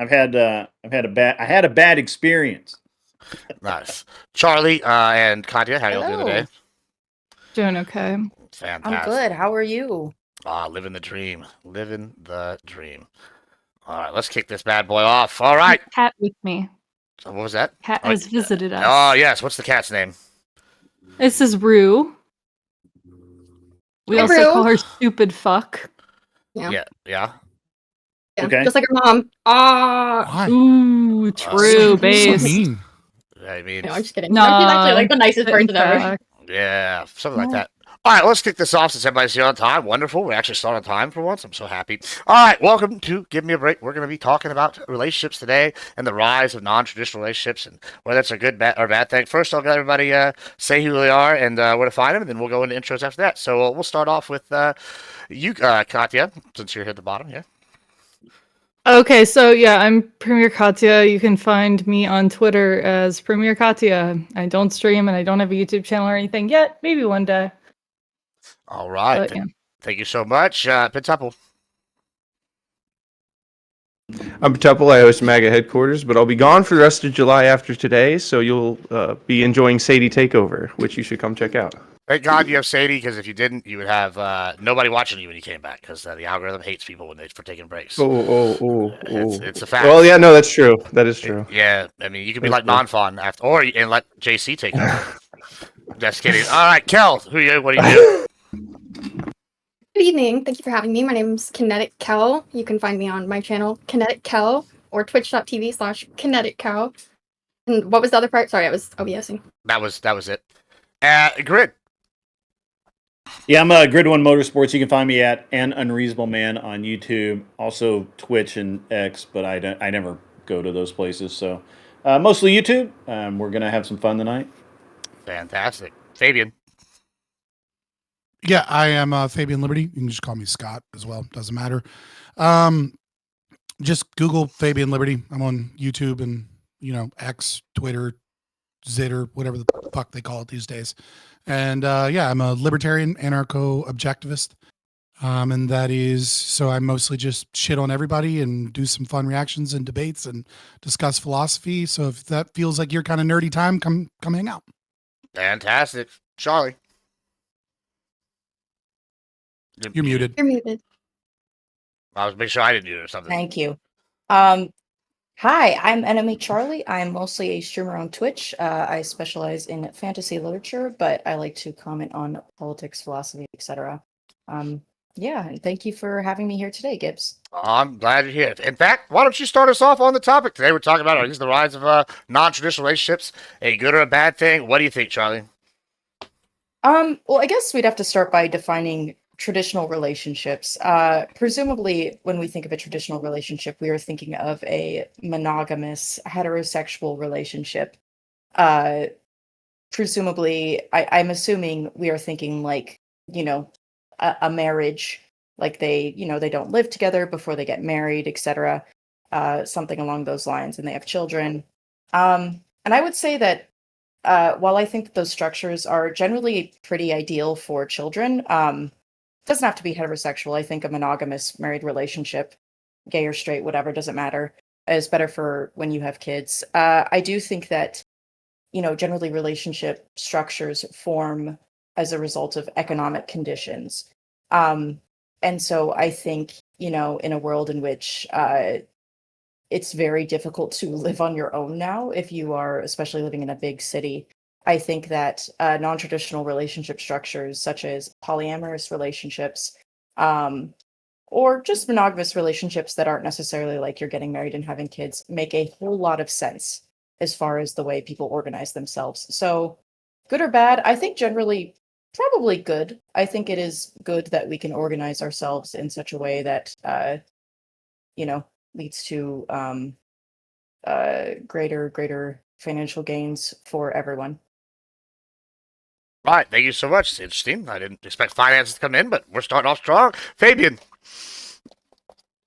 I had a bad experience. Nice. Charlie and Katya, how y'all doing Hello. today? Doing okay. Fantastic. I'm good. How are you? Living the dream. Living the dream. All right, let's kick this bad boy off. All right. Cat with me. What was that? Cat has visited us. Oh, yes. What's the cat's name? This is Rue. We Hi, also Rue. call her stupid fuck. Yeah. Yeah, Okay. just like her mom. Why? Ooh, true, So base. mean. I mean, No, I'm just kidding. Nah, No, she's actually like the nicest in person ever. fact. yeah, something like that. All right, let's kick this off since everybody's here on time. Wonderful. We actually start on time for once. I'm so happy. All right, welcome to Give Me a Break. We're going to be talking about relationships today and the rise of non-traditional relationships and whether that's a good or bad thing. First, I'll let everybody say who they are and where to find them, and then we'll go into intros after that. So we'll start off with you, Katya, since you're here at the bottom. Yeah. Okay, so yeah, I'm Premier Katya. You can find me on Twitter as Premier Katya. I don't stream and I don't have a YouTube channel or anything yet. Maybe one day. All right. But, yeah. Thank you so much, Pentuple. I'm Tuple. I host MAGA headquarters, but I'll be gone for the rest of July after today, so you'll be enjoying Sadie Takeover, which you should come check out. Thank God you have Sadie, because if you didn't, you would have nobody watching you when you came back, because the algorithm hates people for taking breaks. It's a fact. Well, yeah, no, that's true. That is true. Yeah, I mean, you could be like non-fun after, and let JC take over. Just kidding. All right, Kel, what do you do? Good evening. Thank you for having me. My name's Kinetic Kel. You can find me on my channel, Kinetic Kel, or twitch.tv/Kinetic Kel. And what was the other part? Sorry, I was OBSing. That was it. Grid. Yeah, I'm Grid One Motorsports. You can find me at An Unreasonable Man on YouTube, also Twitch and X, but I never go to those places. So mostly YouTube. We're gonna have some fun tonight. Fantastic, Fabian. Yeah, I am Fabian Liberty. You can just call me Scott as well. Doesn't matter. Just Google Fabian Liberty. I'm on YouTube and X, Twitter, Zitter, whatever the fuck they call it these days. And yeah, I'm a libertarian, anarcho-objectivist. And that is, so I mostly just shit on everybody and do some fun reactions and debates and discuss philosophy. So if that feels like your kind of nerdy time, come hang out. Fantastic. Charlie. You're muted. You're muted. I was making sure I didn't do it or something. Thank you. Hi, I'm Enemy Charlie. I'm mostly a streamer on Twitch. I specialize in fantasy literature, but I like to comment on politics, philosophy, etc. Yeah, and thank you for having me here today, Gibbs. I'm glad you're here. In fact, why don't you start us off on the topic today? We're talking about the rise of non-traditional relationships, a good or a bad thing. What do you think, Charlie? Well, I guess we'd have to start by defining traditional relationships. Presumably, when we think of a traditional relationship, we are thinking of a monogamous heterosexual relationship. Presumably, I'm assuming we are thinking like, a marriage, like they don't live together before they get married, etc. Something along those lines, and they have children. And I would say that while I think that those structures are generally pretty ideal for children, doesn't have to be heterosexual. I think a monogamous married relationship, gay or straight, whatever, doesn't matter, is better for when you have kids. I do think that, generally relationship structures form as a result of economic conditions. And so I think, in a world in which it's very difficult to live on your own now, if you are especially living in a big city, I think that non-traditional relationship structures, such as polyamorous relationships, or just monogamous relationships that aren't necessarily like you're getting married and having kids, make a whole lot of sense as far as the way people organize themselves. So, good or bad, I think generally probably good. I think it is good that we can organize ourselves in such a way that, leads to greater financial gains for everyone. Right, thank you so much. It's interesting. I didn't expect finances to come in, but we're starting off strong. Fabian.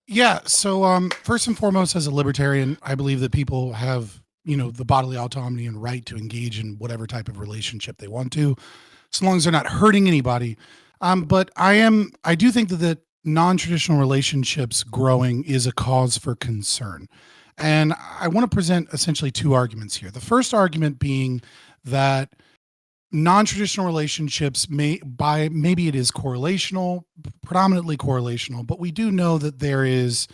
Yeah, so first and foremost, as a libertarian, I believe that people have, the bodily autonomy and right to engage in whatever type of relationship they want to, as long as they're not hurting anybody. But I do think that non-traditional relationships growing is a cause for concern. And I want to present essentially two arguments here. The first argument being that non-traditional relationships maybe it is correlational, predominantly correlational, but we do know that there is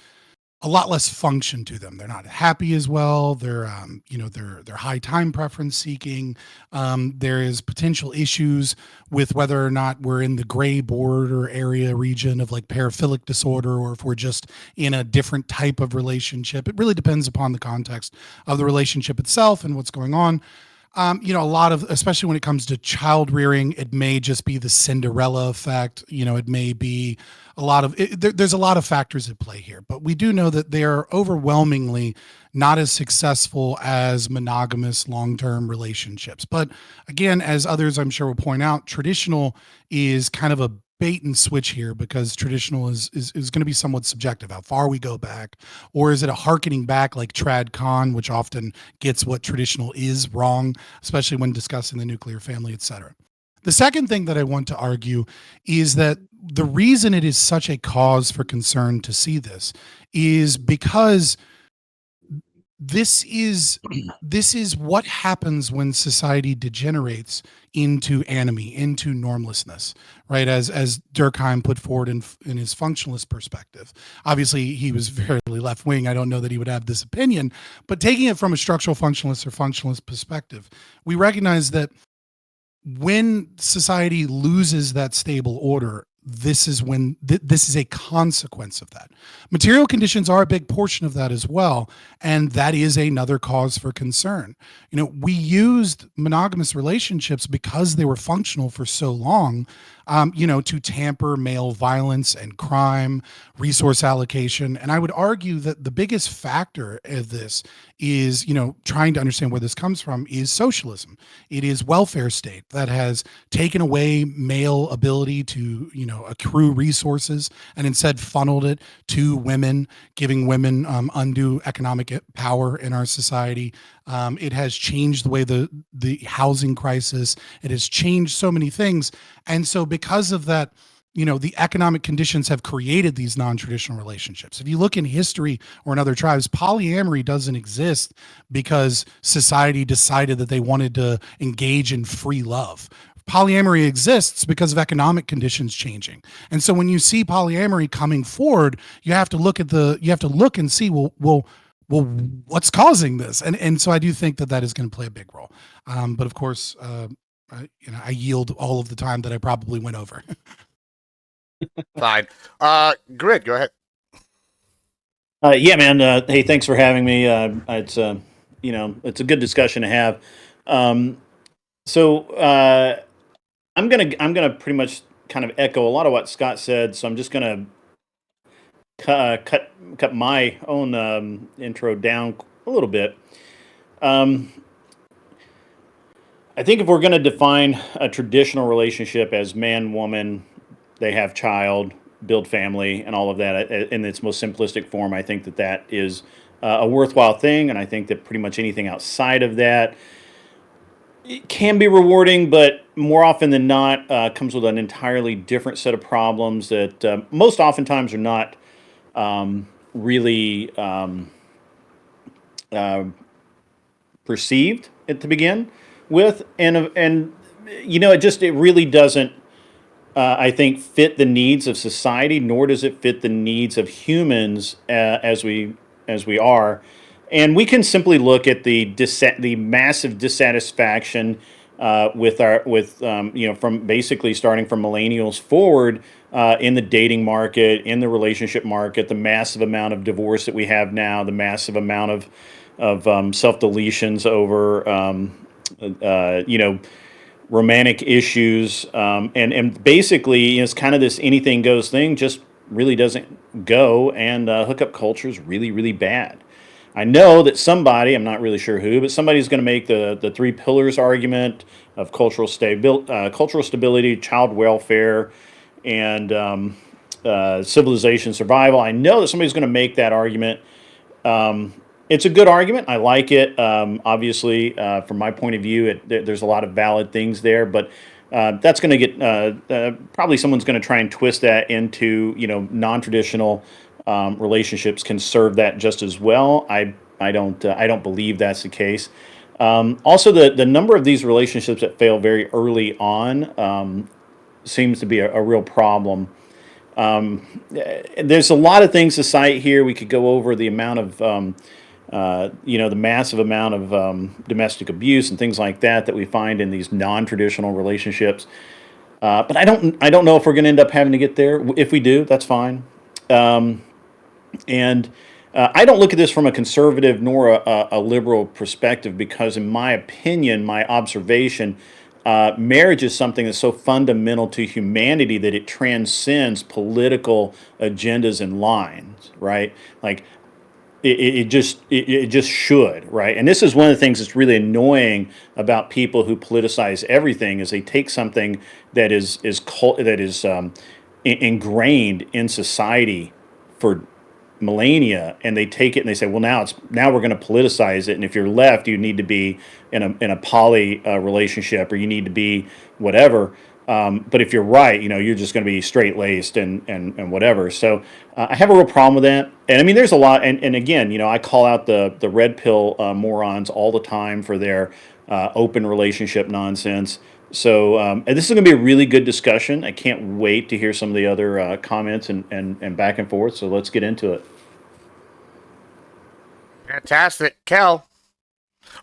a lot less function to them. They're not happy as well. They're high time preference seeking. There is potential issues with whether or not we're in the gray border area region of like paraphilic disorder, or if we're just in a different type of relationship. It really depends upon the context of the relationship itself and what's going on. A lot of, especially when it comes to child rearing, it may just be the Cinderella effect. It may be a lot of, there's a lot of factors at play here, but we do know that they are overwhelmingly not as successful as monogamous long-term relationships. But again, as others I'm sure will point out, traditional is kind of a bait and switch here, because traditional is going to be somewhat subjective, how far we go back, or is it a harkening back like trad con, which often gets what traditional is wrong, especially when discussing the nuclear family, etc. The second thing that I want to argue is that the reason it is such a cause for concern to see this is because this is what happens when society degenerates into anomie, into normlessness, right? As Durkheim put forward in his functionalist perspective. Obviously, he was fairly left wing. I don't know that he would have this opinion, but taking it from a structural functionalist or functionalist perspective, we recognize that when society loses that stable order, this is when this is a consequence of that. Material conditions are a big portion of that as well, and that is another cause for concern. We used monogamous relationships because they were functional for so long, to tamper male violence and crime, resource allocation. And I would argue that the biggest factor of this is, trying to understand where this comes from, is socialism. It is welfare state that has taken away male ability to, accrue resources and instead funneled it to women, giving women undue economic power in our society. It has changed the way the housing crisis, it has changed so many things. And so because of that, the economic conditions have created these non-traditional relationships. If you look in history or in other tribes, polyamory doesn't exist because society decided that they wanted to engage in free love. Polyamory exists because of economic conditions changing. And so when you see polyamory coming forward, you have to look and see, well, what's causing this? And so I do think that is going to play a big role. But of course, I yield all of the time that I probably went over. Fine. Grid, go ahead. Yeah, man. Hey, thanks for having me. It's it's a good discussion to have. So I'm gonna pretty much kind of echo a lot of what Scott said. So I'm just gonna cut my own intro down a little bit. I think if we're going to define a traditional relationship as man, woman, they have child, build family, and all of that in its most simplistic form, I think that is a worthwhile thing. And I think that pretty much anything outside of that, it can be rewarding, but more often than not comes with an entirely different set of problems that most oftentimes are not really perceived to begin with, and it really doesn't, I think, fit the needs of society, nor does it fit the needs of humans as we are. And we can simply look at the massive dissatisfaction from basically starting from millennials forward in the dating market, in the relationship market, the massive amount of divorce that we have now, the massive amount of self deletions over romantic issues, and basically it's kind of this anything goes thing, just really doesn't go, and hookup culture is really, really bad. I know that somebody, I'm not really sure who, but somebody's going to make the three pillars argument of cultural stability, child welfare, and civilization survival. I know that somebody's going to make that argument. It's a good argument. I like it. Obviously, from my point of view, there's a lot of valid things there, but that's going to get probably someone's going to try and twist that into non-traditional relationships can serve that just as well. I I don't believe that's the case. Also, the number of these relationships that fail very early on seems to be a real problem. There's a lot of things to cite here. We could go over the amount of the massive amount of domestic abuse and things like that we find in these non-traditional relationships. But I don't know if we're going to end up having to get there. If we do, that's fine. And I don't look at this from a conservative nor a liberal perspective because, in my opinion, my observation, marriage is something that's so fundamental to humanity that it transcends political agendas and lines, right? Like it just should, right? And this is one of the things that's really annoying about people who politicize everything is they take something that is ingrained in society for millennia, and they take it and they say, well, now we're going to politicize it, and if you're left, you need to be in a poly relationship, or you need to be whatever. But if you're right, you're just going to be straight laced and whatever. So I have a real problem with that. And I mean, there's a lot. And again, I call out the red pill morons all the time for their open relationship nonsense. So and this is going to be a really good discussion. I can't wait to hear some of the other comments and back and forth. So let's get into it. Fantastic. Kel.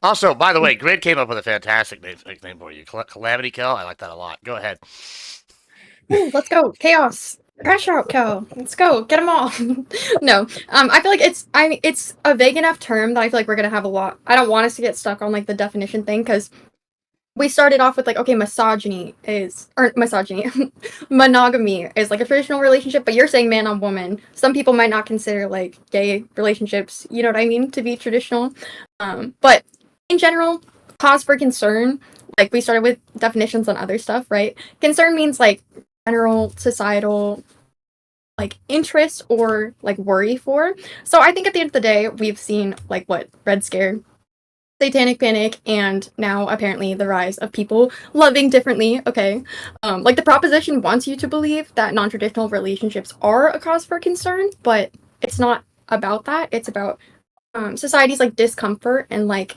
Also, by the way, Grid came up with a fantastic name for you. Calamity Kel. I like that a lot. Go ahead. Ooh, let's go. Chaos. Crash out, Kel. Let's go. Get them all. No. I feel like it's a vague enough term that I feel like we're going to have a lot. I don't want us to get stuck on like the definition thing because we started off with like, okay, monogamy is like a traditional relationship, but you're saying man on woman. Some people might not consider like gay relationships, you know what I mean, to be traditional. But in general, cause for concern, like we started with definitions on other stuff, right? Concern means like general societal like interest or like worry for. So I think at the end of the day, we've seen like what Red Scare, Satanic Panic, and now apparently the rise of people loving differently. Okay, like the proposition wants you to believe that non-traditional relationships are a cause for concern, but it's not about that. It's about society's like discomfort and like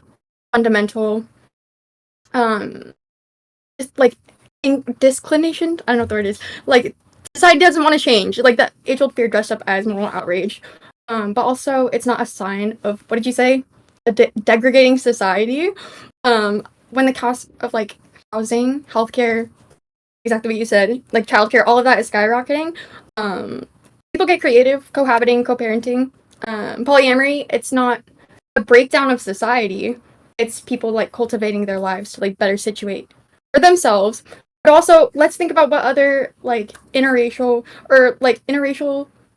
fundamental just like disclination. I don't know what the word is. Like society doesn't want to change. Like that age-old fear dressed up as moral outrage. But also it's not a sign of, what did you say? A degrading society. When the cost of like housing, healthcare, exactly what you said, like childcare, all of that is skyrocketing. People get creative, cohabiting, co-parenting. Polyamory, it's not a breakdown of society. It's people like cultivating their lives to like better situate for themselves. But also, let's think about what other like interracial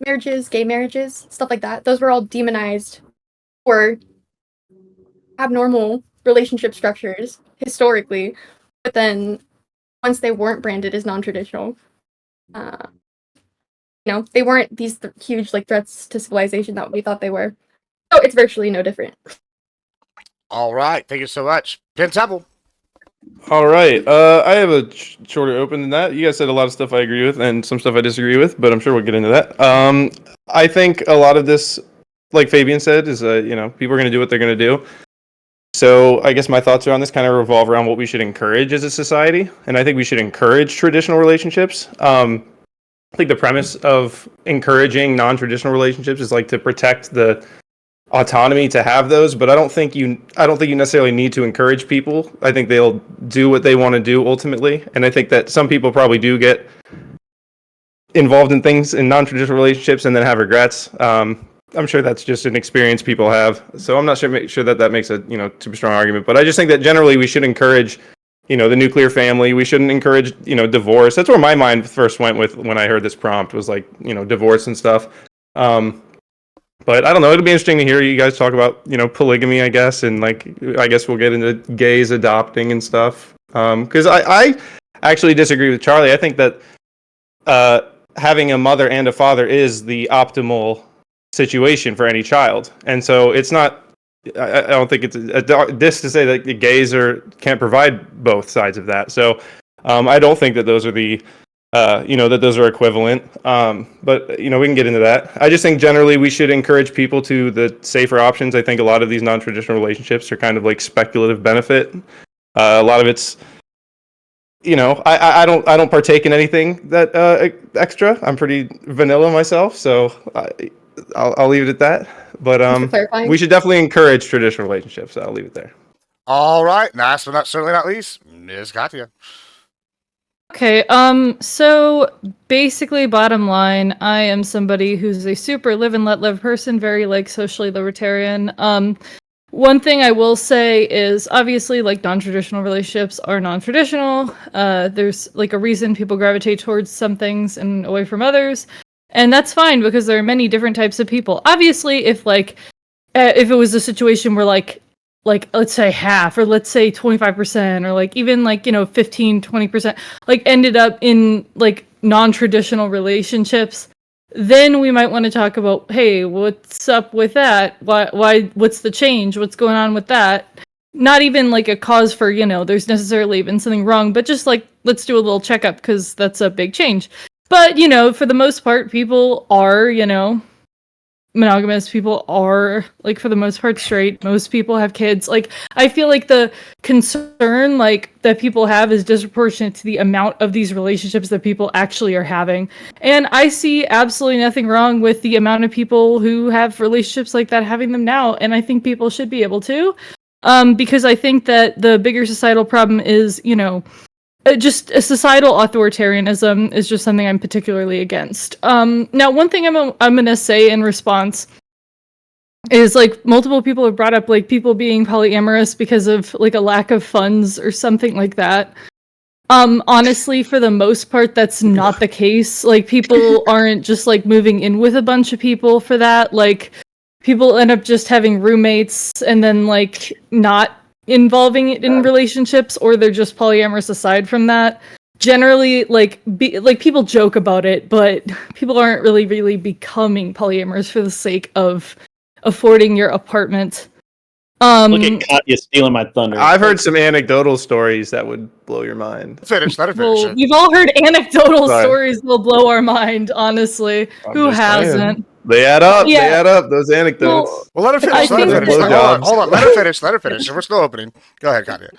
marriages, gay marriages, stuff like that. Those were all demonized or abnormal relationship structures historically, but then once they weren't branded as non-traditional, they weren't these huge like threats to civilization that we thought they were. So it's virtually no different. All right. Thank you so much. Pin Temple. All right. I have a shorter open than that. You guys said a lot of stuff I agree with and some stuff I disagree with, but I'm sure we'll get into that. I think a lot of this, like Fabian said, is people are going to do what they're going to do. So I guess my thoughts around this kind of revolve around what we should encourage as a society, and I think we should encourage traditional relationships. I think the premise of encouraging non-traditional relationships is like to protect the autonomy to have those, but I don't think you necessarily need to encourage people. I think they'll do what they want to do ultimately, and I think that some people probably do get involved in things in non-traditional relationships and then have regrets. I'm sure that's just an experience people have, so I'm not sure that makes a super strong argument. But I just think that generally we should encourage the nuclear family. We shouldn't encourage divorce. That's where my mind first went with when I heard this prompt, was like divorce and stuff. But I don't know. It'll be interesting to hear you guys talk about polygamy, I guess, and I guess we'll get into gays adopting and stuff. Because I actually disagree with Charlie. I think that having a mother and a father is the optimal situation for any child, and so it's not. I don't think it's this to say that the gays can't provide both sides of that. So I don't think that those are the that those are equivalent. But we can get into that. I just think generally we should encourage people to the safer options. I think a lot of these non-traditional relationships are kind of like speculative benefit. A lot of it's, I don't partake in anything that extra. I'm pretty vanilla myself, so I'll leave it at that. But Thanks for clarifying. we should definitely encourage traditional relationships. So I'll leave it there. All right, last but certainly not least, Ms. Katya. Okay, so basically, bottom line, I am somebody who's a super live and let live person, very like socially libertarian. One thing I will say is obviously like non-traditional relationships are non-traditional. There's like a reason people gravitate towards some things and away from others. And that's fine because there are many different types of people. Obviously, if it was a situation where like let's say half or let's say 25% or like even 15, 20% like ended up in like non-traditional relationships, then we might want to talk about, hey, what's up with that? Why what's the change? What's going on with that? Not even like a cause for, there's necessarily even something wrong, but just like let's do a little checkup because that's a big change. But, for the most part, people are, monogamous. People are, like, for the most part, straight. Most people have kids. Like, I feel like the concern, like, that people have is disproportionate to the amount of these relationships that people actually are having. And I see absolutely nothing wrong with the amount of people who have relationships like that having them now. And I think people should be able to. Because I think that the bigger societal problem is, just a societal authoritarianism is just something I'm particularly against. Now, one thing I'm gonna say in response is like multiple people have brought up like people being polyamorous because of like a lack of funds or something like that. Honestly, for the most part, that's not the case. Like people aren't just like moving in with a bunch of people for that. Like people end up just having roommates and then like not involving it in relationships, or they're just polyamorous aside from that. Generally, like people joke about it, but people aren't really becoming polyamorous for the sake of affording your apartment. Look at Katya stealing my thunder. I've heard some anecdotal stories that would blow your mind. Let her finish. Well, you've all heard anecdotal Sorry. stories that'll blow our mind, honestly. I'm Who just saying. hasn't? They add up. Yeah. They add up. Those anecdotes. Well, let her finish. I Let her think finish. that- Hold on. Let her finish. We're still opening. Go ahead, Katya.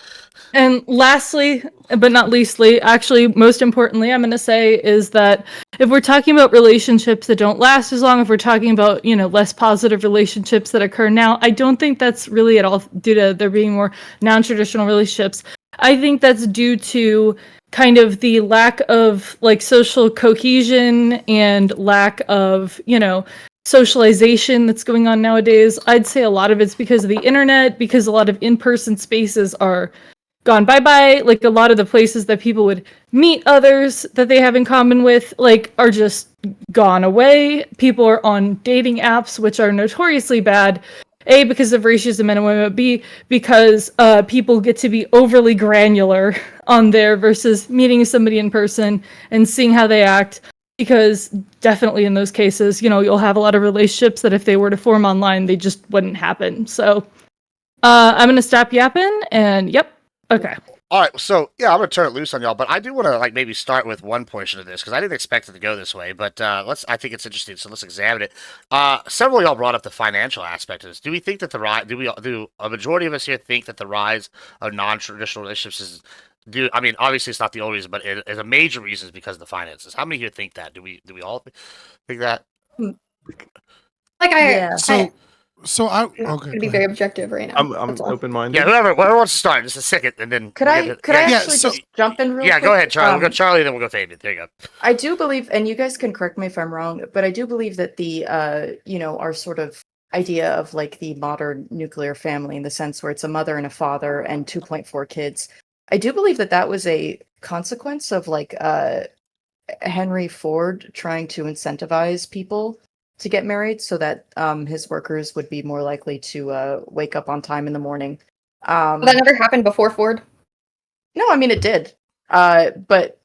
And lastly, but not leastly, actually, most importantly, I'm going to say is that if we're talking about relationships that don't last as long, if we're talking about, less positive relationships that occur now, I don't think that's really at all due to there being more non-traditional relationships. I think that's due to kind of the lack of like social cohesion and lack of, socialization that's going on nowadays. I'd say a lot of it's because of the internet, because a lot of in-person spaces are gone bye-bye. Like a lot of the places that people would meet others that they have in common with, like, are just gone away. People are on dating apps, which are notoriously bad. A, because of ratios of men and women, but B, because people get to be overly granular on there versus meeting somebody in person and seeing how they act. Because definitely in those cases, you'll have a lot of relationships that if they were to form online, they just wouldn't happen. So I'm going to stop yapping and yep. Okay. All right, so yeah, I'm gonna turn it loose on y'all, but I do want to like maybe start with one portion of this because I didn't expect it to go this way. But I think it's interesting, so let's examine it. Several of y'all brought up the financial aspect of this. Do we think that do a majority of us here think that the rise of non-traditional relationships is I mean, obviously it's not the only reason, but it is a major reason because of the finances. How many here think that? Do we all think that? Like Yeah. So I I'm okay. gonna be go very ahead. objective right now. I'm that's all. open-minded. Yeah, whoever wants to start, just a second, and then Could we'll I get to- could I Yeah, actually so- just jump in real Yeah, quick? go ahead, Charlie. We'll go Charlie, then we'll go Fabian. There you go. I do believe, and you guys can correct me if I'm wrong, but I do believe that the our sort of idea of like the modern nuclear family in the sense where it's a mother and a father and 2.4 kids. I do believe that that was a consequence of like Henry Ford trying to incentivize people to get married so that his workers would be more likely to wake up on time in the morning. That never happened before Ford. No, I mean it did. But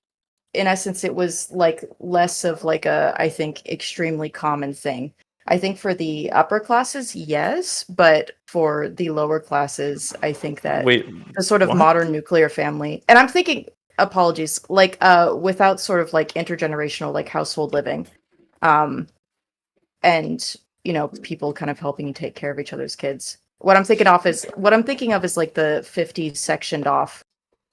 in essence, it was like less of like a, I think, extremely common thing. I think for the upper classes, yes, but for the lower classes, I think that Wait, the sort of what? modern nuclear family, and I'm thinking apologies, like without sort of like intergenerational like household living, and people kind of helping you take care of each other's kids. What I'm thinking of is like the 50s sectioned off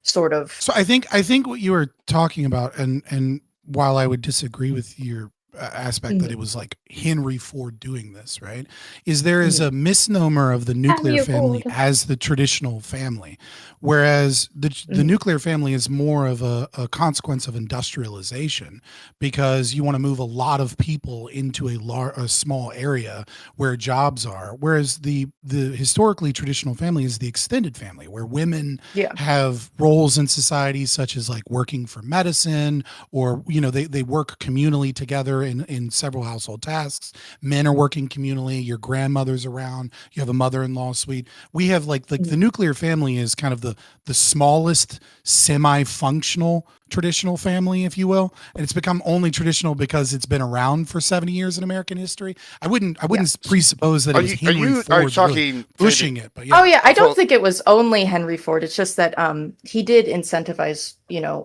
sort of. So I think what you were talking about, and while I would disagree with your aspect that it was like Henry Ford doing this, right? There is a misnomer of the nuclear Henry family Ford. as the traditional family, whereas the nuclear family is more of a consequence of industrialization, because you want to move a lot of people into a small area where jobs are, whereas the historically traditional family is the extended family, where women have roles in society such as like working for medicine, or they work communally together in several household tasks. Men are working communally. Your grandmother's around. You have a mother-in-law suite. We have like the nuclear family is kind of the smallest semi-functional traditional family, if you will, and it's become only traditional because it's been around for 70 years in American history. I wouldn't presuppose that it was Henry Ford really pushing it, but Oh yeah, I don't think it was only Henry Ford. It's just that he did incentivize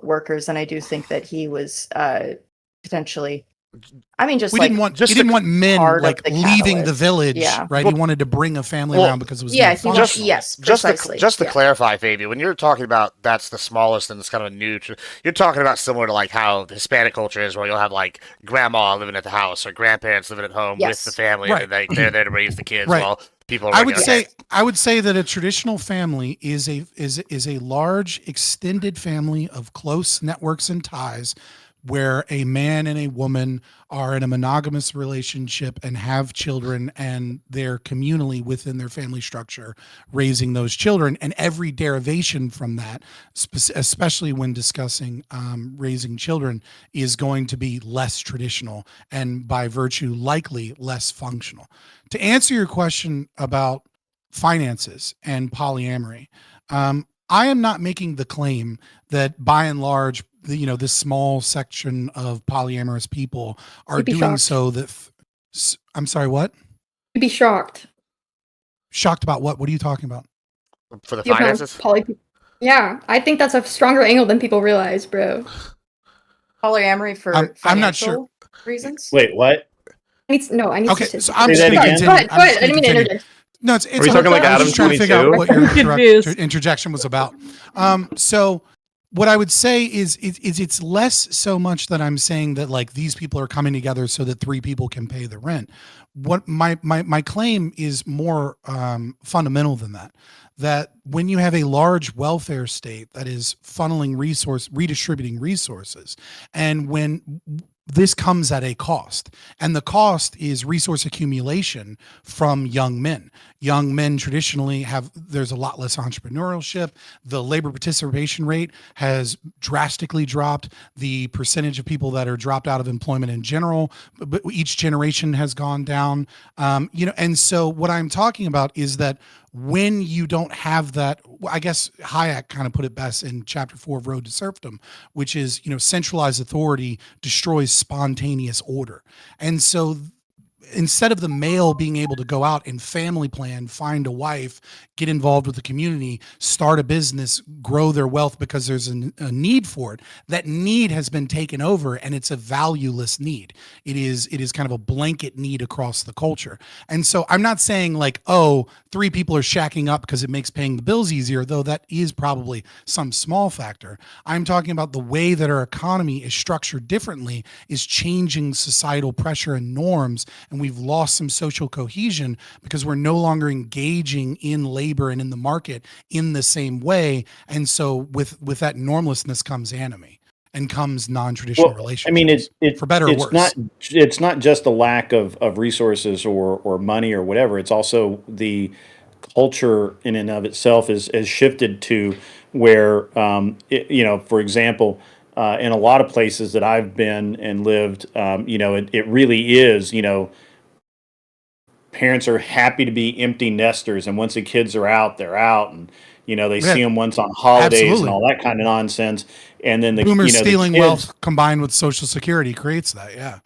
workers, and I do think that he was potentially. I mean, just he didn't want men like leaving the village, right? He wanted to bring a family around because it was precisely. Just to clarify, Fabian, when you're talking about that's the smallest and it's kind of a new, you're talking about similar to like how the Hispanic culture is, where you'll have like grandma living at the house or grandparents living at home with the family, and they're there to raise the kids while people are. I would say that a traditional family is a large extended family of close networks and ties, where a man and a woman are in a monogamous relationship and have children, and they're communally within their family structure raising those children. And every derivation from that, especially when discussing raising children, is going to be less traditional and by virtue likely less functional. To answer your question about finances and polyamory, I am not making the claim that by and large, this small section of polyamorous people are doing so that. I'm sorry, what? You'd be shocked. Shocked about what? What are you talking about? For the finances? Yeah, I think that's a stronger angle than people realize, bro. Polyamory for I'm not sure reasons. Wait, what? I need okay, to. So I'm just going to continue. Go ahead. I didn't mean to interject. No, it's Are we talking like I was Adam just trying to figure out what your interjection was about. So what I would say is it's less so much that I'm saying that like these people are coming together so that three people can pay the rent. What my claim is more fundamental than that. That when you have a large welfare state that is redistributing resources, and when this comes at a cost, and the cost is resource accumulation from young men. Young men traditionally there's a lot less entrepreneurship. The labor participation rate has drastically dropped. The percentage of people that are dropped out of employment in general, but each generation has gone down. And so what I'm talking about is that when you don't have that, I guess Hayek kind of put it best in chapter 4 of Road to Serfdom, which is, centralized authority destroys spontaneous order. And so instead of the male being able to go out and family plan, find a wife, get involved with the community, start a business, grow their wealth because there's a need for it, that need has been taken over, and it's a valueless need. It is kind of a blanket need across the culture. And so I'm not saying like, oh, three people are shacking up because it makes paying the bills easier, though that is probably some small factor. I'm talking about the way that our economy is structured differently is changing societal pressure and norms, and we've lost some social cohesion because we're no longer engaging in labor and in the market in the same way. And so with that normlessness comes anime and comes non-traditional relationships. I mean, it for better or worse. It's not just a lack of resources or money or whatever. It's also the culture in and of itself has shifted to where, for example, in a lot of places that I've been and lived, it really is, parents are happy to be empty nesters, and once the kids are out, they're out, and they see them once on holidays and all that kind of nonsense. And then the boomers stealing the kids, wealth combined with Social Security creates that.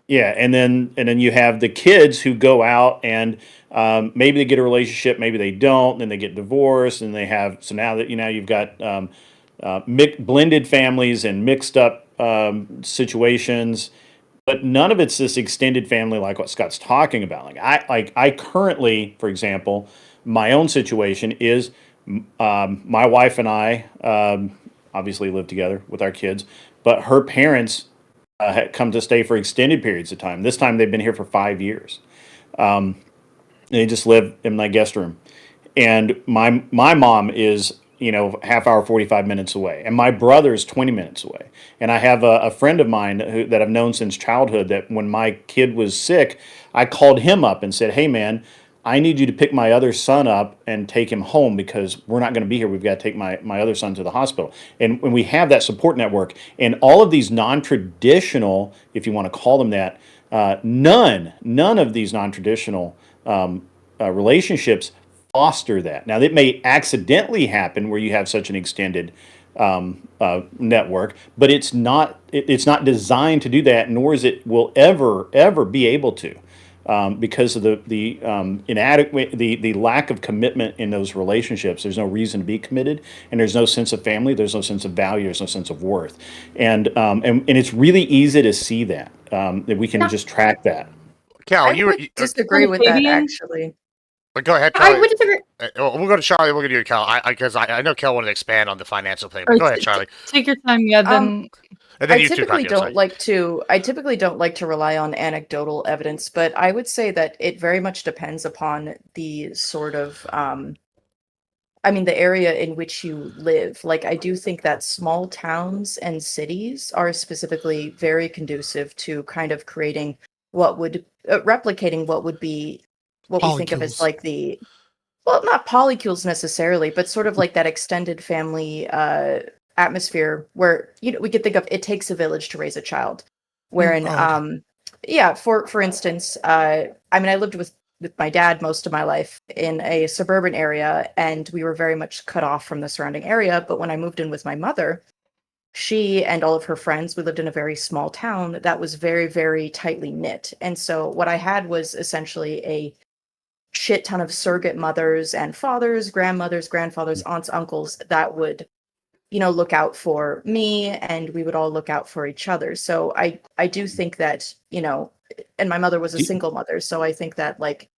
Yeah, and then you have the kids who go out and maybe they get a relationship, maybe they don't, then they get divorced, and they have now you've got blended families and mixed up situations, but none of it's this extended family like what Scott's talking about. I currently, for example, my own situation is my wife and I obviously live together with our kids, but her parents had come to stay for extended periods of time. This time they've been here for 5 years. They just live in my guest room, and my mom is half hour 45 minutes away, and my brother's 20 minutes away. And I have a friend of mine that I've known since childhood, that when my kid was sick, I called him up and said, hey man, I need you to pick my other son up and take him home because we're not going to be here. We've got to take my other son to the hospital. And when we have that support network, and all of these non-traditional, if you want to call them that, none of these non-traditional relationships foster that. Now, it may accidentally happen where you have such an extended network, but it's not designed to do that, nor is it will ever be able to, because of the inadequate, the lack of commitment in those relationships. There's no reason to be committed, and there's no sense of family. There's no sense of value. There's no sense of worth, and it's really easy to see that that we can just track that. Cal, I you were. would disagree with that, Fabian? actually. Go ahead, I Charlie. would disagree. We'll go to Charlie. We'll go to you, Cal. Because I know Cal wanted to expand on the financial thing. But Or go ahead, Charlie. Take your time. Yeah. Then And then I you two, typically Katya, sorry. don't like to rely on anecdotal evidence, but I would say that it very much depends upon the sort of the area in which you live. Like, I do think that small towns and cities are specifically very conducive to kind of creating replicating what would be what we think of as Polycules. like not polycules necessarily, but sort of like that extended family atmosphere where we could think of it takes a village to raise a child. Wherein, for instance, I lived with my dad most of my life in a suburban area, and we were very much cut off from the surrounding area. But when I moved in with my mother, she and all of her friends, we lived in a very small town that was very, very tightly knit. And so what I had was essentially a shit ton of surrogate mothers and fathers, grandmothers, grandfathers, aunts, uncles that would look out for me, and we would all look out for each other. So I do think that, and my mother was a single mother, so I think that, like,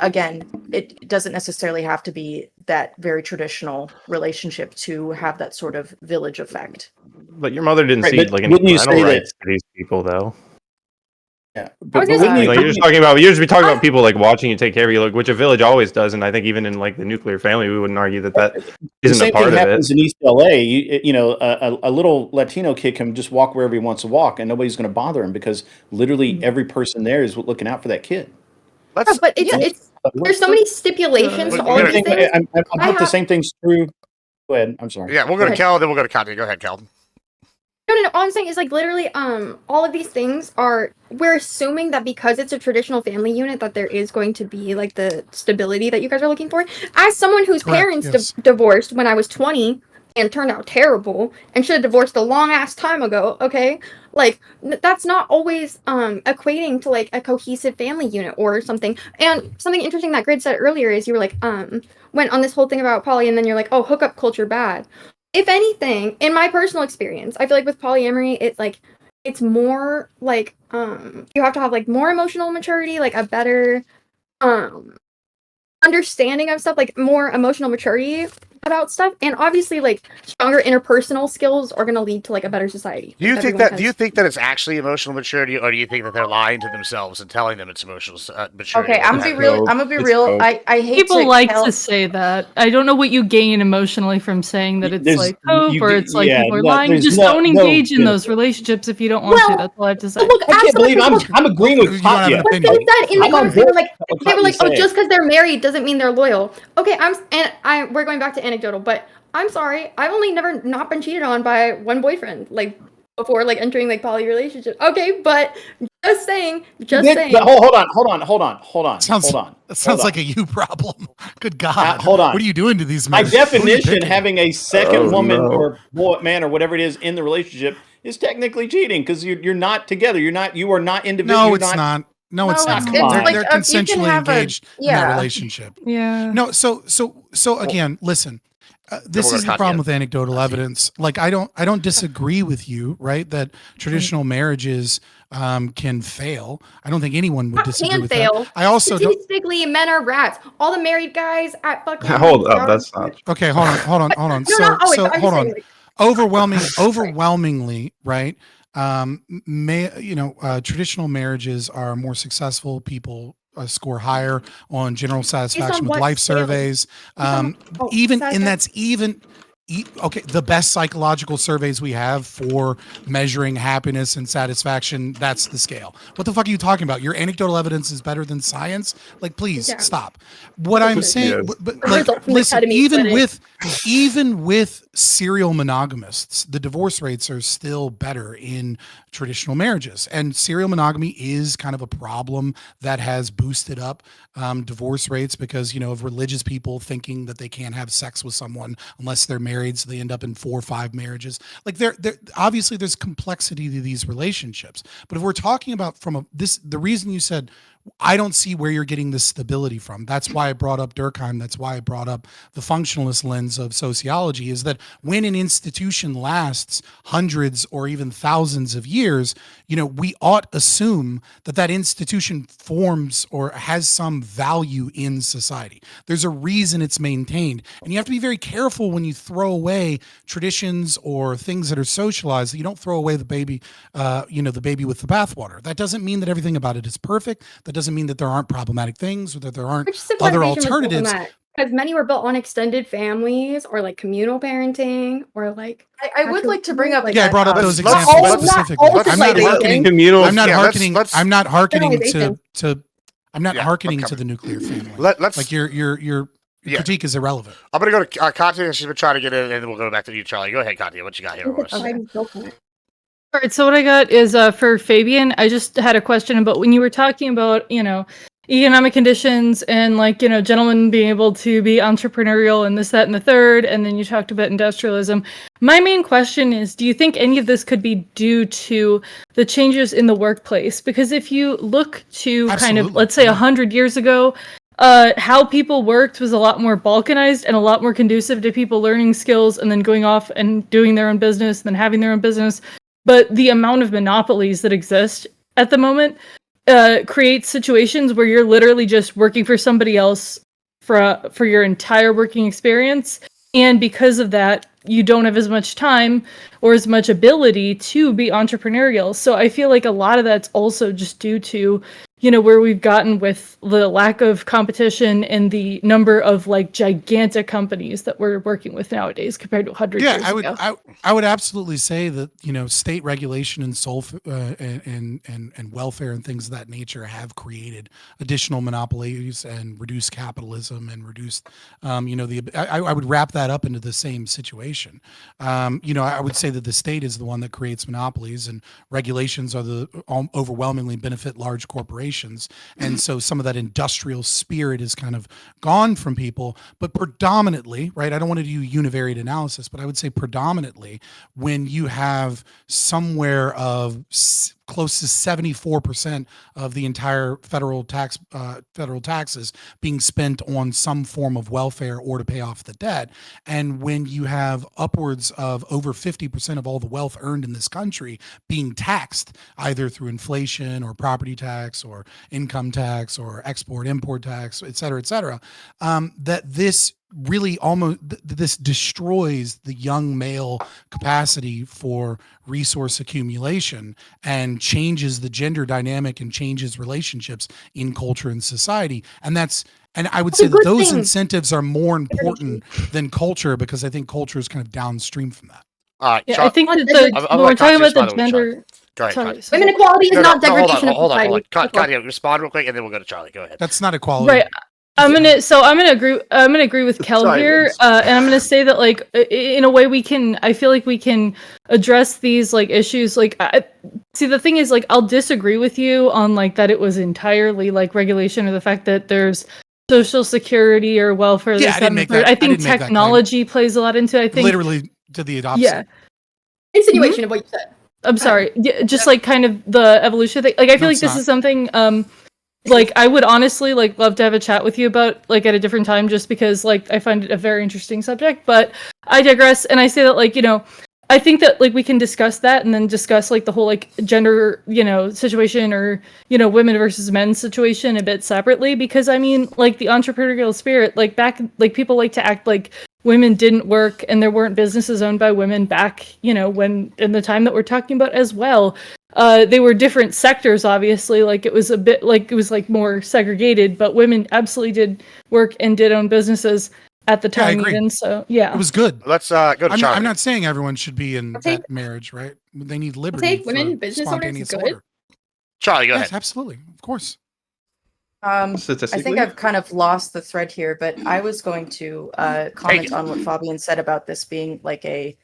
again, it doesn't necessarily have to be that very traditional relationship to have that sort of village effect. But your mother didn't Right, cede but like any wouldn't you say parental that- rights to these people, though. Yeah, I was but gonna wouldn't say- you- Like you're just be talking about people like watching you take care of you, like which a village always does, and I think even in like the nuclear family, we wouldn't argue that the isn't a same part thing of it. happens in East LA. A little Latino kid can just walk wherever he wants to walk, and nobody's going to bother him because literally every person there is looking out for that kid. Let's. But it's there's so many stipulations to all of these things. I hope the same thing's true. Go ahead. I'm sorry. Yeah, we'll go to Cal, then we'll go to Katya. Go ahead, Cal. No. All I'm saying is, like, literally, all of these things we're assuming that because it's a traditional family unit that there is going to be like the stability that you guys are looking for. As someone whose Correct, parents yes. divorced when I was 20 and turned out terrible and should have divorced a long ass time ago, okay? Like, that's not always equating to like a cohesive family unit or something. And something interesting that Grid said earlier is you were like, went on this whole thing about poly, and then you're like, oh, hookup culture bad. If anything, in my personal experience, I feel like with polyamory, it's more like you have to have like more emotional maturity, like a better understanding of stuff, like more emotional maturity about stuff, and obviously like stronger interpersonal skills are going to lead to like a better society. Do you think Everyone that? has- Do you think that it's actually emotional maturity, or do you think that they're lying to themselves and telling them it's emotional maturity? Okay, I'm gonna be real. I'm gonna be real. I hate people to like tell- to say that. I don't know what you gain emotionally from saying that it's There's- like hope, you or do- it's like yeah, people are no, lying. there's Just no- don't no engage in those benefit. relationships if you don't want to. Well, That's all I have to say. But look, I can't believe absolutely. I'm agreeing with You don't have an Katya. But opinion. they said in the I'm on comments, they were board like, with what Katya's oh, saying. just because they're married doesn't mean they're loyal. Okay, we're going back to anecdotal, but I'm sorry, I've only never not been cheated on by one boyfriend, like before, like entering like poly relationship. Okay, but just saying. But hold on. That sounds like a you problem. Good God. Hold on. What are you doing to these By men? Who are you definition, picking? having a second Oh, woman no. or boy, man or whatever it is in the relationship is technically cheating because you're not together. You are not individual. No, it's not. No, it's No, not. it's They're, like, they're you can consensually have a- engaged in that yeah. relationship. Yeah. No, so again, listen. This we'll go is to the Katya. problem with anecdotal evidence. Like I don't disagree with you, right? That traditional marriages can fail. I don't think anyone would disagree Can with fail. that. I also don't. Statistically, men are rats. All the married guys at fucking. Hold up, that's not. Okay, hold on. No, not always. I'm hold just on. saying, like, Overwhelmingly, right? Traditional marriages are more successful. People score higher on general satisfaction with what life scale? surveys. on- Even and satisfaction. that's even. Okay, the best psychological surveys we have for measuring happiness and satisfaction, that's the scale. What the fuck are you talking about? Your anecdotal evidence is better than science? Like, please Yeah. stop. What I'm saying, Yes. but The like, results from the listen, academy even with serial monogamists, the divorce rates are still better in traditional marriages. And serial monogamy is kind of a problem that has boosted up divorce rates because, of religious people thinking that they can't have sex with someone unless they're married, so they end up in 4 or 5 marriages. Like there obviously there's complexity to these relationships. But if we're talking about the reason you said I don't see where you're getting this stability from. That's why I brought up Durkheim. That's why I brought up the functionalist lens of sociology, is that when an institution lasts hundreds or even thousands of years, we ought assume that institution forms or has some value in society. There's a reason it's maintained. And you have to be very careful when you throw away traditions or things that are socialized, that you don't throw away the baby, the baby with the bathwater. That doesn't mean that everything about it is perfect. That doesn't mean that there aren't problematic things or that there aren't other alternatives. Because many were built on extended families or like communal parenting or like. I would like to bring up. Yeah, I brought up those let's- examples let's- specifically. I'm not hearkening. Communal. I'm not Yeah, hearkening. let's- I'm not hearkening Generalization. to. I'm not Yeah, hearkening okay. to the nuclear family. Let's Like your Yeah. critique is irrelevant. I'm gonna go to Katya. She's been trying to get in, and then we'll go back to you, Charlie. Go ahead, Katya. What you got here for us? All right, so what I got is for Fabian. I just had a question about when you were talking about, economic conditions and gentlemen being able to be entrepreneurial and this, that, and the third, and then you talked about industrialism. My main question is, do you think any of this could be due to the changes in the workplace? Because if you look to kind of, Absolutely, let's say, yeah. 100 years ago, how people worked was a lot more balkanized and a lot more conducive to people learning skills and then going off and doing their own business and then having their own business. But the amount of monopolies that exist at the moment creates situations where you're literally just working for somebody else for your entire working experience. And because of that, you don't have as much time or as much ability to be entrepreneurial. So I feel like a lot of that's also just due to, where we've gotten with the lack of competition and the number of gigantic companies that we're working with nowadays compared to 100 years ago. I would absolutely say that state regulation and and welfare and things of that nature have created additional monopolies and reduced capitalism and reduced I would wrap that up into the same situation. I would say that the state is the one that creates monopolies, and regulations are the overwhelmingly benefit large corporations. And so some of that industrial spirit is kind of gone from people, but predominantly, right? I don't want to do univariate analysis, but I would say predominantly when you have somewhere of close to 74% of the entire federal taxes being spent on some form of welfare or to pay off the debt. And when you have upwards of over 50% of all the wealth earned in this country being taxed either through inflation or property tax or income tax or export-import tax, et cetera, that this really this destroys the young male capacity for resource accumulation and changes the gender dynamic and changes relationships in culture and society. And I would say that those incentives are more important than culture, because I think culture is kind of downstream from that. All right, Yeah, I think that I'm when we're talking Katya's about the by the way, gender. Go ahead, Sorry, Katya. sorry. Women equality is not degradation of hold on. society. Katya, respond real quick, and then we'll go to Charlie. Go ahead. That's not equality. Right. I'm gonna agree with Kel Sorry, here, Vince. and I'm gonna say that in a way I feel like we can address these issues. See, the thing is, I'll disagree with you on that it was entirely regulation, or the fact that there's social security or welfare. Yeah, I think technology plays a lot into it. I think literally to the opposite. Yeah. Insinuation of what you said. I'm sorry. Yeah, just kind of the evolution thing. I feel like this is something like I would honestly like love to have a chat with you about like at a different time, just because like I find it a very interesting subject. But I digress, and I say that like, you know, I think that like we can discuss that and then discuss like the whole like gender, you know, situation, or, you know, women versus men situation a bit separately, because I mean like the entrepreneurial spirit, like back, like people like to act like women didn't work and there weren't businesses owned by women back, you know, when in the time that we're talking about as well. They were different sectors, obviously, like it was a bit like it was like more segregated, but women absolutely did work and did own businesses at the Yeah, I time agree. even. So yeah, It was good. Let's go to I'm Charlie. not saying everyone should be in I'll take- that marriage, right? They need I'll liberty take for women business owners spontaneous good. order. Charlie, go Yes, ahead. absolutely, of course. I think Statistically, I've kind of lost the thread here, but I was going to comment on what Fabian said about this being like a,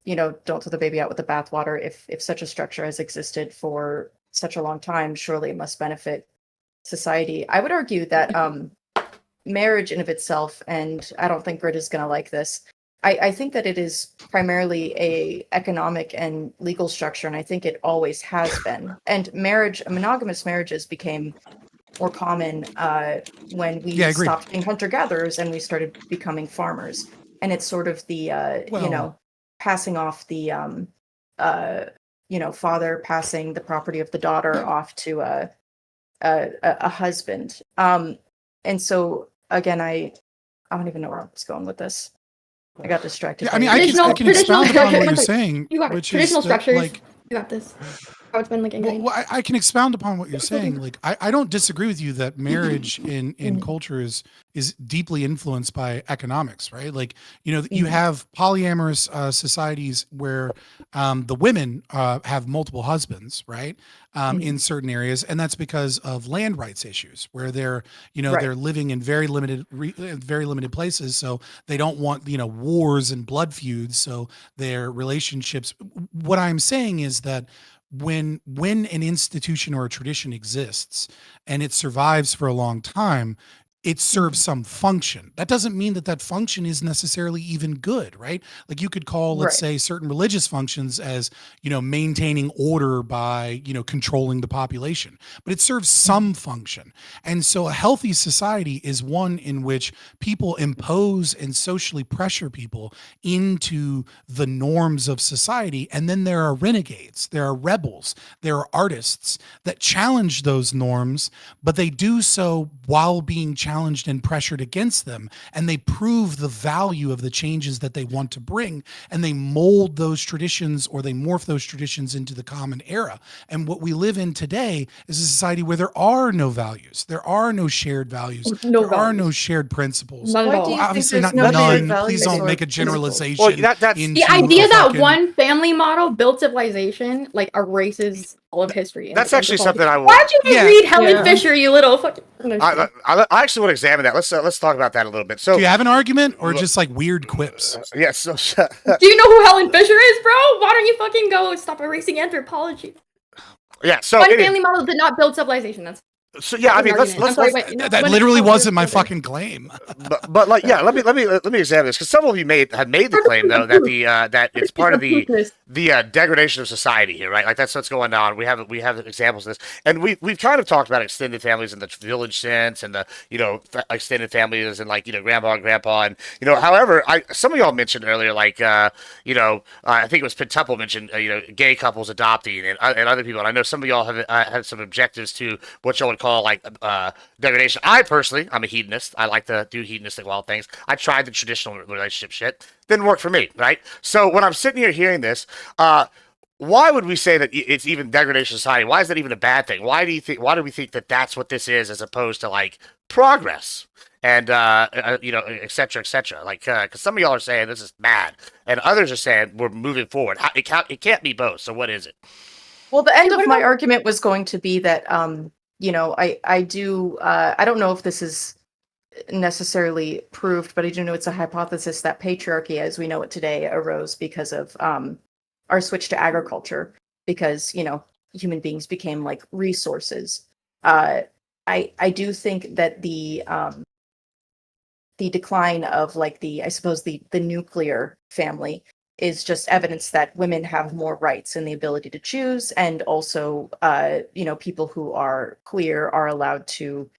you know, don't throw the baby out with the bathwater. If such a structure has existed for such a long time, surely it must benefit society. I would argue that marriage in of itself, and I don't think Grit is going to like this. I think that it is primarily a economic and legal structure, and I think it always has been. And monogamous marriages became more common when we Yeah, I agree. stopped being hunter-gatherers and we started becoming farmers. And it's sort of the you know, passing off the you know, father passing the property of the daughter off to a husband. And so again, I don't even know where I was going with this. I got distracted. Yeah, by I mean, your- I can expound upon what you're saying, You got it. which Traditional is that, structures. like, You got this. How it's been like ingrained. well, I can expound upon what you're saying. Like, I don't disagree with you that marriage in culture is deeply influenced by economics, right? Like, you know, you have polyamorous societies where the women have multiple husbands, right? In certain areas, and that's because of land rights issues, where they're, you know, they're living in very limited places, so they don't want, you know, wars and blood feuds. So their relationships. What I'm saying is that when an institution or a tradition exists and it survives for a long time, it serves some function. That doesn't mean that function is necessarily even good, right? Like you could call, let's say, certain religious functions as, you know, maintaining order by, you know, controlling the population, but it serves some function. And so a healthy society is one in which people impose and socially pressure people into the norms of society. And then there are renegades, there are rebels, there are artists that challenge those norms, but they do so while being challenged and pressured against them. And they prove the value of the changes that they want to bring. And they mold those traditions, or they morph those traditions into the common era. And what we live in today is a society where there are no values. There are no shared values. There are no shared principles. None at Why all. do you Obviously think not there's no shared none. values Please don't or make a principles? generalization. Well, that's into The idea a that fucking- one family model built civilization like erases all of history. and That's it actually becomes something I Why'd would. you read Helen Fisher, you little fucking? No, I actually want to examine that. Let's talk about that a little bit. So, do you have an argument or just like weird quips? yes. So, do you know who Helen Fisher is, bro? Why don't you fucking go stop erasing anthropology? yeah. So One family model did not build civilization. That's yeah. I mean, let's I'm sorry, wait, no, That when- literally when- wasn't my when- fucking claim. but like, yeah. Let me examine this, because some of you had made the claim though that that it's part of the degradation of society here, right? Like that's what's going on. We have examples of this, and we've kind of talked about extended families in the village sense, and the, you know, extended families and, like, you know, grandma and grandpa, and, you know. However, some of y'all mentioned earlier, like, you know, I think it was Pentuple mentioned, you know, gay couples adopting, and other people. And I know some of y'all have had some objectives to what y'all would call like degradation. I personally, I'm a hedonist. I like to do hedonistic wild things. I tried the traditional relationship shit. Didn't work for me, right? So when I'm sitting here hearing this, why would we say that it's even degradation of society? Why is that even a bad thing? Why do we think that that's what this is, as opposed to like progress and you know, et cetera, like, because some of y'all are saying this is bad, and others are saying we're moving forward. It can't be both. So what is it? Well, the end of my argument was going to be that, you know, I don't know if this is necessarily proved, but I do know it's a hypothesis that patriarchy as we know it today arose because of our switch to agriculture, because, you know, human beings became like resources. I do think that the decline of like I suppose the nuclear family is just evidence that women have more rights and the ability to choose, and also, people who are queer are allowed to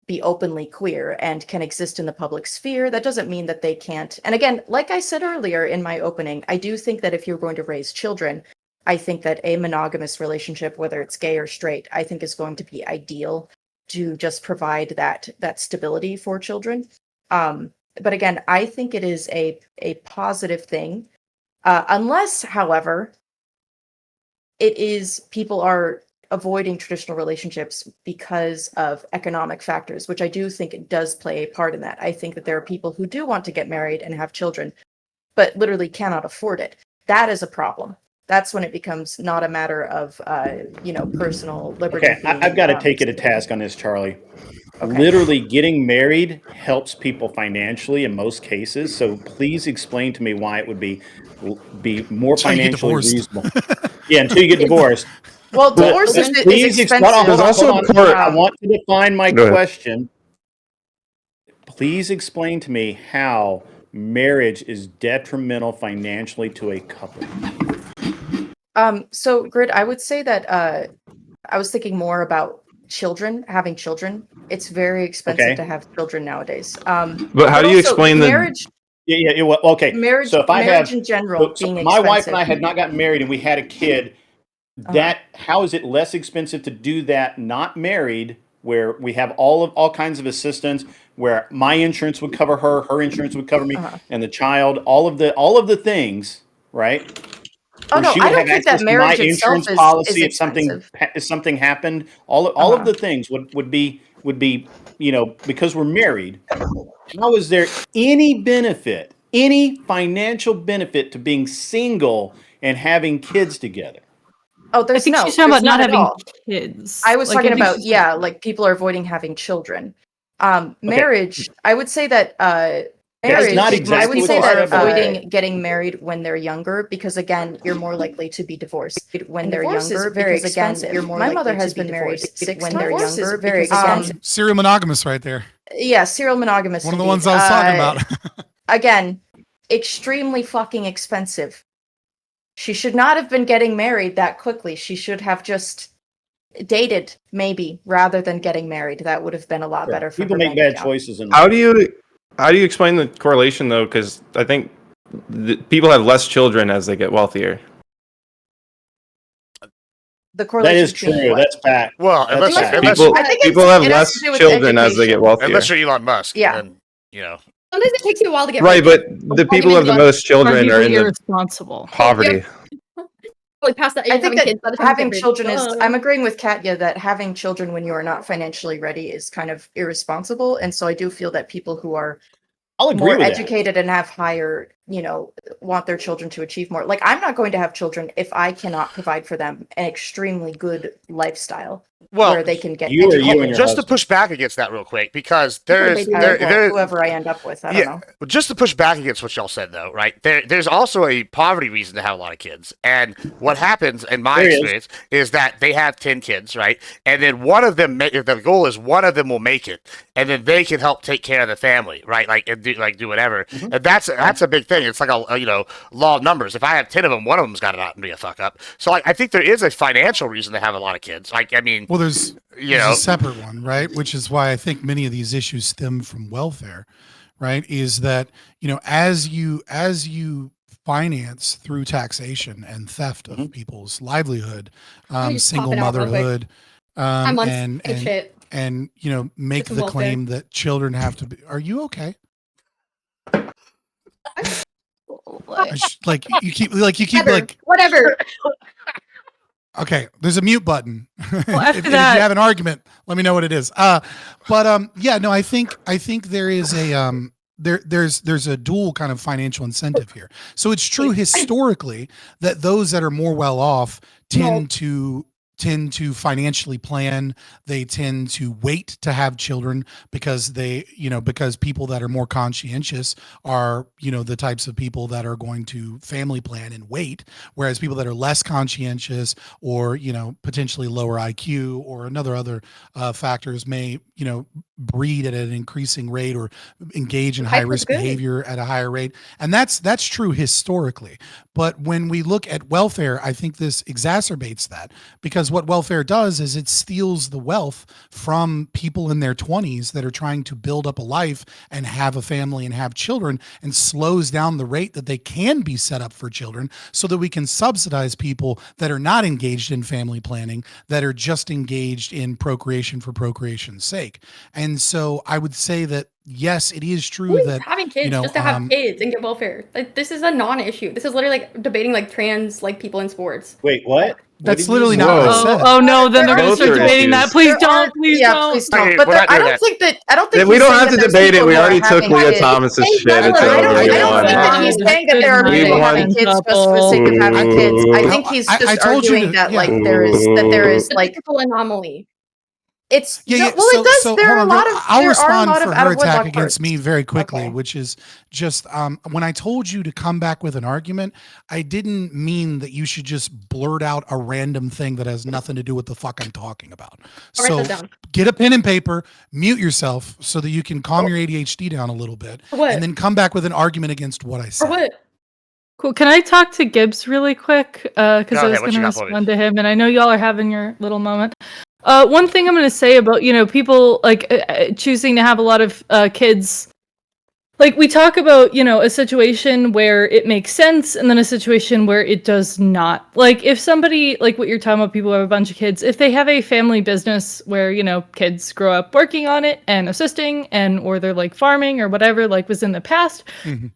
be openly queer and can exist in the public sphere. That doesn't mean that they can't. And again, like I said earlier in my opening, I do think that if you're going to raise children, I think that a monogamous relationship, whether it's gay or straight, I think is going to be ideal to just provide that stability for children. But again, I think it is a positive thing, unless, however, it is people are avoiding traditional relationships because of economic factors, which I do think it does play a part in that. I think that there are people who do want to get married and have children, but literally cannot afford it. That is a problem. That's when it becomes not a matter of, personal liberty. Okay, I've got to take you to task on this, Charlie. Okay. Literally, getting married helps people financially in most cases. So please explain to me why it would be more Until you get financially divorced. reasonable. Yeah, until you get divorced. Well, But divorce is please expensive. hold on, There's also hold on. court- I want to define my Go ahead. question. Please explain to me how marriage is detrimental financially to a couple. So Grid, I would say that I was thinking more about having children. It's very expensive Okay. to have children nowadays. But how do you also, explain the marriage? Yeah, well, okay. Marriage, So if I marriage have, in general so being my wife and I expensive. had not gotten married and we had a kid, how is it less expensive to do that not married, where we have all kinds of assistance, where my insurance would cover her insurance would cover me, and the child, all of the things, right? Oh Where no, she I would don't have think that access to my marriage itself insurance is policy if expensive. something happened. All of the things would be because we're married. How is there any benefit, any financial benefit to being single and having kids together? Oh, I there's think no, she's talking there's about not at having all. kids. I was Like, talking I think about, she's like people are avoiding having children. Marriage, I would say that That's not I exactly would what say you that said, but okay. avoiding getting married when they're younger, because again, you're more likely to be divorced when And they're divorce younger. is very Because again, expensive. you're more My likely mother to has be been married divorced 6 when times. they're Divorce is younger. very because, expensive. Serial monogamous right there. yeah, serial monogamous. One of the indeed. ones I was talking about. Again, extremely fucking expensive. She should not have been getting married that quickly. She should have just dated, maybe, rather than getting married. That would have been a lot better for People her make bank bad account. choices in how do you explain the correlation though? Because I think people have less children as they get wealthier. The That correlation is between true. what? That's fact. Well, That's unless, fact. unless, People I think people have it has less to do with children as they get education. wealthier. unless you're Elon Musk, Yeah. then Sometimes it takes you a while to get Right, rich. but the people who have the Arguably most children are arguably in the irresponsible. poverty. Really past that age I of think having that kids. By the time you having get rich, children is, I'm agreeing with Katya that having children when you are not financially ready is kind of irresponsible. And so I do feel that people who are I'll agree more with that. educated and have higher, want their children to achieve more. Like, I'm not going to have children if I cannot provide for them an extremely good lifestyle well, where they can get You or you educated. and your just to husband. push back against that real quick, because there Or is baby there, boom. there whoever I end up with, I don't know. just to push back against what y'all said though, right? There's also a poverty reason to have a lot of kids, and what happens in my There is. experience is that they have 10 kids, right? And then one of them, the goal is one of them will make it, and then they can help take care of the family, right? Like and do whatever, and that's a big thing. It's like a law of numbers. If I have 10 of them, one of them's got to not be a fuck up. So I think there is a financial reason to have a lot of kids. Like, I mean, Well, there's you a know, separate one, right? Which is why I think many of these issues stem from welfare, right? Is that, as you finance through taxation and theft of people's livelihood, me just single pop it out real quick. motherhood, I'm on and shit. make some the welfare. claim that children have to be. Are you okay? Whatever. Okay, there's a mute button. Well, after if you that- have an argument, let me know what it is. Yeah, no, I think there is a there's a dual kind of financial incentive here. So it's true historically that those that are more well off tend to financially plan. They tend to wait to have children because because people that are more conscientious are, the types of people that are going to family plan and wait. Whereas people that are less conscientious or, potentially lower IQ or other factors may, breed at an increasing rate or engage in Hype high was risk good. behavior at a higher rate. And that's true historically. But when we look at welfare, I think this exacerbates that, because what welfare does is it steals the wealth from people in their 20s that are trying to build up a life and have a family and have children, and slows down the rate that they can be set up for children, so that we can subsidize people that are not engaged in family planning, that are just engaged in procreation for procreation's sake. And so I would say that yes, it is true Who's that having kids just to have kids and get welfare? Like, this is a non-issue. This is literally like debating like trans like people in sports. Wait, what? that's What did you literally say? not what I Whoa. said. Oh no, then they're There gonna are- start Both are debating that. issues. Please There don't, aren't- please yeah, don't. please don't. Okay, But we're there, not I doing don't that. think that I don't think We he's don't saying have to that there's debate it. people We who are already took having Leah kids. Thomas's shit. I It's don't over. We think won. that he's saying that there are We people won. having kids just for the sake of having kids. I think he's I just told you arguing to- that yeah. like there is It's a like typical anomaly. it's Yeah, no, yeah. well it does. So There hold are a on, lot real- of I'll there are a respond lot for of her out of attack wedlock against births. me very quickly, Okay. which is just when I told you to come back with an argument, I didn't mean that you should just blurt out a random thing that has nothing to do with the fuck I'm talking about. I'll write So that down. get a pen and paper, mute yourself so that you can calm your ADHD down a little bit, For what? and then come back with an argument against what I For said. what? Cool. Can I talk to Gibbs really quick? Because Go I ahead, was what going you to got for me? respond to him, and I know y'all are having your little moment. One thing I'm going to say about people like choosing to have a lot of kids. Like, we talk about, a situation where it makes sense and then a situation where it does not. Like, if somebody, like what you're talking about, people who have a bunch of kids, if they have a family business where, kids grow up working on it and assisting, or they're like farming or whatever, like was in the past, Mhm.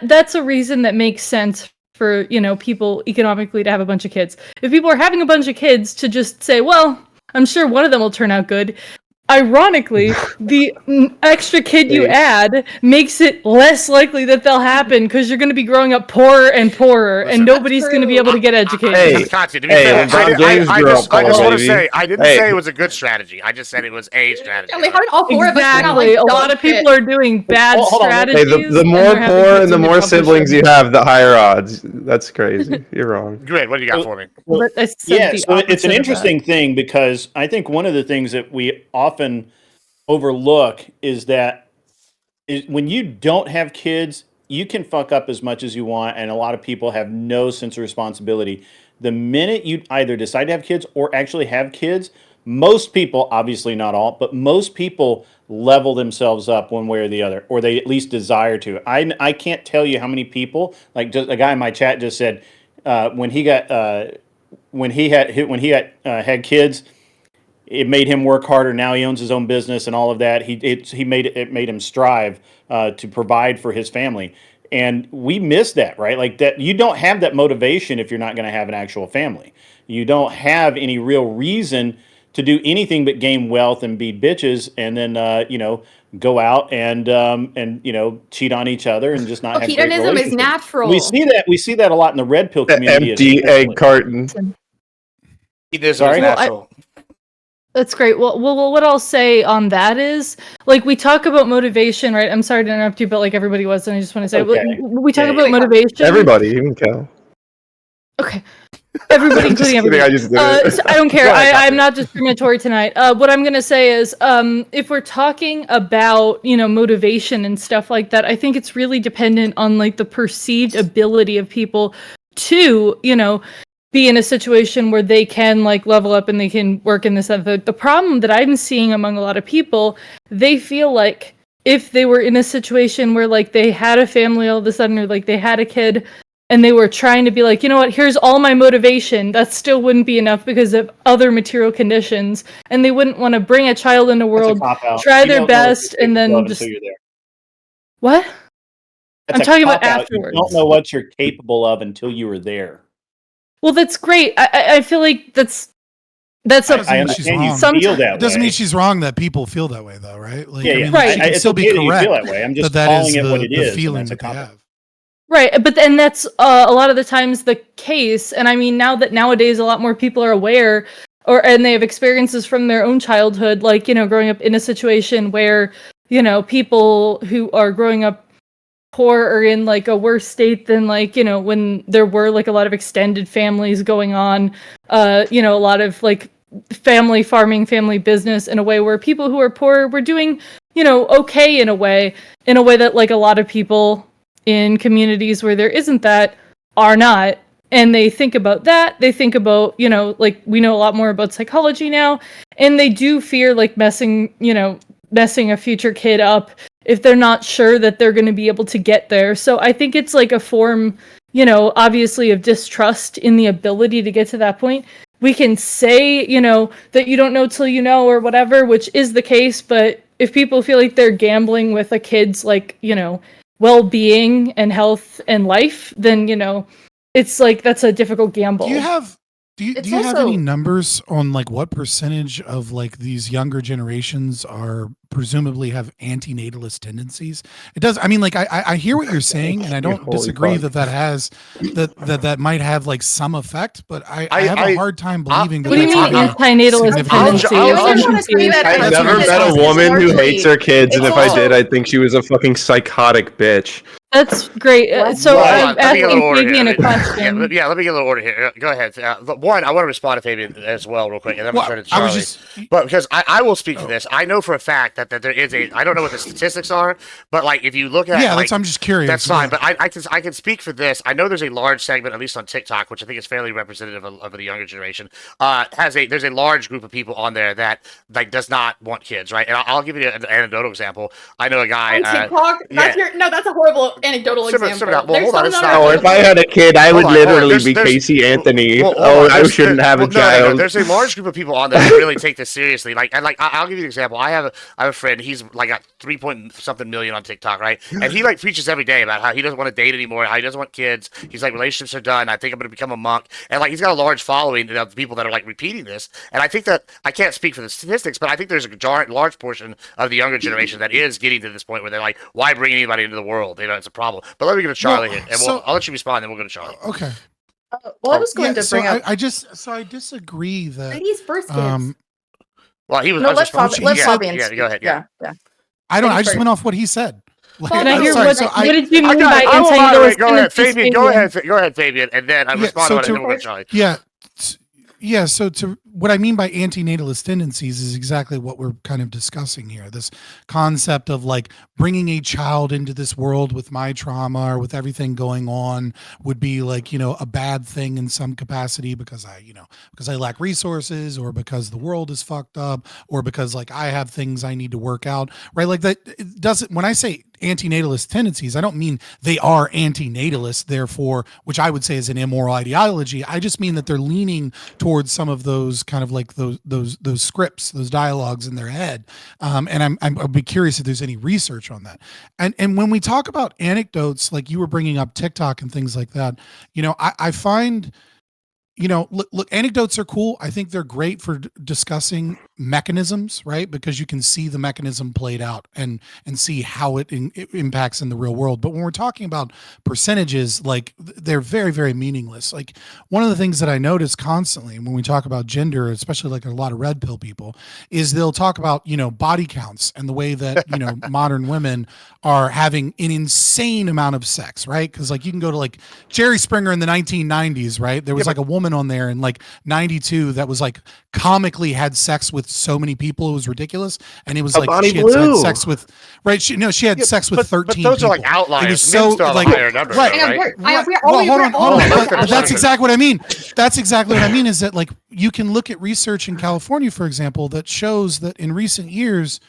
that's a reason that makes sense for, people economically to have a bunch of kids. If people are having a bunch of kids, to just say, well, I'm sure one of them will turn out good. Ironically, the extra kid you add makes it less likely that they'll happen, because you're going to be growing up poorer and poorer, Listen. and nobody's going to be true. able to get educated. Hey, Conti, to be hey, fair, LeBron James I grew just, up I just poor, want to baby. say, I didn't Hey. say it was a good strategy. I just said it was a strategy. I mean, how did all four of us turn out Exactly. like A dog lot of people shit? are doing bad Hold on. Hey, Hey, strategies. the more and they're having poor kids and the and more accomplishing siblings you it. have, the higher odds. That's crazy. You're wrong. Great, what do you got So- for me? Well, But I said yeah, the so it's opposite an of that. interesting thing, because I think one of the things that we often overlook is that when you don't have kids, you can fuck up as much as you want, and a lot of people have no sense of responsibility. The minute you either decide to have kids or actually have kids, most people, obviously not all, but most people level themselves up one way or the other, or they at least desire to. I can't tell you how many people, like just a guy in my chat just said, when he got had kids, it made him work harder. Now he owns his own business and all of that. He made him strive to provide for his family, and we miss that, right? Like that, you don't have that motivation if you're not going to have an actual family. You don't have any real reason to do anything but gain wealth and be bitches, and then go out and cheat on each other and just not Oh, have great hedonism is relationships. natural. We see that a lot in the red pill community. Empty egg carton. It is Sorry? Well, natural. That's great. Well, what I'll say on that is, like, we talk about motivation, right? I'm sorry to interrupt you, but like everybody was, and I just want to say, Okay. we talk Yeah, about yeah. motivation. Everybody, even Cal. Okay. Everybody, I'm just including kidding, everybody. I just did it. So I don't care. Go ahead, I'm Catherine. not discriminatory tonight. What I'm going to say is, if we're talking about, motivation and stuff like that, I think it's really dependent on like the perceived ability of people to, be in a situation where they can like level up and they can work in this other. The problem that I'm seeing among a lot of people, they feel like if they were in a situation where like they had a family all of a sudden, or like they had a kid, and they were trying to be like, you know what, here's all my motivation, that still wouldn't be enough because of other material conditions, and they wouldn't want to bring a child in the That's a world, cop-out. try You their don't know what best, you're and capable then of just until you're there. what? That's I'm a talking about cop-out. afterwards. You don't know what you're capable of until you were there. Well, that's great. I feel like that's That a doesn't mean she's wrong. Some- feel that It doesn't way. mean she's wrong that people feel that way, though, right? Like, Yeah, I yeah. mean, like, she can it's still okay be that you correct. feel that way. I'm just That calling is it what it the is. and feeling that's a that they cop-out. have. Right, but then that's a lot of the times the case, and I mean now that nowadays a lot more people are aware, and they have experiences from their own childhood, like growing up in a situation where people who are growing up poor are in like a worse state than like when there were like a lot of extended families going on, a lot of like family farming, family business in a way where people who are poor were doing, okay in a way that like a lot of people in communities where there isn't that are not. And they think about that. They think about, like we know a lot more about psychology now, and they do fear like messing a future kid up if they're not sure that they're going to be able to get there. So I think it's like a form, obviously of distrust in the ability to get to that point. We can say, that you don't know till you know or whatever, which is the case. But if people feel like they're gambling with a kid's like, well-being and health and life, then, it's like that's a difficult gamble. Do you have It's have also- any numbers on like what percentage of like these younger generations are presumably have antinatalist tendencies? It does. I mean, like I hear what you're saying, and I don't Holy disagree fuck. that might have like some effect, but I have I- a hard time believing that. What do you that's mean having antinatalist significant tendency? I'll- I'm I'll- confused. I've That's never what met a it's woman who largely- hates her kids, and it's if I also- did, I'd think she was a fucking psychotic bitch. That's great. What? So Hold I'm on, let me get a little asking order Fabian a here. question. Let me get a little order here. Go ahead. One, I want to respond to Fabian as well, real quick, and then I'm Well, going to turn I to was Charlie. just But because I will speak to this, I know for a fact that there is I don't know what the statistics are, but like if you look at yeah, like, that's I'm just curious. that's fine, yeah. but I can speak for this. I know there's a large segment, at least on TikTok, which I think is fairly representative of the younger generation. There's a large group of people on there that like does not want kids, right? And I'll give you an anecdotal example. I know a guy. On TikTok, that's yeah. that's a horrible anecdotal example. Well, There's hold on, some it's that not- are- Oh, if I had a kid, I would Hold on, hold on. literally There's- be there's- Casey Anthony. Well, hold Oh, on. I There's- shouldn't have a well, no, child. There's a large group of people on there that really take this seriously. I'll give you an example. I have a friend. He's like got 3 point something million on TikTok, right? And he like preaches every day about how he doesn't want to date anymore, how he doesn't want kids. He's like, relationships are done. I think I'm going to become a monk. And like he's got a large following of people that are like repeating this. And I think that I can't speak for the statistics, but I think there's a large portion of the younger generation that is getting to this point where they're like, why bring anybody into the world? It's a problem. But let me go to Charlie here, and I'll let you respond, then we'll go to Charlie. Okay. Well, I was going Yeah, to so bring up. I disagree that Ladies first, kids. Well, he was. No, I was let responding- Fabian. Let yeah, Fabian yeah, speak. go ahead. Yeah. Yeah. I don't. Ladies I just first. went off what he said. Like, Can Can I I'm hear sorry, what so did you mean by I will moderate. anti-Lewis Go ahead, tendencies, Fabian. Go ahead, Fabian, and then I respond so on it, to- and then we'll go to Charlie. Yeah. So to what I mean by antinatalist tendencies is exactly what we're kind of discussing here. This concept of like bringing a child into this world with my trauma or with everything going on would be like, a bad thing in some capacity because I lack resources or because the world is fucked up or because like I have things I need to work out, right? Like that it doesn't, when I say antinatalist tendencies, I don't mean they are antinatalist, therefore, which I would say is an immoral ideology. I just mean that they're leaning towards some of those kind of like those scripts, those dialogues in their head. And I'll be curious if there's any research on that. And when we talk about anecdotes, like you were bringing up TikTok and things like that, I find, look, anecdotes are cool. I think they're great for discussing mechanisms, right? Because you can see the mechanism played out and see how it impacts in the real world. But when we're talking about percentages, like they're very, very meaningless. Like one of the things that I notice constantly when we talk about gender, especially like a lot of red pill people, is they'll talk about, body counts and the way that, modern women are having an insane amount of sex, right? Because like you can go to like Jerry Springer in the 1990s, right? There was like a woman on there in like 92 that was like comically had sex with so many people, it was ridiculous. And it was like Bonnie she had Blue. sex with she had sex with 13 But those people. are like outliers. It Men was so still have like a higher number, right, though, right? well, hold on. on. But that's exactly what I mean. That's exactly what I mean is that like you can look at research in California, for example, that shows that in recent years,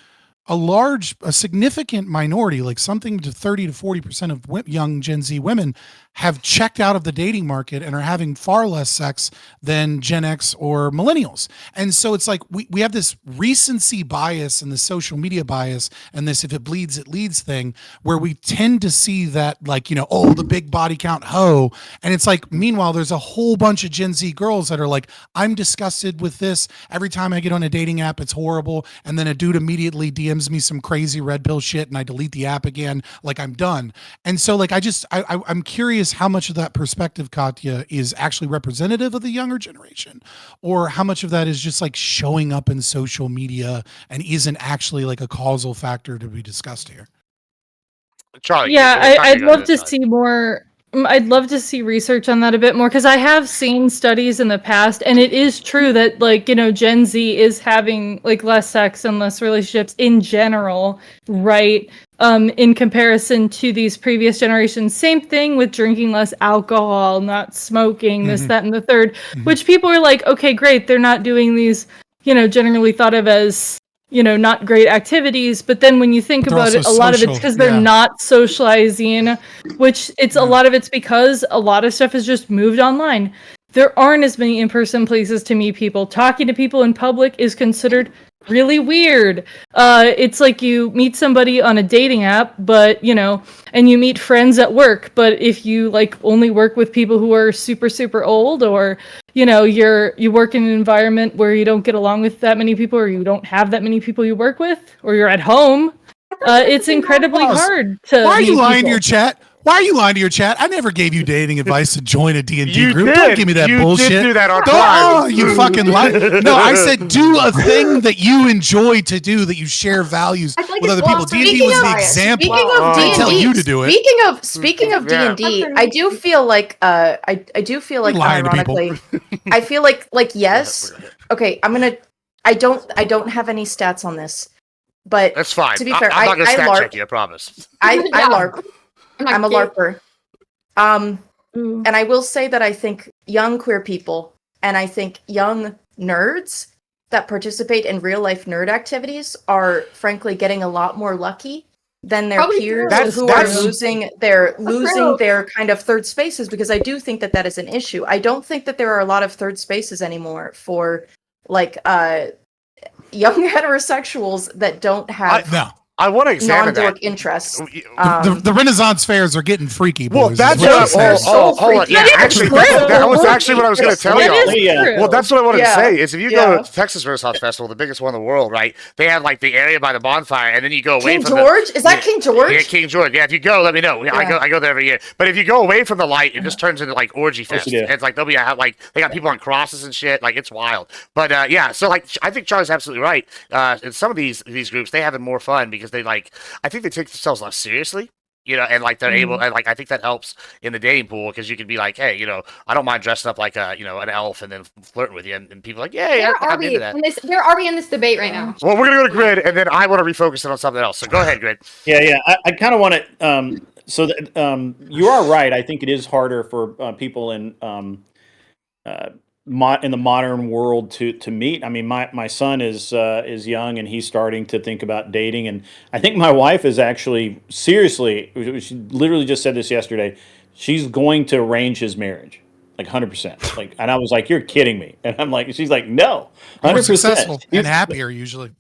a significant minority, like something to 30 to 40% of young Gen Z women have checked out of the dating market and are having far less sex than Gen X or millennials. And so it's like we have this recency bias and the social media bias and this if it bleeds, it leads thing where we tend to see that like, the big body count hoe. And it's like, meanwhile, there's a whole bunch of Gen Z girls that are like, I'm disgusted with this. Every time I get on a dating app, it's horrible. And then a dude immediately DMs me some crazy red pill shit and I delete the app again. Like I'm done. And so like, I'm curious how much of that perspective, Katya, is actually representative of the younger generation or how much of that is just like showing up in social media and isn't actually like a causal factor to be discussed here. Charlie. Yeah, Charlie, I'd go love ahead, to Charlie. see more. I'd love to see research on that a bit more because I have seen studies in the past, and it is true that Gen Z is having less sex and less relationships in general, right? In comparison to these previous generations. Same thing with drinking less alcohol, not smoking, this, that, and the third, which people are like, okay, great, they're not doing these, generally thought of as not great activities, but then when you think about it, a lot of it's because they're not socializing, which a lot of it's because a lot of stuff has just moved online. There aren't as many in-person places to meet people. Talking to people in public is considered really weird. It's like you meet somebody on a dating app, but and you meet friends at work, but if you only work with people who are super, super old, or you work in an environment where you don't get along with that many people, or you don't have that many people you work with, or you're at home, it's incredibly hard to. Why are you lying people. to your chat? Why are you lying to your chat? I never gave you dating advice to join a D&D You group. did. Don't give me that bullshit. You did do that on Don't, Prime. oh, you fucking lie. No, I said do a thing that you enjoy to do, that you share values I feel like with it's other people. lost. D&D Speaking was the of- example. Speaking of I D&D, tell you to do it. Speaking of Yeah. D&D, I do feel like I do feel like You're lying to people. ironically, I feel like yes. Okay, I don't have any stats on this, but That's fine. to be fair, I'm not going to I stat LARP. check you, I promise. I Yeah. LARP. I'm a LARPer. Ooh. And I will say that I think young queer people and I think young nerds that participate in real life nerd activities are frankly getting a lot more lucky than their Probably peers true. who That's- are losing their true. kind of third spaces, because I do think that is an issue. I don't think that there are a lot of third spaces anymore for young heterosexuals that don't have No. I want to examine non-dork that. interests. The Renaissance fairs are getting freaky, boys. Well, is that's what what I'm saying. They're so hold on. freaky. Yeah, That is actually, true. that was actually what I was going to tell That y'all. is true. Well, that's what I wanted to Yeah. say. Is if you Yeah. go to Texas Renaissance Festival, the biggest one in the world, right? They have the area by the bonfire, and then you go away King from George? Is that King George? Yeah, King George. Yeah, if you go, let me know. I go there every year. But if you go away from the light, it just turns into orgy fest. you do. It's they'll be they got people on crosses and shit. It's wild. But yeah, so I think Charlie's absolutely right. In some of these groups, they having more fun because they I think they take themselves less seriously. And they're able, and I think that helps in the dating pool because you can be like, hey, I don't mind dressing up like an elf and then flirting with you, and people are like, yeah, I'm into that. They're already in this debate right now. Well, we're gonna go to Grid, and then I want to refocus it on something else. So go ahead, Grid. Yeah. I kind of want to. So that, you are right. I think it is harder for people in in the modern world to meet. I mean, my son is young and he's starting to think about dating, and I think my wife is actually seriously. She literally just said this yesterday. She's going to arrange his marriage, 100%. And I was like, "You're kidding me!" And I'm like, "She's like, no, 100%." More successful and happier usually.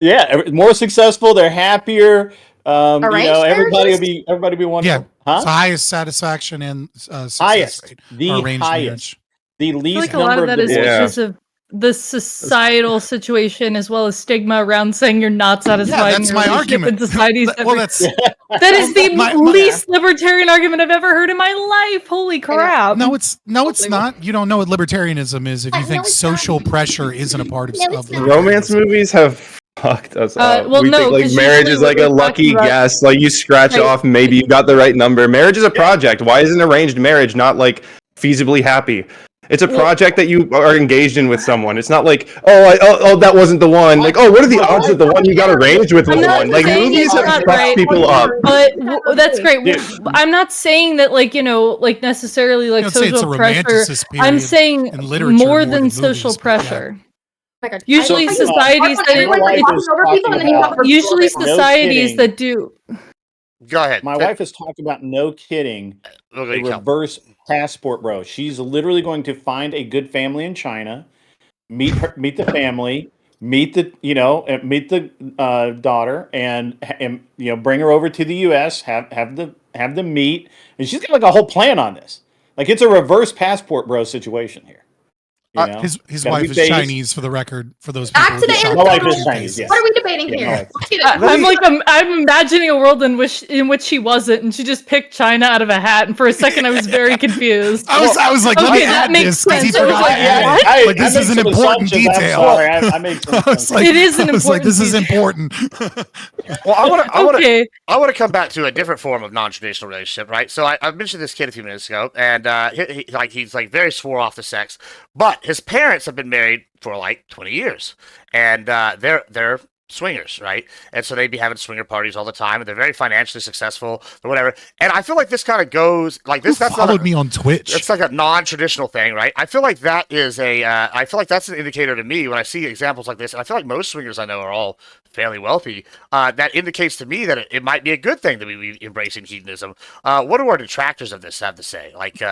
Yeah, more successful. They're happier. Arranged Everybody marriages? will be wonderful. Yeah, Huh? it's the highest satisfaction and success Highest. rate. The are arranged highest. marriage. The I feel least like a lot number of that of is divorces. because of the societal situation as well as stigma around saying you're not satisfied that's in my your relationship argument. in society's Well, that's that is the my- least libertarian argument I've ever heard in my life. Holy crap. no, it's not. You don't know what libertarianism is if you No, think it's not. social pressure isn't a part of, No, it's of not. Romance libertarianism. movies have fucked us up. well, We no, think 'cause marriage usually is what a we're lucky talking about- guess. You scratch Right. off, maybe you got the right number. Marriage is a project. Why isn't arranged marriage not feasibly happy? It's a project that you are engaged in with someone. It's not that wasn't the one. What are the odds that the one you got arranged with was I'm the not one? saying Movies it's have not fucked right. people up. But that's great. Dude. I'm not saying that necessarily You don't say it's a social pressure. romanticist period I'm saying in literature more than movies, social but yeah. pressure. Oh my God. Usually I- societies I- that I- My wife talking is over people and then you talking talk over usually people. No societies kidding. that do. Go ahead. My wife has talked about, no kidding, We'll go a to Cal. reverse passport, bro. She's literally going to find a good family in China, meet the family, meet the daughter, and bring her over to the U.S. Have them meet, and she's got a whole plan on this. It's a reverse passport, bro, situation here. His Gotta wife be is based. Chinese, for the record, for those Back people. to the who shop answer. My wife at is those Chinese, places. yes. What are we debating Yeah, here. no, Look at it. I'm imagining a world in which she wasn't, and she just picked China out of a hat. And for a second, I was very confused. I was like, let Okay, me that add makes this because he sense. I was forgot like, to add what? it. Like, this I is made an some important assumptions. I'm detail. sorry. I made some I was assumptions. like, It is an I was like, important this is detail. important. Well, Okay. I want to come back to a different form of non-traditional relationship, right? So I mentioned this kid a few minutes ago, and he's like very swore off the sex, but his parents have been married for like 20 years, and they're swingers, right? And so they'd be having swinger parties all the time, and they're very financially successful or whatever. And I feel like this kind of goes like this. That's Followed not me on Twitch. it's like a non-traditional thing, right? I feel like that is I feel like that's an indicator to me when I see examples like this, and I feel like most swingers I know are all fairly wealthy. That indicates to me that it might be a good thing to be embracing hedonism. What do our detractors of this have to say? Like, We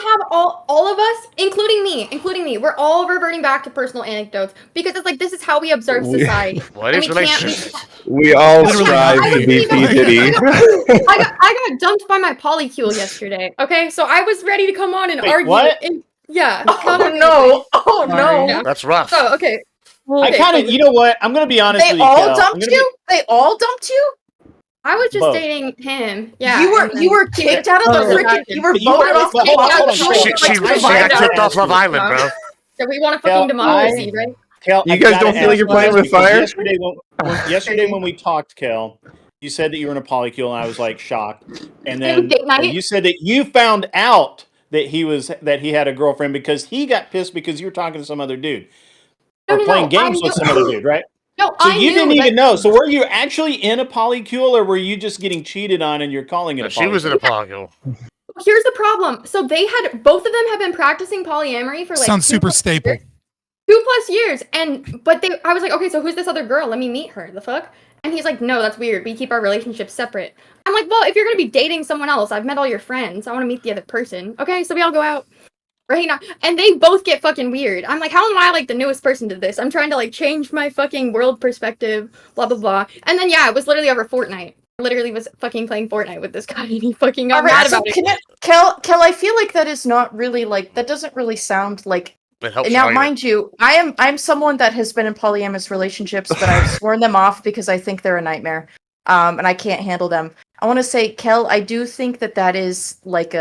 have all of us, including me, we're all reverting back to personal anecdotes because it's like this is how we observe society. what And is we can't relationships? We all Literally, strive I to be was P. even- Diddy. I got dumped by my polycule yesterday. Okay, so I was ready to come on and Wait, argue. what? And, yeah. Oh no! Oh no! Yeah. That's rough. So okay. Well, I kind of, you know what? I'm going to be honest They with you. all Cal. I'm dumped gonna you. They all dumped you. I was just Both. dating him. Yeah. you and then were he kicked was- out of the Oh. freaking. You were But you were- voted off but the hold on, hold on, show. Cal. She Like, got survivor. kicked off Love Island, bro. Yeah, we want a Cal, fucking democracy, right? Cal, You I guys gotta don't feel like ask you're you playing this with because fire? Yesterday when we talked, Cal, you said that you were in a polycule, and I was like shocked. And It then was date night. you said that you found out that he had a girlfriend because he got pissed because you were talking to some other dude No, or no, playing no, games I with knew- some other dude, right? No, So I you knew didn't that- even know. So were you actually in a polycule, or were you just getting cheated on and you're calling it a polycule? She was in a polycule. Here's the problem. So they had both of them have been practicing polyamory for like Sounds 2 super plus staple. years. 2+ years, but I was like, okay, so who's this other girl? Let me meet her. The fuck? And he's like, no, that's weird. We keep our relationship separate. I'm like, well, if you're gonna be dating someone else, I've met all your friends. I want to meet the other person. Okay, so we all go out. Right now, and they both get fucking weird. I'm like, how am I like the newest person to this? I'm trying to like change my fucking world perspective, blah blah blah. And then yeah, it was literally over Fortnite. I literally was fucking playing Fortnite with this guy, and he fucking got All mad right, so about it. Kel, I feel like that is not really like that. Doesn't really sound like. It helps Now, argument. mind you, I'm someone that has been in polyamorous relationships, but I've sworn them off because I think they're a nightmare, and I can't handle them. I want to say, Kel, I do think that is like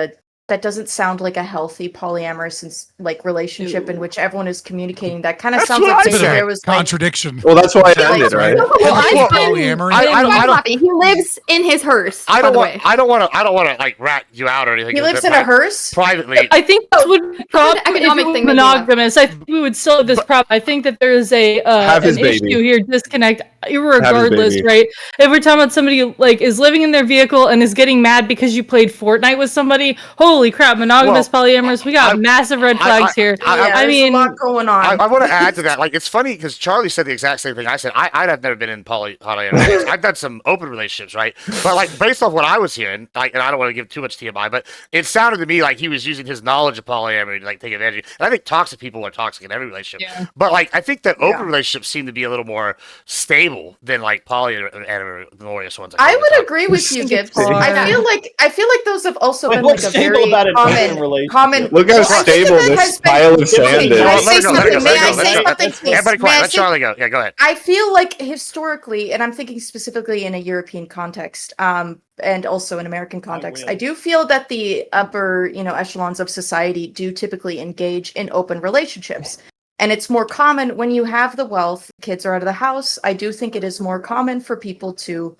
that doesn't sound like a healthy polyamorous like relationship in which everyone is communicating. That kind of That's sounds what like I maybe said. there was like. Contradiction. Well, that's why it Like, ended, right? No, Well, I've well, been- polyamory. I don't- He lives in his hearse. I by don't the want. way. I don't want to like rat you out or anything. He but lives in a hearse. privately. I think this would be problem if economic it was thing that you have. monogamous. I think we would still have this problem. I think that there is a Have his an baby. issue here, disconnect, Have his irregardless, baby. right? If we're talking about somebody like is living in their vehicle and is getting mad because you played Fortnite with somebody, holy crap, monogamous polyamorous, we got massive red flags here. Yeah, I there's mean, a lot going on. I want to add to that. Like, it's funny because Charlie said the exact same thing I said. I'd have never been in polyamory. I've done some open relationships, right? But like, based off what I was hearing, like, and I don't want to give too much TMI, but it sounded to me like he was using his knowledge of polyamory to like take advantage. And I think toxic people are toxic in every relationship. Yeah. But like, I think that open Yeah. relationships seem to be a little more stable than like polyamorous ones. I would agree with you, Gibbs. I feel like those have also Wait, been like what's a stable very about an open common relationship? Look how Well, I think stable that this has been- pile of sand Okay, is. can I Let say it go, let it something? go, May let it I go, let say it go. something, please? Everybody May I quiet. Let say- Charlie go. Yeah, go ahead. I feel like historically, and I'm thinking specifically in a European context, and also in American context, I do feel that the upper, echelons of society do typically engage in open relationships. And it's more common when you have the wealth, kids are out of the house. I do think it is more common for people to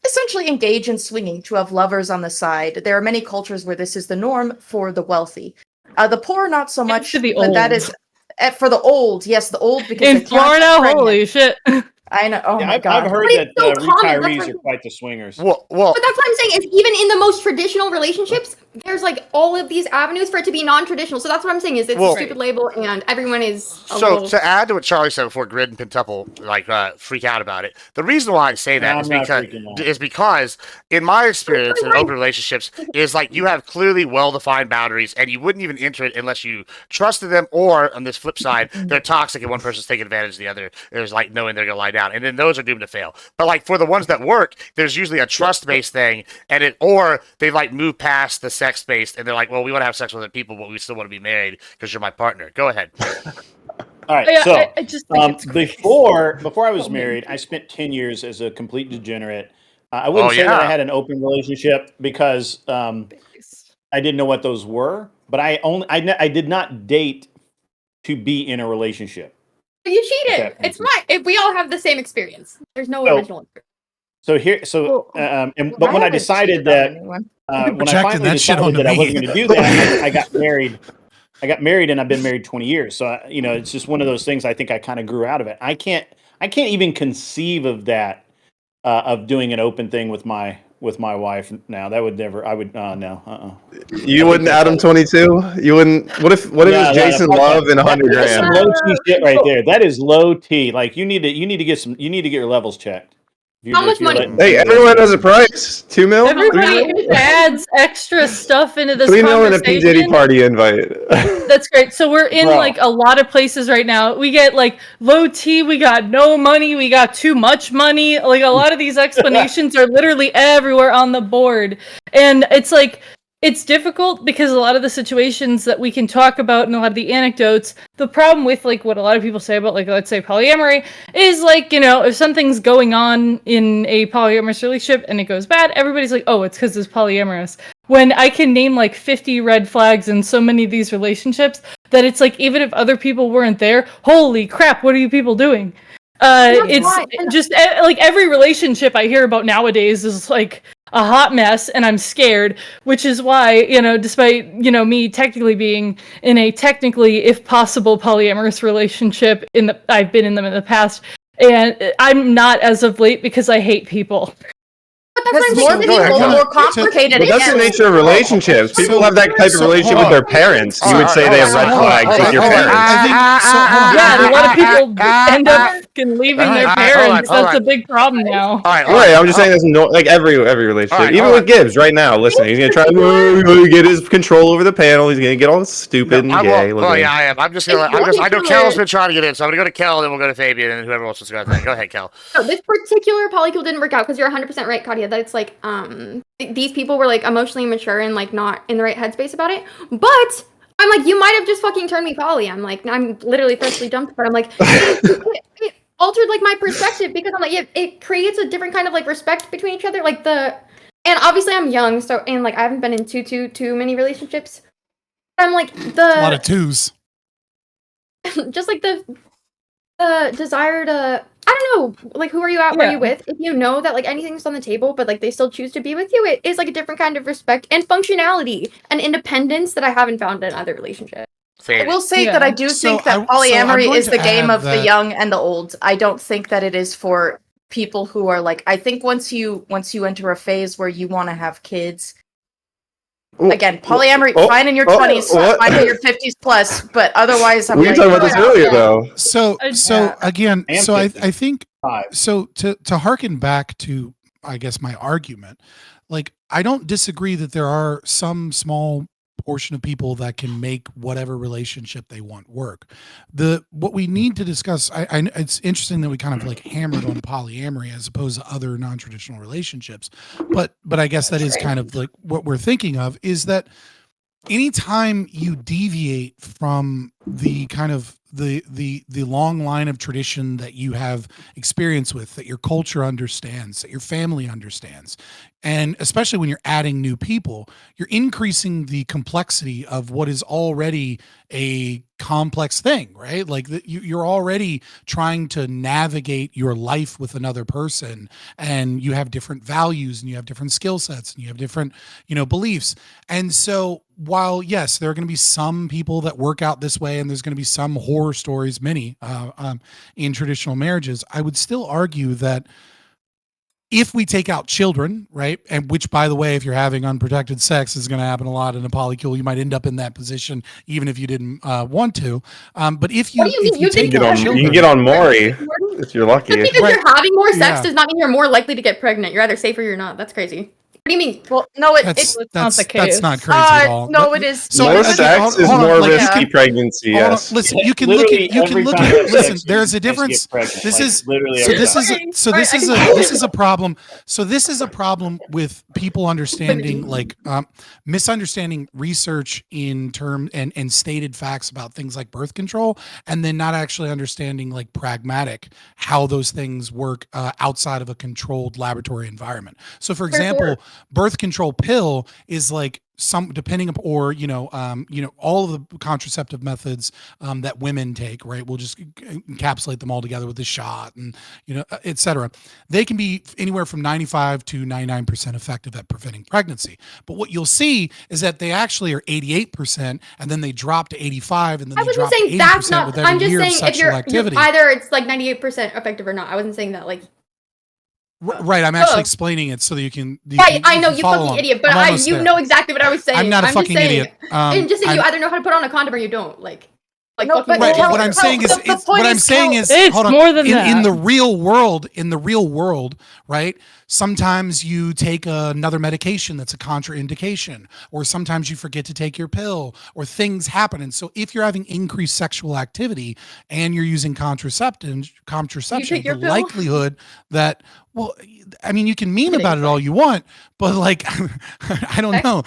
essentially engage in swinging, to have lovers on the side. There are many cultures where this is the norm for the wealthy. The poor, not so much, for the but that old. is for the old. Yes, the old because in they can't get Florida, pregnant. holy shit. I know. Oh Yeah, my god. I've heard But that it's so common, that's retirees why- are quite the swingers. Well, But that's what I'm saying is even in the most traditional relationships, there's like all of these avenues for it to be non-traditional. So that's what I'm saying is it's Well- a stupid label and everyone is a so little... to add to what Charlie said before, Grid and Pentuple like freak out about it. The reason why I say that No, is I'm not because freaking out. in my experience in open relationships is like you have clearly well-defined boundaries and you wouldn't even enter it unless you trusted them, or on this flip side, they're toxic and one person's taking advantage of the other. There's like knowing they're gonna lie down, and then those are doomed to fail. But like for the ones that work, there's usually a trust-based thing, or they like move past the sex-based and they're like, well, we want to have sex with other people, but we still want to be married because you're my partner. Go ahead. All right. Yeah, So I just think it's crazy. before I was Oh, man. married, I spent 10 years as a complete degenerate. I Oh wouldn't say that I yeah. had an open relationship because I didn't know what those were, but I did not date to be in a relationship. You if cheated. that makes It's fine. If we all have the same experience. There's no original. So here, so Well, but when I haven't decided cheated on that anyone. You're when I projecting finally that shit decided onto that I me. wasn't going to do that, I got married. I got married, and I've been married 20 years. So it's just one of those things. I think I kind of grew out of it. I can't even conceive of that of doing an open thing with my wife now. That would never. I would no. You wouldn't Adam 22? You wouldn't. What if it was Jason Love and 100 That's some grand? low T shit right there. That is low T. Like you need to get your levels checked. How much money? Hey, everyone has a price. 2 mil. Everybody adds extra stuff into this 3 mil and a conversation. P Diddy party invite. That's great. So we're in like a lot of places right now. We get like low T, we got no money, we got too much money. Like a lot of these explanations are literally everywhere on the board. And it's like it's difficult because a lot of the situations that we can talk about and a lot of the anecdotes, the problem with like what a lot of people say about like let's say polyamory is like, if something's going on in a polyamorous relationship and it goes bad, everybody's like, oh, it's because it's polyamorous. When I can name like 50 red flags in so many of these relationships that it's like even if other people weren't there, holy crap, what are you people doing? It's just like every relationship I hear about nowadays is like a hot mess and I'm scared, which is why, despite, me technically being in a technically, if possible, polyamorous relationship I've been in them in the past, and I'm not as of late because I hate people. But More people, more complicated. But that's the nature of relationships. People have that type of relationship with their parents. You would say they have red flags with your parents. Yeah, a lot of people end up leaving their parents. That's a big problem now. Right, I'm just saying that's like every relationship. Even with Gibbs right now, listen, he's gonna try to get his control over the panel. He's gonna get all stupid and gay. Oh yeah, I am. I know Kel's been trying to get in, so I'm gonna go to Kel, then we'll go to Fabian, and whoever else is going to. Go ahead, Kel. So this particular polycule didn't work out because you're 100% right, Katia. That it's like these people were like emotionally mature and like not in the right headspace about it. But I'm like, you might have just fucking turned me poly. I'm literally freshly dumped, but I'm like, it altered like my perspective because I'm like, it creates a different kind of like respect between each other. And obviously I'm young, so and like I haven't been in too many relationships. I'm like a lot of twos. just like the desire to, I don't know, like who are you out? Where are you with? If you know that like anything's on the table, but like they still choose to be with you, it is like a different kind of respect and functionality and independence that I haven't found in other relationships. I will say that I do think that polyamory is the game of the young and the old. I don't think that it is for people who are like, I think once you enter a phase where you want to have kids, again, polyamory, fine in your 20s, fine in your 50s plus, but otherwise, we were talking about this earlier, though. So again, so I think, so to harken back to, I guess, my argument, like, I don't disagree that there are some small portion of people that can make whatever relationship they want work. What we need to discuss, I it's interesting that we kind of like hammered on polyamory as opposed to other non-traditional relationships, but I guess that is kind of like what we're thinking of, is that anytime you deviate from the kind of the long line of tradition that you have experience with, that your culture understands, that your family understands, and especially when you're adding new people, you're increasing the complexity of what is already a complex thing, right? Like you're already trying to navigate your life with another person, and you have different values and you have different skill sets and you have different, beliefs. And so while yes, there are going to be some people that work out this way, and there's going to be some horror stories, many in traditional marriages, I would still argue that if we take out children, right, and which, by the way, if you're having unprotected sex, is going to happen a lot in a polycule. You might end up in that position even if you didn't want to. But if you, you can get on Maury if you're lucky. Just because you're having more sex does not mean you're more likely to get pregnant. You're either safe or you're not. That's crazy. What do you mean? Well, no, That's not the case. not crazy at all. no, But- it is. So More I think- sex hold is on, more like, you risky can- pregnancy. Hold on, Yes. listen, you can look Literally at every time at you have listen, sex, there's a you get difference. pregnant, This like, is literally so every this time. is a, so Right, this I is can- a this is a problem. So this is a problem with people understanding like misunderstanding research in term and stated facts about things like birth control, and then not actually understanding like pragmatic how those things work outside of a controlled laboratory environment. So for example, birth control pill is like some depending upon, or all of the contraceptive methods that women take, right? We'll just encapsulate them all together with the shot and et cetera. They can be anywhere from 95 to 99% effective at preventing pregnancy. But what you'll see is that they actually are 88%, and then they drop to 85, and then I they wasn't drop to saying 80% that's not. with every I'm just year of saying if sexual you're activity. either it's like 98% effective or not. I wasn't saying that like. Right, I'm actually explaining it so that you can. Yeah, I know you follow fucking along. idiot, but I'm almost you there. know exactly what I was saying. I'm not a just fucking saying, idiot. And just saying you I'm- either know how to put on a condom or you don't. Like No, fucking but Right, Kel- but what I'm Kel, saying is, the point what I'm is, saying Kel- is, It's hold on. more than in that. the real world, right? Sometimes you take another medication that's a contraindication, or sometimes you forget to take your pill, or things happen. And so, if you're having increased sexual activity and you're using contraception, your the pill? likelihood that, well, I mean, you can meme Kidding, about it all sorry. you want, but like, I don't know.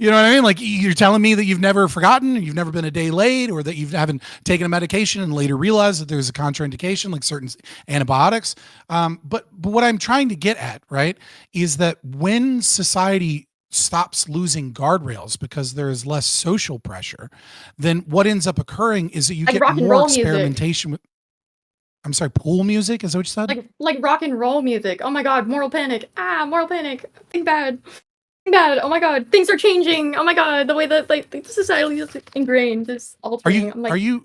You know what I mean? Like you're telling me that you've never forgotten, you've never been a day late, or that you haven't taken a medication and later realized that there's a contraindication, like certain antibiotics. But what I'm trying to get at, right, is that when society stops losing guardrails because there is less social pressure, then what ends up occurring is that you Like get rock and more roll music. experimentation with. I'm sorry, pool music? Is that what you said? like rock and roll music. Oh my god, moral panic. Moral panic. Think bad. Think bad. Oh my god, things are changing. Oh my god, the way that like the society is ingrained is Are altering. you? I'm like, Are you?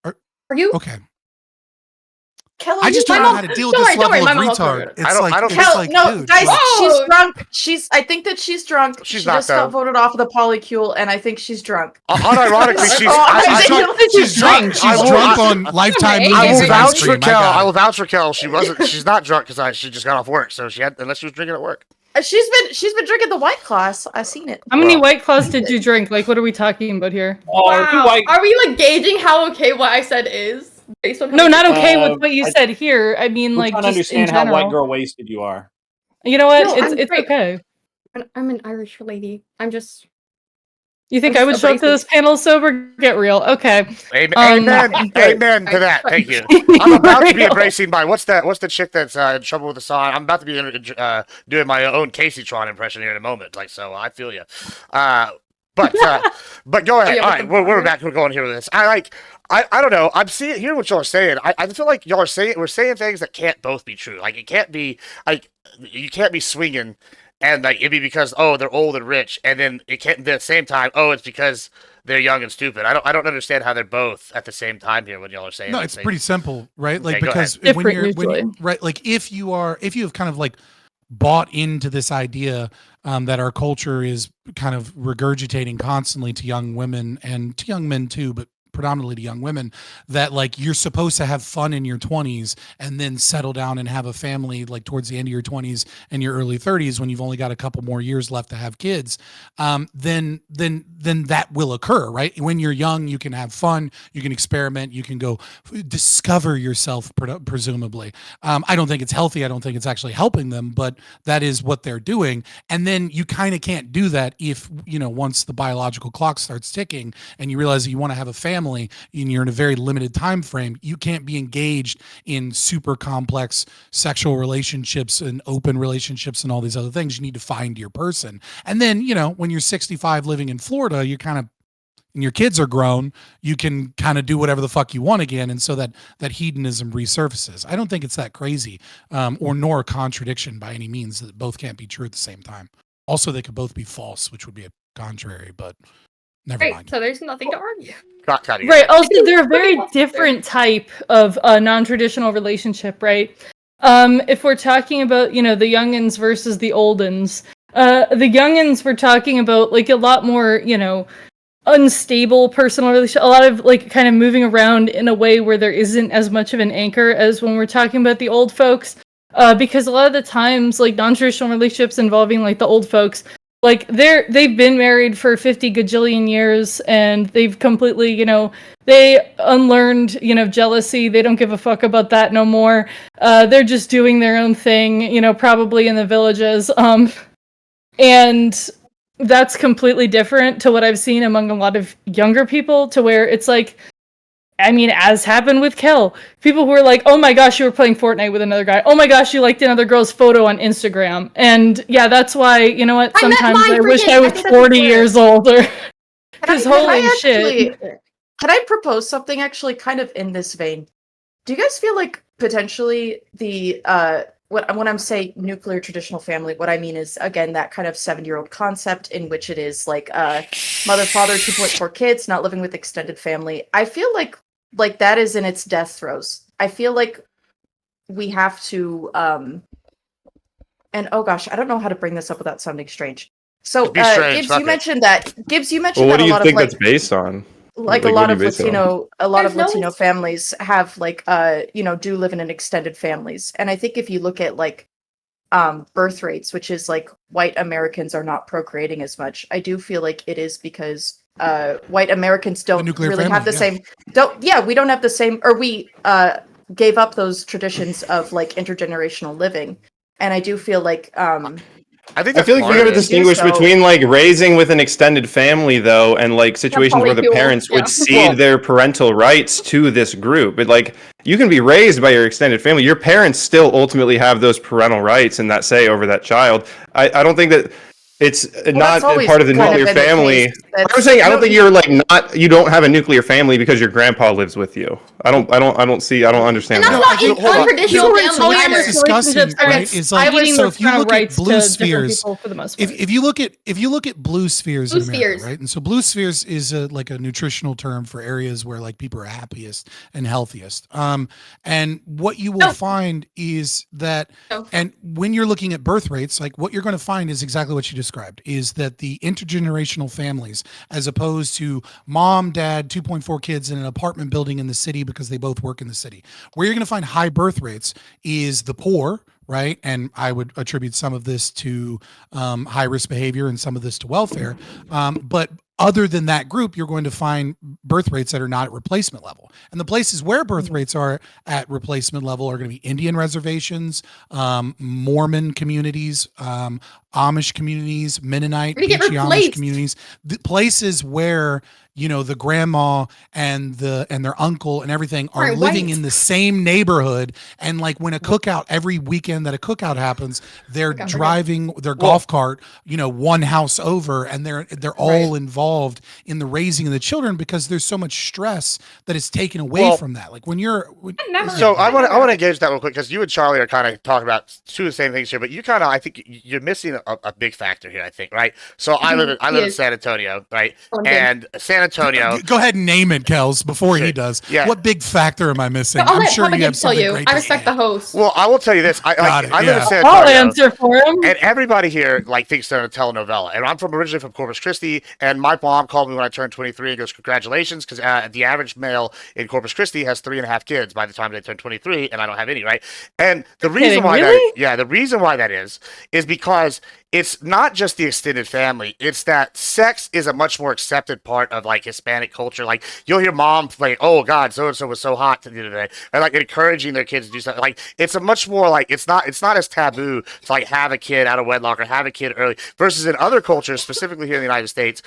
Are you? Okay. Kel, I just My don't know mom- how to deal with don't this worry, don't level worry, of my mom will cover retard. it. It's I don't- like, I don't- it's Kel, like, no, dude, guys, like- she's Oh! drunk. I think that she's drunk. She's she not, just got though. voted off of the polycule, and I think she's drunk. Unironically, she's. Oh, I, I I, think drunk- She's drunk. She's I will- drunk I- on Lifetime I I movies will and ice vouch for cream. I Kel. got I it. will vouch for Kel. She wasn't. She's not drunk because she just got off work, so unless she was drinking at work. She's been drinking the White Claws. I've seen it. How many Well. White Claws did you drink? Like, what are we talking about here? Wow. Are we like gauging how okay what I said is based on? How No, you- not okay with what you I- said here. I mean, We're like, trying to just in understand how general. white girl wasted you are. You know what? No, I'm it's great. okay. I'm an Irish lady. I'm just. You think I'm I would just show up to this abrasive. panel sober? Get real. Okay. Amen. but- Amen to that. Thank you. I'm about to be embracing by what's the chick that's in trouble with the sign? I'm about to be doing my own Casey Tron impression here in a moment. Like, so I feel you. But go ahead. Yeah, All with right, the we're back. We're going here with this. I don't know. I'm hearing what y'all are saying. I feel like y'all are saying we're saying things that can't both be true. Like it can't be like you can't be swinging and like it'd be because they're old and rich, and then it can't be at the same time. It's because they're young and stupid. I don't understand how they're both at the same time here when y'all are saying. No, these it's things. pretty simple, right? Like Okay, go because ahead. when Different you're right, like if you have kind of like bought into this idea that our culture is kind of regurgitating constantly to young women and to young men too, but predominantly to young women, that like you're supposed to have fun in your 20s and then settle down and have a family like towards the end of your 20s and your early 30s when you've only got a couple more years left to have kids, then that will occur, right? When you're young, you can have fun, you can experiment, you can go discover yourself, presumably. I don't think it's healthy. I don't think it's actually helping them, but that is what they're doing. And then you kind of can't do that if, once the biological clock starts ticking and you realize that you want to have a family and you're in a very limited time frame, you can't be engaged in super complex sexual relationships and open relationships and all these other things. You need to find your person. And then, when you're 65 living in Florida, you're kind of, and your kids are grown, you can kind of do whatever the fuck you want again. And so that hedonism resurfaces. I don't think it's that crazy, or nor a contradiction by any means, that both can't be true at the same time. Also, they could both be false, which would be a contrary, but never Great. mind. So there's nothing to argue. Right. Also, they're a very different type of non-traditional relationship, right? If we're talking about, the youngins versus the oldins, the youngins we're talking about like a lot more, unstable personal relationship, a lot of like kind of moving around in a way where there isn't as much of an anchor as when we're talking about the old folks. because a lot of the times, like non-traditional relationships involving like the old folks, like they've been married for 50 gajillion years, and they've completely, they unlearned, jealousy. They don't give a fuck about that no more. They're just doing their own thing, probably in the villages. And that's completely different to what I've seen among a lot of younger people, to where it's like, I mean, as happened with Kel, people who were like, oh my gosh, you were playing Fortnite with another guy. Oh my gosh, you liked another girl's photo on Instagram. And yeah, that's why, you know what, sometimes I wish I was 40 years older. Because holy shit. Can I propose something actually kind of in this vein? Do you guys feel like potentially the, when I'm saying nuclear traditional family, what I mean is, again, that kind of 7-year-old concept in which it is like mother, father, 2.4 kids, not living with extended family. I feel like that is in its death throes. I feel like we have to, and oh gosh, I don't know how to bring this up without sounding strange. So, Gibbs, you mentioned that. Well, what do you think that's based on? Like a lot of Latino families have do live in extended families. And I think if you look at birth rates, which is like white Americans are not procreating as much, I do feel like it is because white Americans don't really have the same, we don't have the same, or we gave up those traditions of like intergenerational living. And I do feel like I feel like we gotta distinguish between like raising with an extended family though, and like situations where the parents would cede their parental rights to this group. But like, you can be raised by your extended family. Your parents still ultimately have those parental rights and that say over that child. I don't think that it's not part of the nuclear family. I'm saying I don't think you're like you don't have a nuclear family because your grandpa lives with you. I don't understand that. That's not untraditional family either. Discussing, right? Is like, so if you look at blue spheres, if you look at blue spheres in America, right? And so blue spheres is like a nutritional term for areas where like people are happiest and healthiest. And what you will find is that, and when you're looking at birth rates, like what you're going to find is exactly what you described, is that the intergenerational families, as opposed to mom, dad, 2.4 kids in an apartment building in the city because they both work in the city, where you're going to find high birth rates is the poor, right? And I would attribute some of this to high risk behavior and some of this to welfare. But other than that group, you're going to find birth rates that are not at replacement level. And the places where birth rates are at replacement level are going to be Indian reservations, Mormon communities, Amish communities, Mennonite, Amish communities, the places where the grandma and their uncle and everything are living in the same neighborhood. And like when a cookout, every weekend that a cookout happens, they're driving their golf cart, one house over, and they're all involved in the raising of the children because there's so much stress that is taken away from that. Like when you're, I want to engage that real quick because you and Charlie are kind of talking about two of the same things here, but I think you're missing a big factor here. I think, right? So I live in San Antonio, right? And San Antonio. Go ahead and name it, Kels, before he does. Yeah. What big factor am I missing? I'm sure you have something great to say. I respect the host. Well, I will tell you this. I live in San Antonio. I'll answer for him. And everybody here thinks they're in a telenovela. And I'm originally from Corpus Christi, and my mom called me when I turned 23 and goes, "Congratulations," because the average male in Corpus Christi has 3.5 kids by the time they turn 23, and I don't have any, right? And the reason why the reason why that is because it's not just the extended family. It's that sex is a much more accepted part of Hispanic culture. Like you'll hear mom like, "Oh God, so and so was so hot today," and encouraging their kids to do something. It's a much more it's not as taboo to have a kid out of wedlock or have a kid early. Versus in other cultures, specifically here in the United States,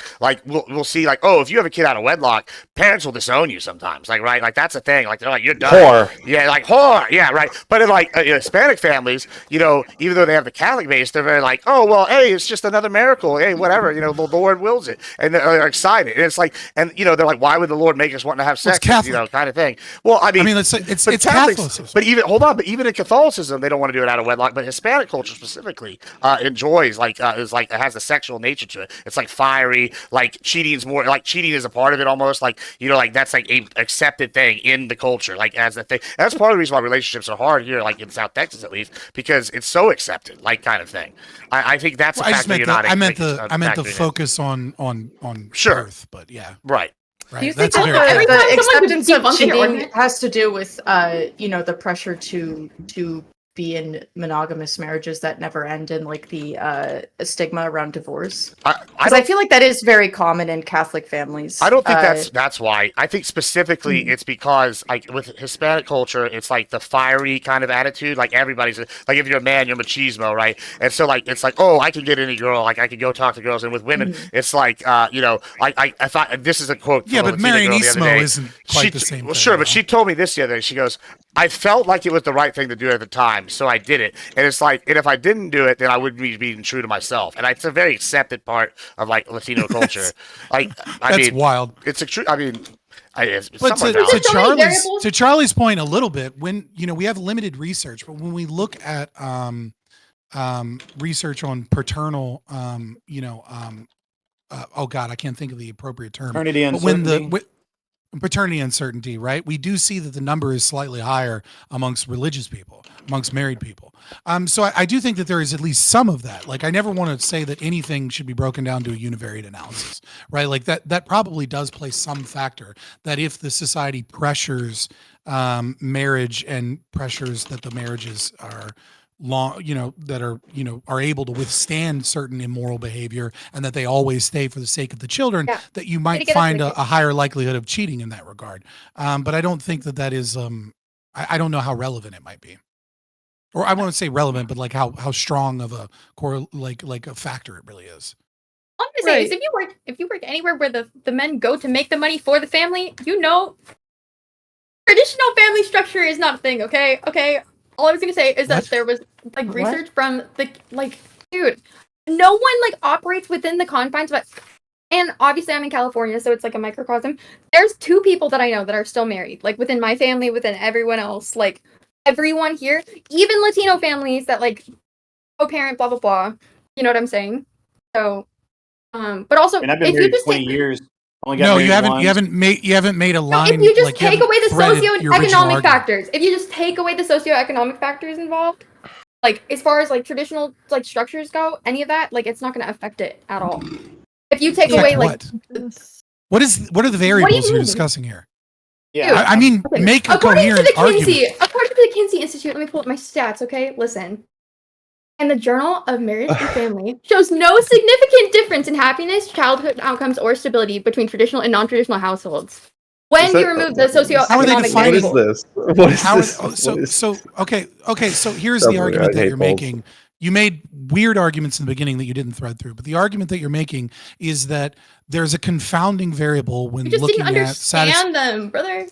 we'll see oh, if you have a kid out of wedlock, parents will disown you sometimes. Right, that's a thing. They're you're done. Whore. Yeah, whore. Yeah, right. But in Hispanic families, even though they have the Catholic base, they're very oh well, hey, it's just another miracle. Hey, whatever, the Lord wills it, and they're excited. And it's they're why would the Lord make us want to have sex? Kind of thing. Well, I mean, it's Catholicism. But even in Catholicism, they don't want to do it out of wedlock. But Hispanic culture specifically enjoys it has a sexual nature to it. It's fiery. Cheating's more cheating is a part of it almost. That's a accepted thing in the culture. As a thing. And that's part of the reason why relationships are hard here, in South Texas at least, because it's so accepted, kind of thing. I think that's a factor you're not. I meant the focus on birth, but yeah. Right. Do you think the acceptance of cheating has to do with the pressure to be in monogamous marriages that never end, and like the stigma around divorce? I Because I feel like that is very common in Catholic families. I don't think that's why. I think specifically Mhm. it's because like with Hispanic culture, it's like the fiery kind of attitude. Like everybody's like, if you're a man, you're machismo, right? And so like it's like, oh, I can get any girl, like I can go talk to girls. And with women, Mhm. it's like, I thought this is a quote Yeah, from a but Latina girl the other Marianismo day. isn't quite the same Well, thing. sure, but though. she told me this the other day. She goes, I felt like it was the right thing to do at the time, so I did it. And it's like, and if I didn't do it, then I wouldn't be being true to myself. And it's a very accepted part of like Latino culture. Like, I That's mean, wild. it's a true. I mean, it's But somewhat There's valid. just so many variables. to Charlie's point a little bit, when we have limited research, but when we look at research on paternal oh god, I can't think of the appropriate term. Paternity But when uncertainty. paternity uncertainty, right? We do see that the number is slightly higher amongst religious people, amongst married people. So I do think that there is at least some of that. Like, I never want to say that anything should be broken down to a univariate analysis, right? Like that probably does play some factor, that if the society pressures marriage and pressures that the marriages are long, that are able to withstand certain immoral behavior, and that they always stay for the sake of the children, Yeah. that you Way might to get us find wicked. a higher likelihood of cheating in that regard. But I don't think that is I don't know how relevant it might be, or I won't say relevant, but like how strong of a core, like a factor it really is. All I'm gonna say is, Right. if you work anywhere where the men go to make the money for the family, traditional family structure is not a thing. Okay. All I was gonna say is that What? there was like What? research from dude, no one like operates within the confines, but and obviously I'm in California, so it's like a microcosm. There's 2 people that I know that are still married, like within my family, within everyone else, like everyone here, even Latino families that like co-parent, blah blah blah. You know what I'm saying? So, but also And I've been if you married just 20 take years. Only got No, married you haven't. once. You haven't made a no, line. if you just like, you take haven't away the threaded your original socioeconomic argument. factors, if you just take away the socioeconomic factors involved, like as far as like traditional like structures go, any of that, like it's not going to affect it at all. If you take Affect away like what are the variables you're mean? discussing here? Yeah. Dude, I mean, okay. make a According to coherent the Kinsey, argument. according to the Kinsey Institute, let me pull up my stats, okay? Listen. And the Journal of Marriage and Family shows no significant difference in happiness, childhood outcomes, or stability between traditional and non-traditional households when you remove the How are they socioeconomic defining variable. this? What is How this? okay, so here's Don't the worry, argument I that hate you're polls. making. You made weird arguments in the beginning that you didn't thread through, but the argument that you're making is that there's a confounding variable when You just didn't looking at understand them, brother.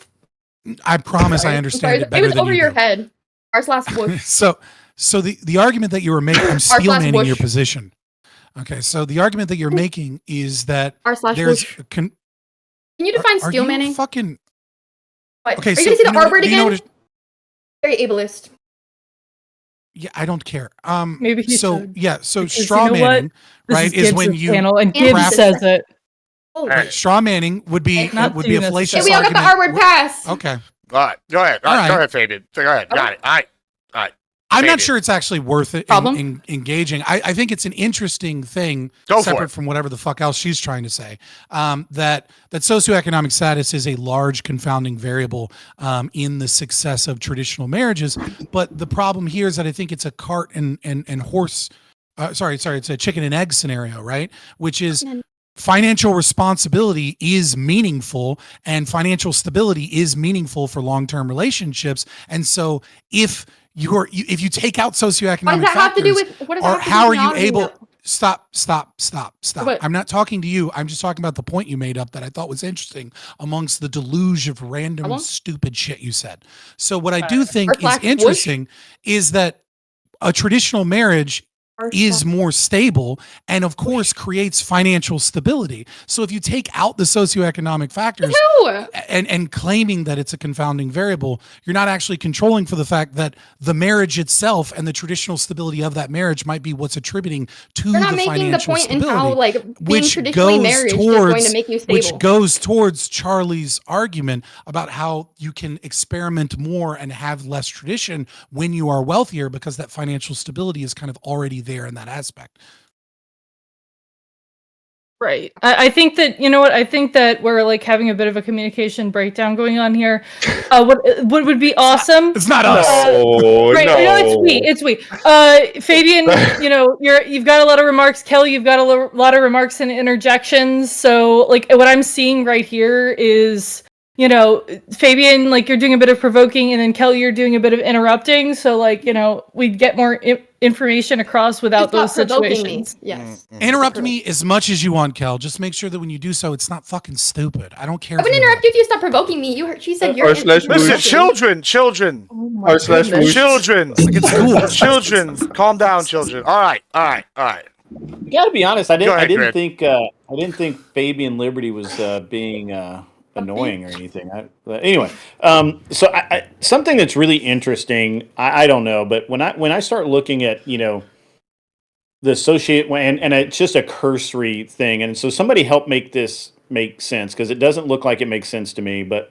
I promise Sorry. I I'm understand sorry. it better was than over you your do. head. R/whoosh. So the argument that you were making, I'm steel manning your whoosh. position. Okay, so the argument that you're making is that there's R/whoosh. a Can you define are steel you manning? fucking What? okay? Are you So gonna say the know R what- word do you know again? what it- Very ableist. Yeah, I don't care. Maybe he So should, yeah, so because straw you know what? manning, This right, is when Gibbs' you panel, and And Gibbs crap- says it. Oh, Right. straw manning would be Not would to be you a fallacious Hey, we all got the argument. R word pass. Okay, All right, go ahead. All All right, go right. ahead, Fabian. Go ahead. Got it. All right. I'm not Fabian. sure it's actually worth it Problem? engaging. I think it's an interesting thing, Go for separate it. from whatever the fuck else she's trying to say. That socioeconomic status is a large confounding variable in the success of traditional marriages. But the problem here is that I think it's a cart and horse. Sorry, it's a chicken and egg scenario, right? Which is financial responsibility is meaningful and financial stability is meaningful for long-term relationships. And so if you take out socioeconomic What does that have to do with? What does that or have to do how with are you monogamy, able though? stop. What? I'm not talking to you. I'm just talking about the point you made up that I thought was interesting amongst the deluge of random Problem? stupid shit you said. So what I do think is R/whoosh. interesting is that a traditional marriage is more stable and of course creates financial stability. So if you take out the socioeconomic factors No. and claiming that it's a confounding variable, you're not actually controlling for the fact that the marriage itself and the traditional stability of that marriage might be what's attributing to You're not the making the financial point in stability, how like being which traditionally goes married is going towards to make you which stable. goes towards Charlie's argument about how you can experiment more and have less tradition when you are wealthier because that financial stability is kind of already there in that aspect. Right. I think that, you know what, I think that we're like having a bit of a communication breakdown going on here. What would be awesome? It's not us. Right. No, it's we. Fabian, you know, you've got a lot of remarks. Kelly, you've got a lot of remarks and interjections. So like what I'm seeing right here is, you know, Fabian, like you're doing a bit of provoking, and then Kelly, you're doing a bit of interrupting. So like, you know, we'd get more information across without those situations. Yes. Interrupt me as much as you want, Kel. Just make sure that when you do so, it's not fucking stupid. I don't care. I wouldn't interrupt you if you stop provoking me. She said you're. Listen, children. Oh my goodness. Children. Like it's cool. Children. Calm down, children. All right. You got to be honest. I Go ahead, didn't Grid. think Fabian Liberty was being annoying or anything. Anyway, so something that's really interesting. I don't know, but when I start looking at, you know, the associate and it's just a cursory thing, and so somebody help make this make sense, because it doesn't look like it makes sense to me. But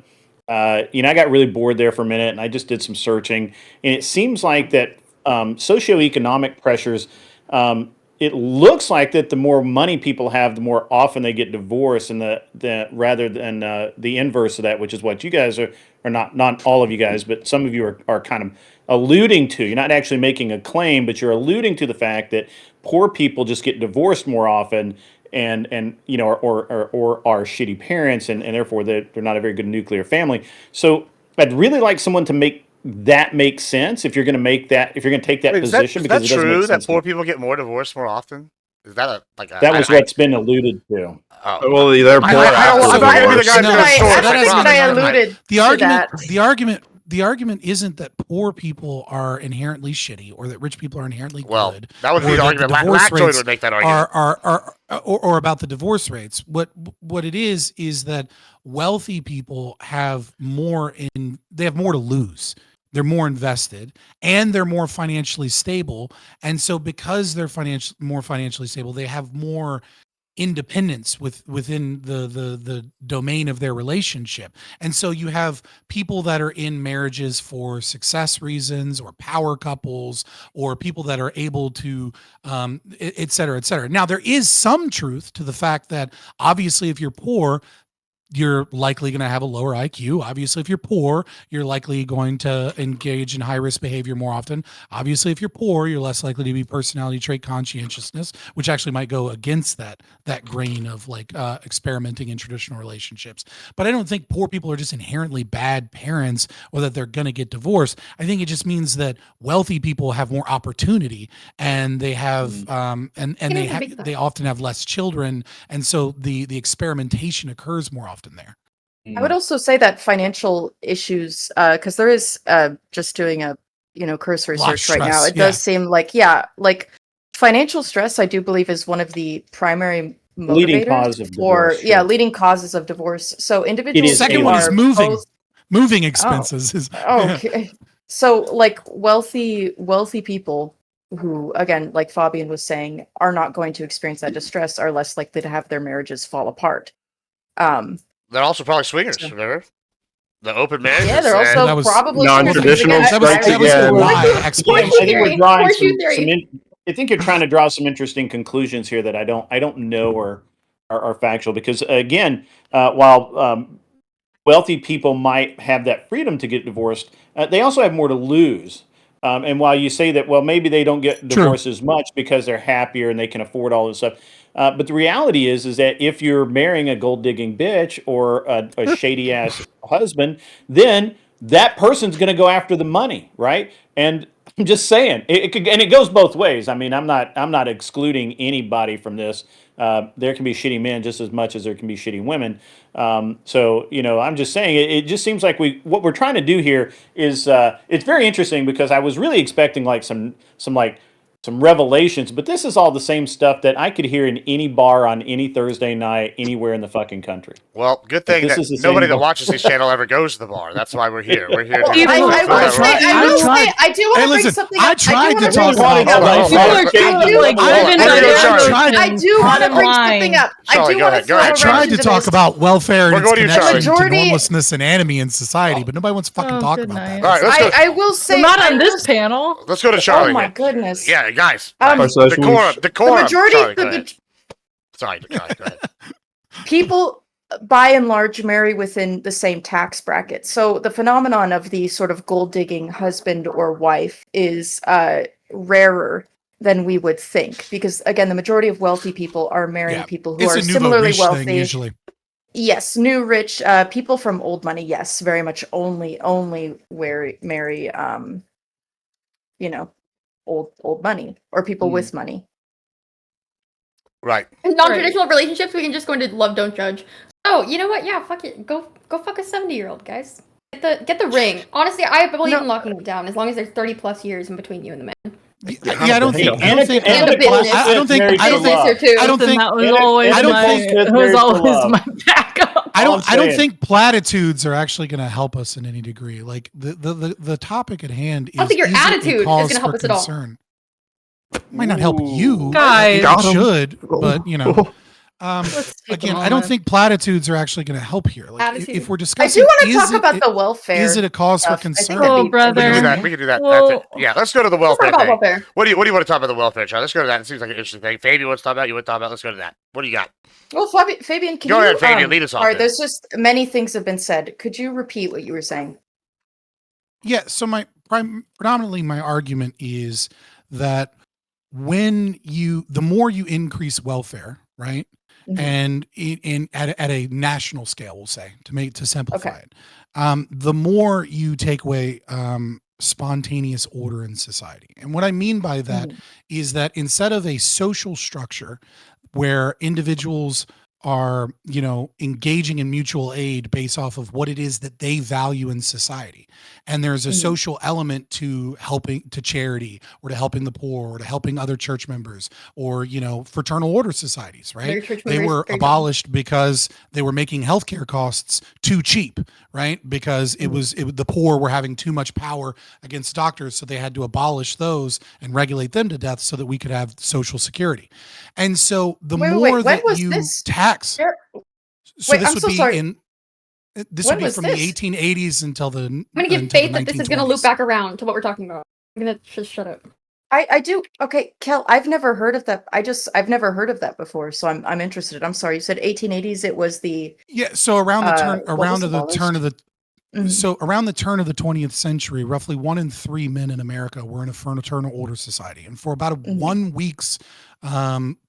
you know, I got really bored there for a minute, and I just did some searching, and it seems like that socioeconomic pressures. It looks like that the more money people have, the more often they get divorced, and the rather than the inverse of that, which is what you guys are not all of you guys, but some of you are kind of alluding to. You're not actually making a claim, but you're alluding to the fact that poor people just get divorced more often, and you know, or are shitty parents, and therefore they're not a very good nuclear family. So I'd really like someone to make that make sense if you're going to make that, if you're going to take that position, because is it that doesn't true make sense. That poor people get more divorced more often? Is that that was what's been alluded to? Well, they're poor after The argument isn't that poor people are inherently shitty or that rich people are inherently good. That would be or the that argument. divorce Lactoid rates would make that argument. or about the divorce rates. What it is that wealthy people have more to lose. They're more invested and they're more financially stable. And so because they're more financially stable, they have more independence within the domain of their relationship. And so you have people that are in marriages for success reasons, or power couples, or people that are able to et cetera, et cetera. Now, there is some truth to the fact that obviously if you're poor, you're likely going to have a lower IQ. Obviously, if you're poor, you're likely going to engage in high-risk behavior more often. Obviously, if you're poor, you're less likely to be personality trait conscientiousness, which actually might go against that grain of like experimenting in traditional relationships. But I don't think poor people are just inherently bad parents or that they're going to get divorced. I think it just means that wealthy people have more opportunity, and they have they often have less children, and so the experimentation occurs more often there. I would also say that financial issues, because there is just doing a cursory search right now. It does seem like like financial stress, I do believe, is one of the primary leading cause of divorce. Leading causes of divorce. So individuals. Second one is moving expenses. Okay. So like wealthy people who, again, like Fabian was saying, are not going to experience that distress, are less likely to have their marriages fall apart. They're also probably swingers, remember? The open marriage. Yeah, they're also probably non-traditional. That was my explanation. I think you're trying to draw some interesting conclusions here that I don't know are factual, because again, while wealthy people might have that freedom to get divorced, they also have more to lose. And while you say that, well, maybe they don't get divorced as much because they're happier and they can afford all this stuff. But the reality is that if you're marrying a gold digging bitch or a shady ass husband, then that person's going to go after the money, right? And I'm just saying, it goes both ways. I mean, I'm not excluding anybody from this. There can be shitty men just as much as there can be shitty women. So I'm just saying, it just seems like what we're trying to do here is it's very interesting, because I was really expecting like some revelations, but this is all the same stuff that I could hear in any bar on any Thursday night anywhere in the fucking country. Well, good thing that nobody that watches this channel ever goes to the bar. That's why we're here. We're here. I do want to bring something up. I tried to talk about I tried to talk about welfare and its connection to normalness and anatomy in society, but nobody wants to fucking talk about that. All right, let's go. I will say, not on this panel. Let's go to Charlie. Oh my goodness. Yeah, guys. The decorum. majority. Sorry, go ahead. People by and large marry within the same tax bracket. So the phenomenon of the sort of gold digging husband or wife is rarer than we would think, because again, the majority of wealthy people are marrying people who It's are a nouveau similarly riche wealthy. thing usually. Yes, new rich people from old money. Yes, very much only marry old money or people with money. Right. In non-traditional relationships, we can just go into love, don't judge. Oh, you know what? Yeah, fuck it. Go fuck a 70-year-old, guys. Get the ring. Honestly, I believe in locking it down as long as there's 30+ years in between you and the man. I don't think. I don't think. And a business. I don't think. I don't think. Here too. I don't think. That was always I don't my. think- It was always my backup. I don't saying. think platitudes are actually going to help us in any degree. Like the topic at hand is. I don't think your is it a attitude is cause gonna help for us at all. concern? Might not help you, Guys. It should, but you know. Let's take a Again, I don't moment. think platitudes are actually going to help here. Like, Attitude. if we're I discussing, do want to is talk it- about the welfare. Is it a cause for stuff. I think concern? that'd be brother. We can do that. interesting. We can do that. Well- Yeah, let's go to the Let's welfare talk about thing. welfare. What do you want to talk about the welfare, Charlie? Let's go to that. It seems like an interesting thing. Fabian wants to talk about. You want to talk about. Let's go to that. What do you got? Well, Fabian, can Go you ahead, Fabian, lead us off All right, there. there's just many things have been said. Could you repeat what you were saying? Yeah. So predominantly my argument is that the more you increase welfare, right, Mhm. and at a national scale, we'll say to simplify Okay. it, the more you take away spontaneous order in society. And what I mean by that is that instead of a social structure where individuals are, engaging in mutual aid based off of what it is that they value in society. And there's a social element to charity or to helping the poor or to helping other church members or, fraternal order societies, right? They were abolished because they were making healthcare costs too cheap, right? Because the poor were having too much power against doctors. So they had to abolish those and regulate them to death so that we could have social security. And so the Wait, more when that was you this? tax, There- so Wait, this I'm would so be sorry. this When would be was from this? the 1880s until the. I'm gonna give until faith the that this is gonna loop 1920s. back around to what we're talking about. I'm gonna just shut up. I do. Okay, Kel, I've never heard of that. I've never heard of that before. So I'm interested. I'm sorry. You said 1880s. It was the Yeah, so around the turn what was abolished? Mhm. So around the turn of the 20th century, roughly 1 in 3 men in America were in a fraternal order society, and for about 1 week's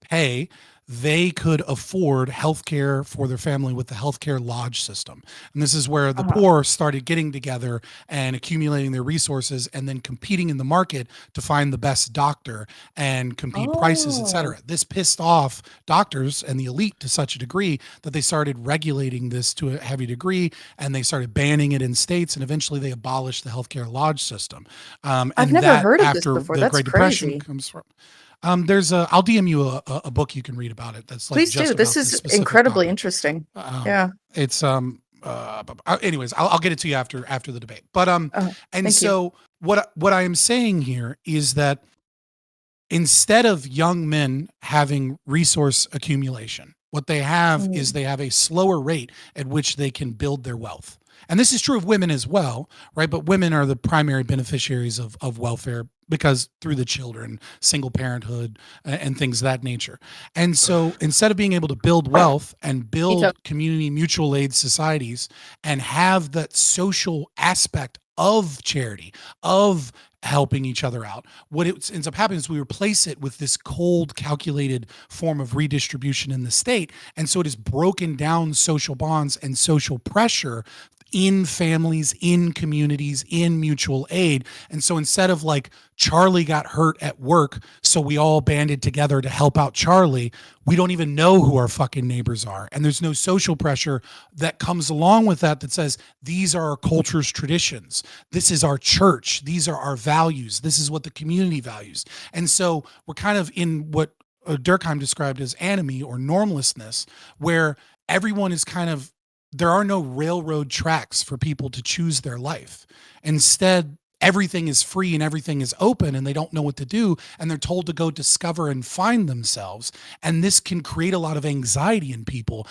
pay, they could afford health care for their family with the healthcare lodge system. And this is where the poor started getting together and accumulating their resources and then competing in the market to find the best doctor and compete prices, etc. This pissed off doctors and the elite to such a degree that they started regulating this to a heavy degree, and they started banning it in states, and eventually they abolished the healthcare lodge system. I've And never that, heard of this after before. the That's Great Depression crazy. comes from. I'll DM you a book you can read about it. That's like Please just do. This about is specific incredibly topic. interesting. Um, Yeah. It's anyways, I'll get it to you after the debate. But and thank so what I am saying here is that instead of young men having resource accumulation, what they have is they have a slower rate at which they can build their wealth. And this is true of women as well, right? But women are the primary beneficiaries of welfare because through the children, single parenthood, and things of that nature. And so instead of being able to build wealth and build community mutual aid societies and have that social aspect of charity, of helping each other out, what it ends up happening is we replace it with this cold, calculated form of redistribution in the state. And so it has broken down social bonds and social pressure in families, in communities, in mutual aid. And so instead of like Charlie got hurt at work, so we all banded together to help out Charlie, we don't even know who our fucking neighbors are. And there's no social pressure that comes along with that says, these are our culture's traditions. This is our church. These are our values. This is what the community values. And so we're kind of in what Durkheim described as anomie or normlessness, where everyone is kind of, there are no railroad tracks for people to choose their life. Instead, everything is free and everything is open and they don't know what to do and they're told to go discover and find themselves, and this can create a lot of anxiety in people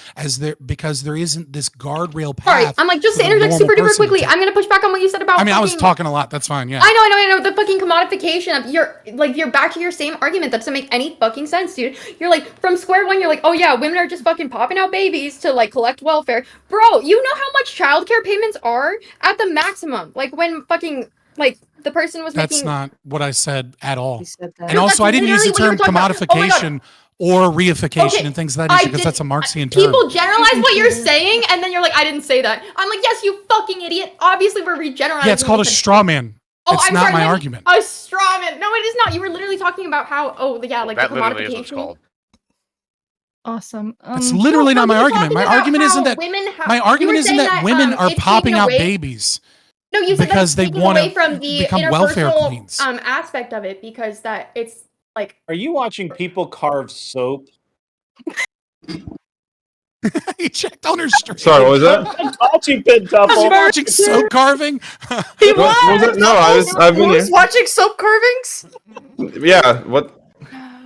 because there isn't this guardrail path. Sorry, I'm like, just to interject super duper quickly. I'm gonna push back on what you said about. I mean, I was talking a lot. That's fine. Yeah. I know. The fucking commodification of you're back to your same argument. That doesn't make any fucking sense, dude. You're like, from square one, you're like, oh yeah, women are just fucking popping out babies to like collect welfare. Bro, you know how much childcare payments are at the maximum? Like when fucking like the person was That's making. not what I said at all. He said that. And also, I didn't use the term literally what you were talking commodification or reification Okay, and things of that nature because that's a Marxian term. People generalize what you're saying, and then you're like, I didn't say that. I'm like, yes, you fucking idiot. Obviously, we're regenerizing. Yeah, it's called a straw man. It's not my argument. A straw man. No, it is not. You were literally talking about how, like That the literally is what it's commodification. called. Awesome. That's literally not my argument. My argument isn't that my argument isn't that women are it's popping taken out away- babies. No, you said because that's they taken wanna away from the become welfare interpersonal queens. aspect of it because that it's like. Are you watching people carve soap? He checked on her stream. Sorry, what was that? Watching Pin Was he Tuffle. watching soap carving? He What was was. that? No, I've been Who's here. watching soap carvings? Yeah, what?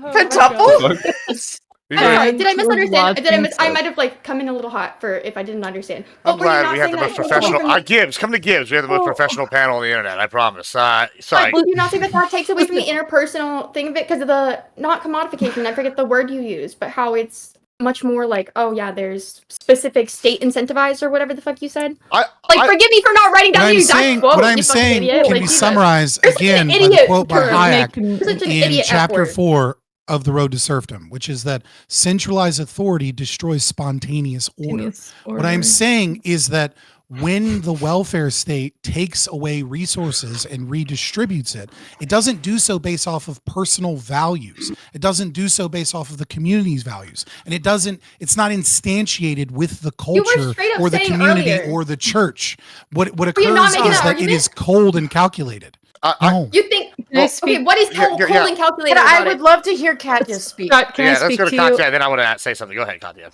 Pentuple? I'm sorry. Did I We're misunderstand? watching I might have like come in a little hot for if I didn't understand. I'm But were you glad not we have saying the most that- professional. Gibbs, come to Gibbs. We have the most professional panel on the internet. I promise. Sorry. Would you not say that takes away from the interpersonal thing of it because of the not commodification? I forget the word you used, but how it's much more like, oh yeah, there's specific state incentivized or whatever the fuck you said. Forgive me for not writing down the exact quote. What I'm you fucking saying idiot. can Like, be Jesus. summarized You're such again an by the idiot quote by term. Hayek You're such an in idiot chapter F-word. 4 of The Road to Serfdom, which is that centralized authority destroys spontaneous order. What I'm saying is that when the welfare state takes away resources and redistributes it, it doesn't do so based off of personal values. It doesn't do so based off of the community's values. And it's not instantiated with the culture straight up or the saying community earlier. or the church. What you're not occurs making is that that it argument? is cold and calculated. No. You think? Can I Okay, speak? what is cold Yeah. and calculated But I about would it? love to hear Katya speak. Scott, can I let's speak go to to you? Katya, and then I want to say something. Go ahead, Katya.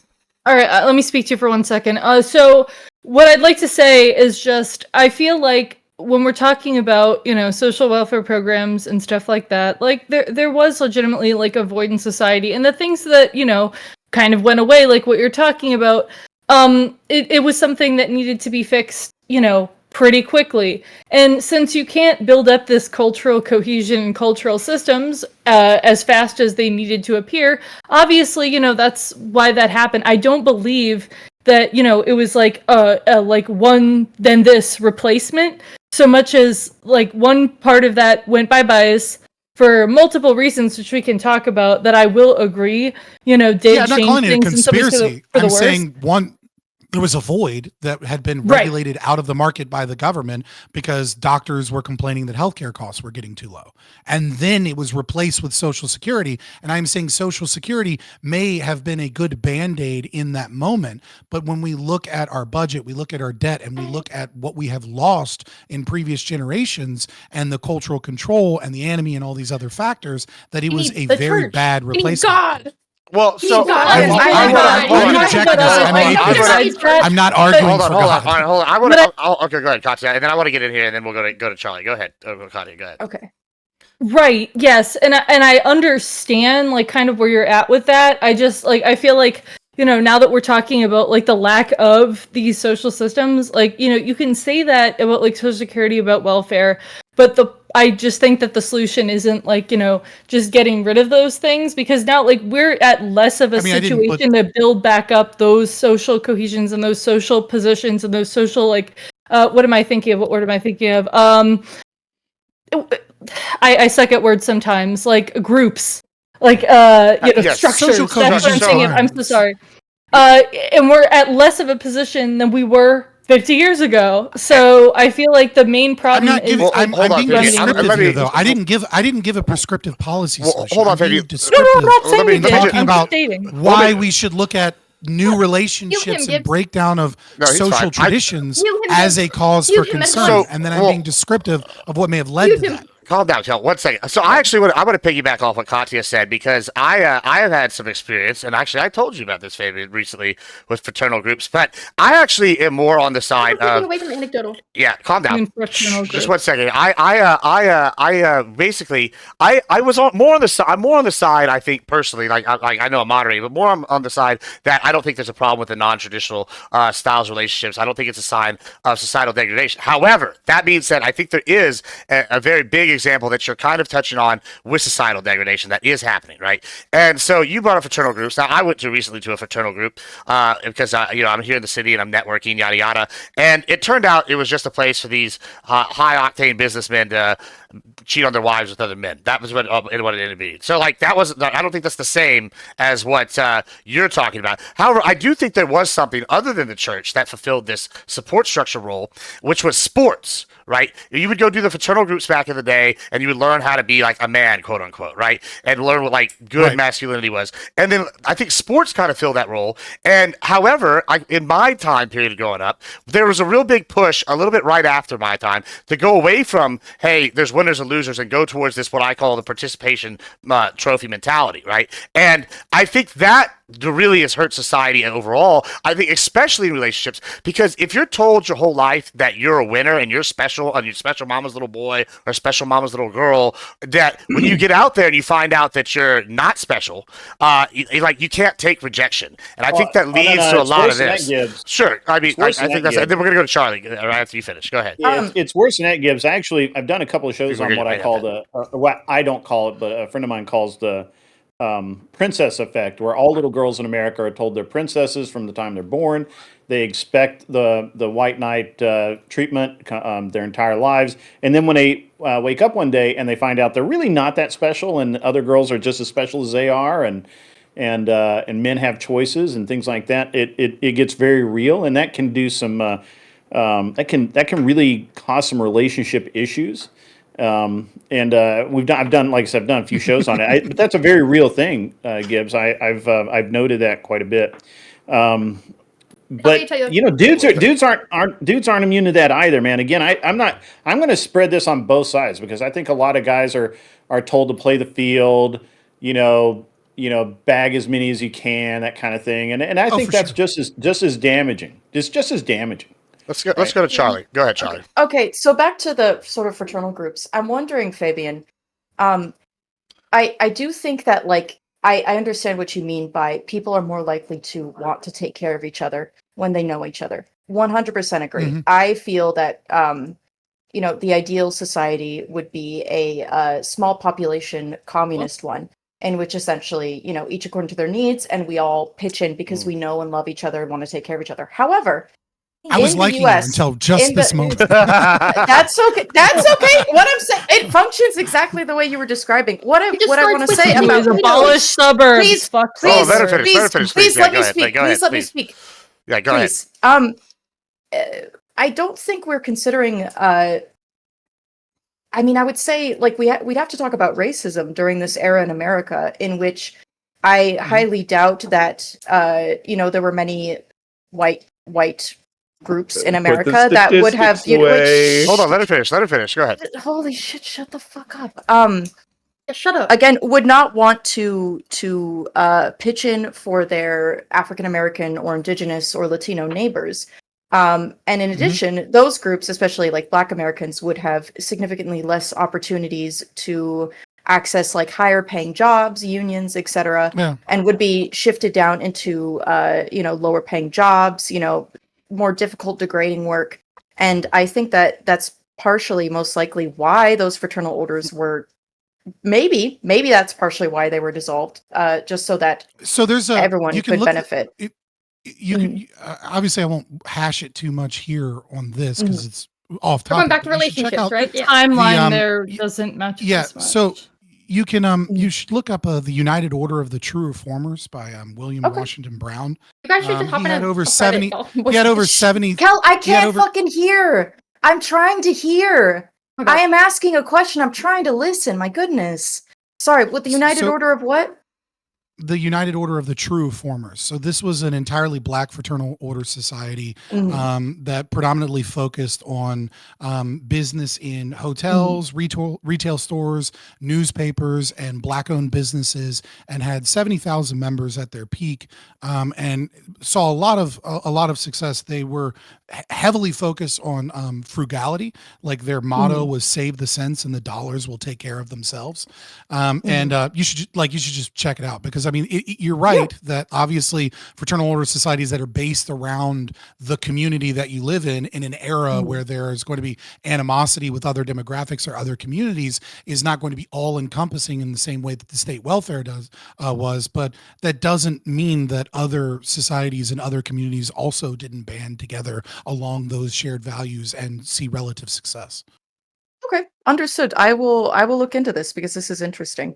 All right, let me speak to you for 1 second. So what I'd like to say is just, I feel like when we're talking about, social welfare programs and stuff like that, like there was legitimately like a void in society, and the things that, kind of went away, like what you're talking about, it was something that needed to be fixed, pretty quickly. And since you can't build up this cultural cohesion and cultural systems as fast as they needed to appear, obviously, that's why that happened. I don't believe that, it was like like one then this replacement, so much as like one part of that went by bias for multiple reasons, which we can talk about, that I will agree, did I'm not change calling it a things in some ways conspiracy. for the I'm worse. saying there was a void that had been Right. regulated out of the market by the government because doctors were complaining that healthcare costs were getting too low. And then it was replaced with Social Security. And I'm saying Social Security may have been a good Band-Aid in that moment. But when we look at our budget, we look at our debt, and we look at what we have lost in previous generations and the cultural control and the enemy and all these other factors, that it was a the very church. bad We need replacement. God. Well, so God. I'm I'm an objectivist. I'm an atheist. I'm not arguing hold on, for hold on, God. hold on. I want to. Okay, go ahead, Katya, and then I want to get in here, and then we'll go to Charlie. Go ahead, Katya. Go ahead. Okay. Right. Yes. And I understand like kind of where you're at with that. I just like, I feel like, now that we're talking about like the lack of these social systems, like, you can say that about like Social Security, about welfare, but I just think that the solution isn't like, just getting rid of those things, because now like we're at less of a situation to build back up those social cohesions and those social positions and those social like, what am I thinking of? What word am I thinking of? I suck at words sometimes, like groups, like Yes. structures. Social That's what I'm cohesion. saying. I'm so sorry. And we're at less of a position than we were 50 years ago. So I feel like the main problem is. I'm hold on, being Fabian. descriptive here, though. I didn't give a prescriptive policy solution. hold on, I'm being Fabian. descriptive I'm not saying Let me- you did. talking I'm about stating. why we should look at new relationships and Gibbs. breakdown of No, he's social fine. traditions You him, as Gibbs. a cause You for him, concern. So- And then I'm well- being descriptive of what may have led You to him. that. Calm down, Kel. 1 second. So I actually I want to piggyback off what Katya said because I have had some experience, and actually I told you about this, Fabian, recently with fraternal groups. But I actually am more on the side Taking of away from anecdotal. yeah. Calm down. Even fraternal Just groups. 1 second. Basically I was more on the side. I'm more on the side. I think personally, like I know I'm moderating, but more on the side that I don't think there's a problem with the non-traditional styles relationships. I don't think it's a sign of societal degradation. However, that being said, I think there is a very big example that you're kind of touching on with societal degradation that is happening, right? And so you brought up fraternal groups. Now I went to recently to a fraternal group because I'm here in the city and I'm networking, yada yada. And it turned out it was just a place for these high octane businessmen to cheat on their wives with other men. That was what it ended up being. So like that was I don't think that's the same as what you're talking about. However, I do think there was something other than the church that fulfilled this support structure role, which was sports. Right? You would go do the fraternal groups back in the day, and you would learn how to be like a man, quote unquote, right? And learn what like good masculinity was. And then I think sports kind of fill that role. And however, in my time period growing up, there was a real big push, a little bit right after my time, to go away from hey, there's winners and losers, and go towards this what I call the participation trophy mentality, right? And I think that really has hurt society and overall. I think especially in relationships, because if you're told your whole life that you're a winner and you're special and you're special mama's little boy or special mama's little girl, that when you get out there and you find out that you're not special, you can't take rejection, and I think that leads to a lot of this. Sure, I mean, I think that's. And then we're gonna go to Charlie right after you finish. Go ahead. Yeah, it's worse than that, Gibbs. Actually, I've done a couple of shows on what I call what I don't call it, but a friend of mine calls the princess effect, where all little girls in America are told they're princesses from the time they're born. They expect the white knight treatment their entire lives, and then when they wake up one day and they find out they're really not that special, and other girls are just as special as they are, and men have choices and things like that. It gets very real, and that can do some that can really cause some relationship issues. I've done, like I said, I've done a few shows on it, but that's a very real thing, Gibbs. I've noted that quite a bit. But dudes aren't immune to that either, man. Again, I'm going to spread this on both sides because I think a lot of guys are told to play the field, bag as many as you can, that kind of thing, and I think that's just as damaging. It's just as damaging. Let's go to Charlie. Go ahead, Charlie. Okay, so back to the sort of fraternal groups. I'm wondering, Fabian, I do think that, like, I understand what you mean by people are more likely to want to take care of each other when they know each other. 100% agree. Mm-hmm. I feel that, the ideal society would be a small population communist one, in which essentially, each according to their needs, and we all pitch in because we know and love each other and want to take care of each other. However, I was liking it until just this moment. That's okay. That's okay. What I'm saying, it functions exactly the way you were describing. What I want to say about abolish suburbs. Please let me speak. Please let me speak. Yeah, go ahead. I don't think we're considering. I would say like we'd have to talk about racism during this era in America, in which I highly doubt that there were many white groups in America that would have hold on, let her finish. Go ahead. Holy shit, shut the fuck up. Shut up. Again, would not want to pitch in for their African American or indigenous or Latino neighbors. And in addition, those groups, especially like Black Americans, would have significantly less opportunities to access like higher paying jobs, unions, etc., and would be shifted down into lower paying jobs, more difficult, degrading work. And I think that that's partially, most likely, why those fraternal orders were. Maybe that's partially why they were dissolved, just so that everyone could benefit. You can, obviously, I won't hash it too much here on this because it's off topic. Going back to relationships, right? The timeline there doesn't match. Yeah, so you can you should look up the United Order of the True Reformers by William Washington Brown. You guys should just hop he in had over 70. He had over 70. Kel, I can't fucking hear. I'm trying to hear. Okay. I am asking a question. I'm trying to listen. My goodness. Sorry. With the United Order of what? the United Order of the True Formers. So this was an entirely black fraternal order society that predominantly focused on business in hotels, retail stores, newspapers, and black-owned businesses, and had 70,000 members at their peak, and saw a lot of success. They were heavily focused on frugality. Like their motto was "Save the cents, and the dollars will take care of themselves." And you should just check it out, because I mean, you're right that obviously fraternal order societies that are based around the community that you live in an era where there is going to be animosity with other demographics or other communities, is not going to be all encompassing in the same way that the state welfare was. But that doesn't mean that other societies and other communities also didn't band together along those shared values and see relative success. Okay, understood. I will look into this because this is interesting.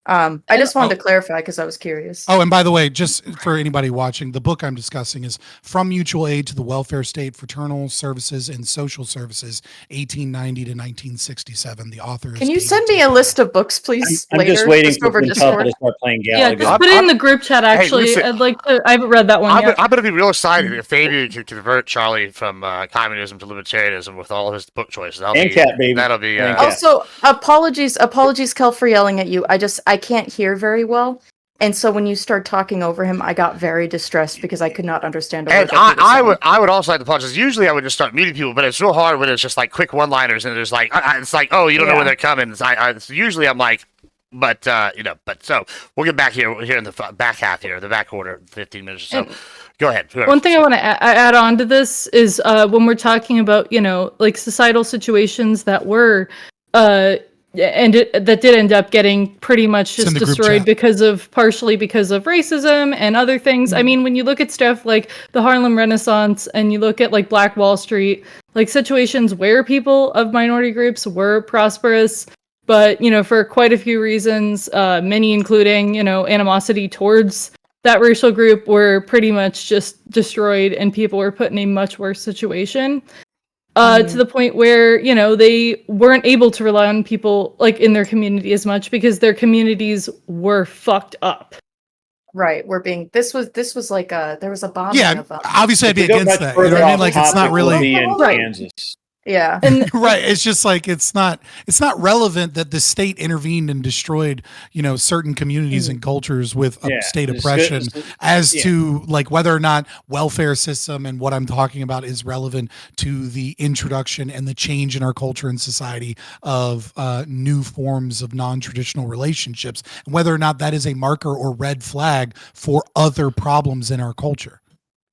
I just wanted to clarify because I was curious. Oh, and by the way, just for anybody watching, the book I'm discussing is From Mutual Aid to the Welfare State, Fraternal Services and Social Services, 1890 to 1967. The author is Can you David send me a list of books, please? I'm later, just waiting for over Quintuple Discord? to start playing Yeah, Galaga. just put it in the group chat. Actually, listen, I'd like to. I haven't read that one yet. I'm going to be real excited if Fabian can convert Charlie from communism to libertarianism with all of his book choices. And Cat, baby. That'll be. And Cat. Also, apologies, Kel, for yelling at you. I can't hear very well, and so when you start talking over him, I got very distressed because I could not understand a word. And I would also like to apologize. Usually I would just start muting people, but it's real hard when it's just like quick one-liners and it's like it's like, oh, you don't know when they're coming. Usually I'm like, but so we'll get back here in the back half here, the back quarter, 15 minutes or so. Go ahead. One thing I want to add on to this is when we're talking about, like societal situations that were that did end up getting pretty much just destroyed partially because of racism and other things. I mean, when you look at stuff like the Harlem Renaissance and you look at like Black Wall Street, like situations where people of minority groups were prosperous, but for quite a few reasons, many including animosity towards that racial group, were pretty much just destroyed and people were put in a much worse situation. To the point where, they weren't able to rely on people like in their community as much because their communities were fucked up. Right, this was like there was a bombing. Yeah, obviously I'd be against that. You know what I mean? Like it's not really in Kansas. Yeah. And right. It's just like it's not relevant that the state intervened and destroyed, certain communities and cultures with state oppression to like whether or not welfare system and what I'm talking about is relevant to the introduction and the change in our culture and society of new forms of non-traditional relationships, and whether or not that is a marker or red flag for other problems in our culture.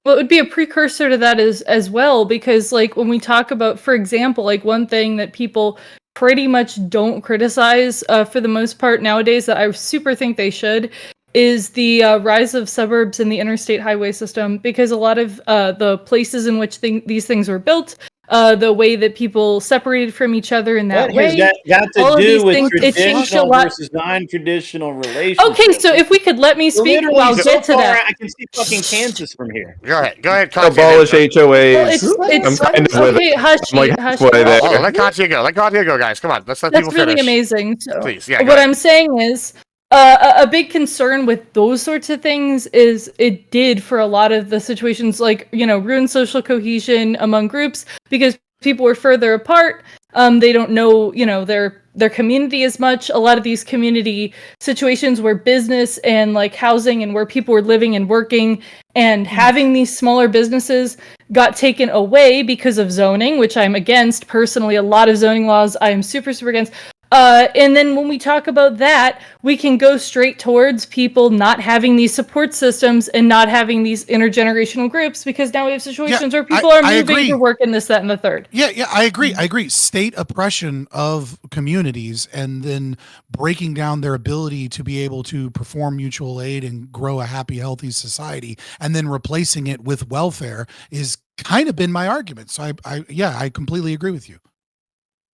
Well, it would be a precursor to that as well, because like when we talk about, for example, like one thing that people pretty much don't criticize for the most part nowadays that I super think they should is the rise of suburbs in the interstate highway system, because a lot of the places in which these things were built, the way that people separated from each other in that way. What has that got to do with traditional versus non-traditional relationships? Okay, so if we could let me speak, I'll get to that. I can see fucking Kansas from here. Go ahead. Abolish HOAs. I'm kind of with okay, it. hush. Let Katya go, guys. Come on, let's let people finish. That's really amazing. So, please, yeah. What I'm saying is, a big concern with those sorts of things is it did for a lot of the situations, like ruin social cohesion among groups because people were further apart. They don't know their community as much. A lot of these community situations where business and like housing and where people were living and working and having these smaller businesses got taken away because of zoning, which I'm against personally. A lot of zoning laws I am super against. And then when we talk about that, we can go straight towards people not having these support systems and not having these intergenerational groups, because now we have situations where people are moving to work in this, that, and the third. Yeah, I agree. State oppression of communities and then breaking down their ability to be able to perform mutual aid and grow a happy, healthy society, and then replacing it with welfare is kind of been my argument. So I completely agree with you.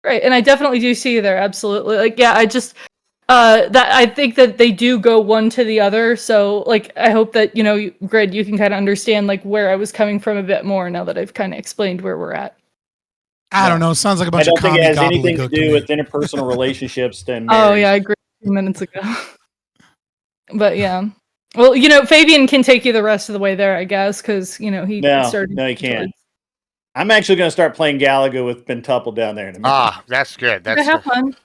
Right, and I definitely do see you there. Absolutely, I just that I think that they do go one to the other. So, I hope that Grid, you can kind of understand where I was coming from a bit more now that I've kind of explained where we're at. I don't know. Sounds like a bunch of commie gobbledygook. I don't think it has anything to do with interpersonal relationships. Then oh yeah, I agree. 2 minutes ago, but yeah. Well, Fabian can take you the rest of the way there, I guess, because he started. No, he can't. I'm actually going to start playing Galaga with Pentuple down there in a minute. That's good. To That's have good. fun.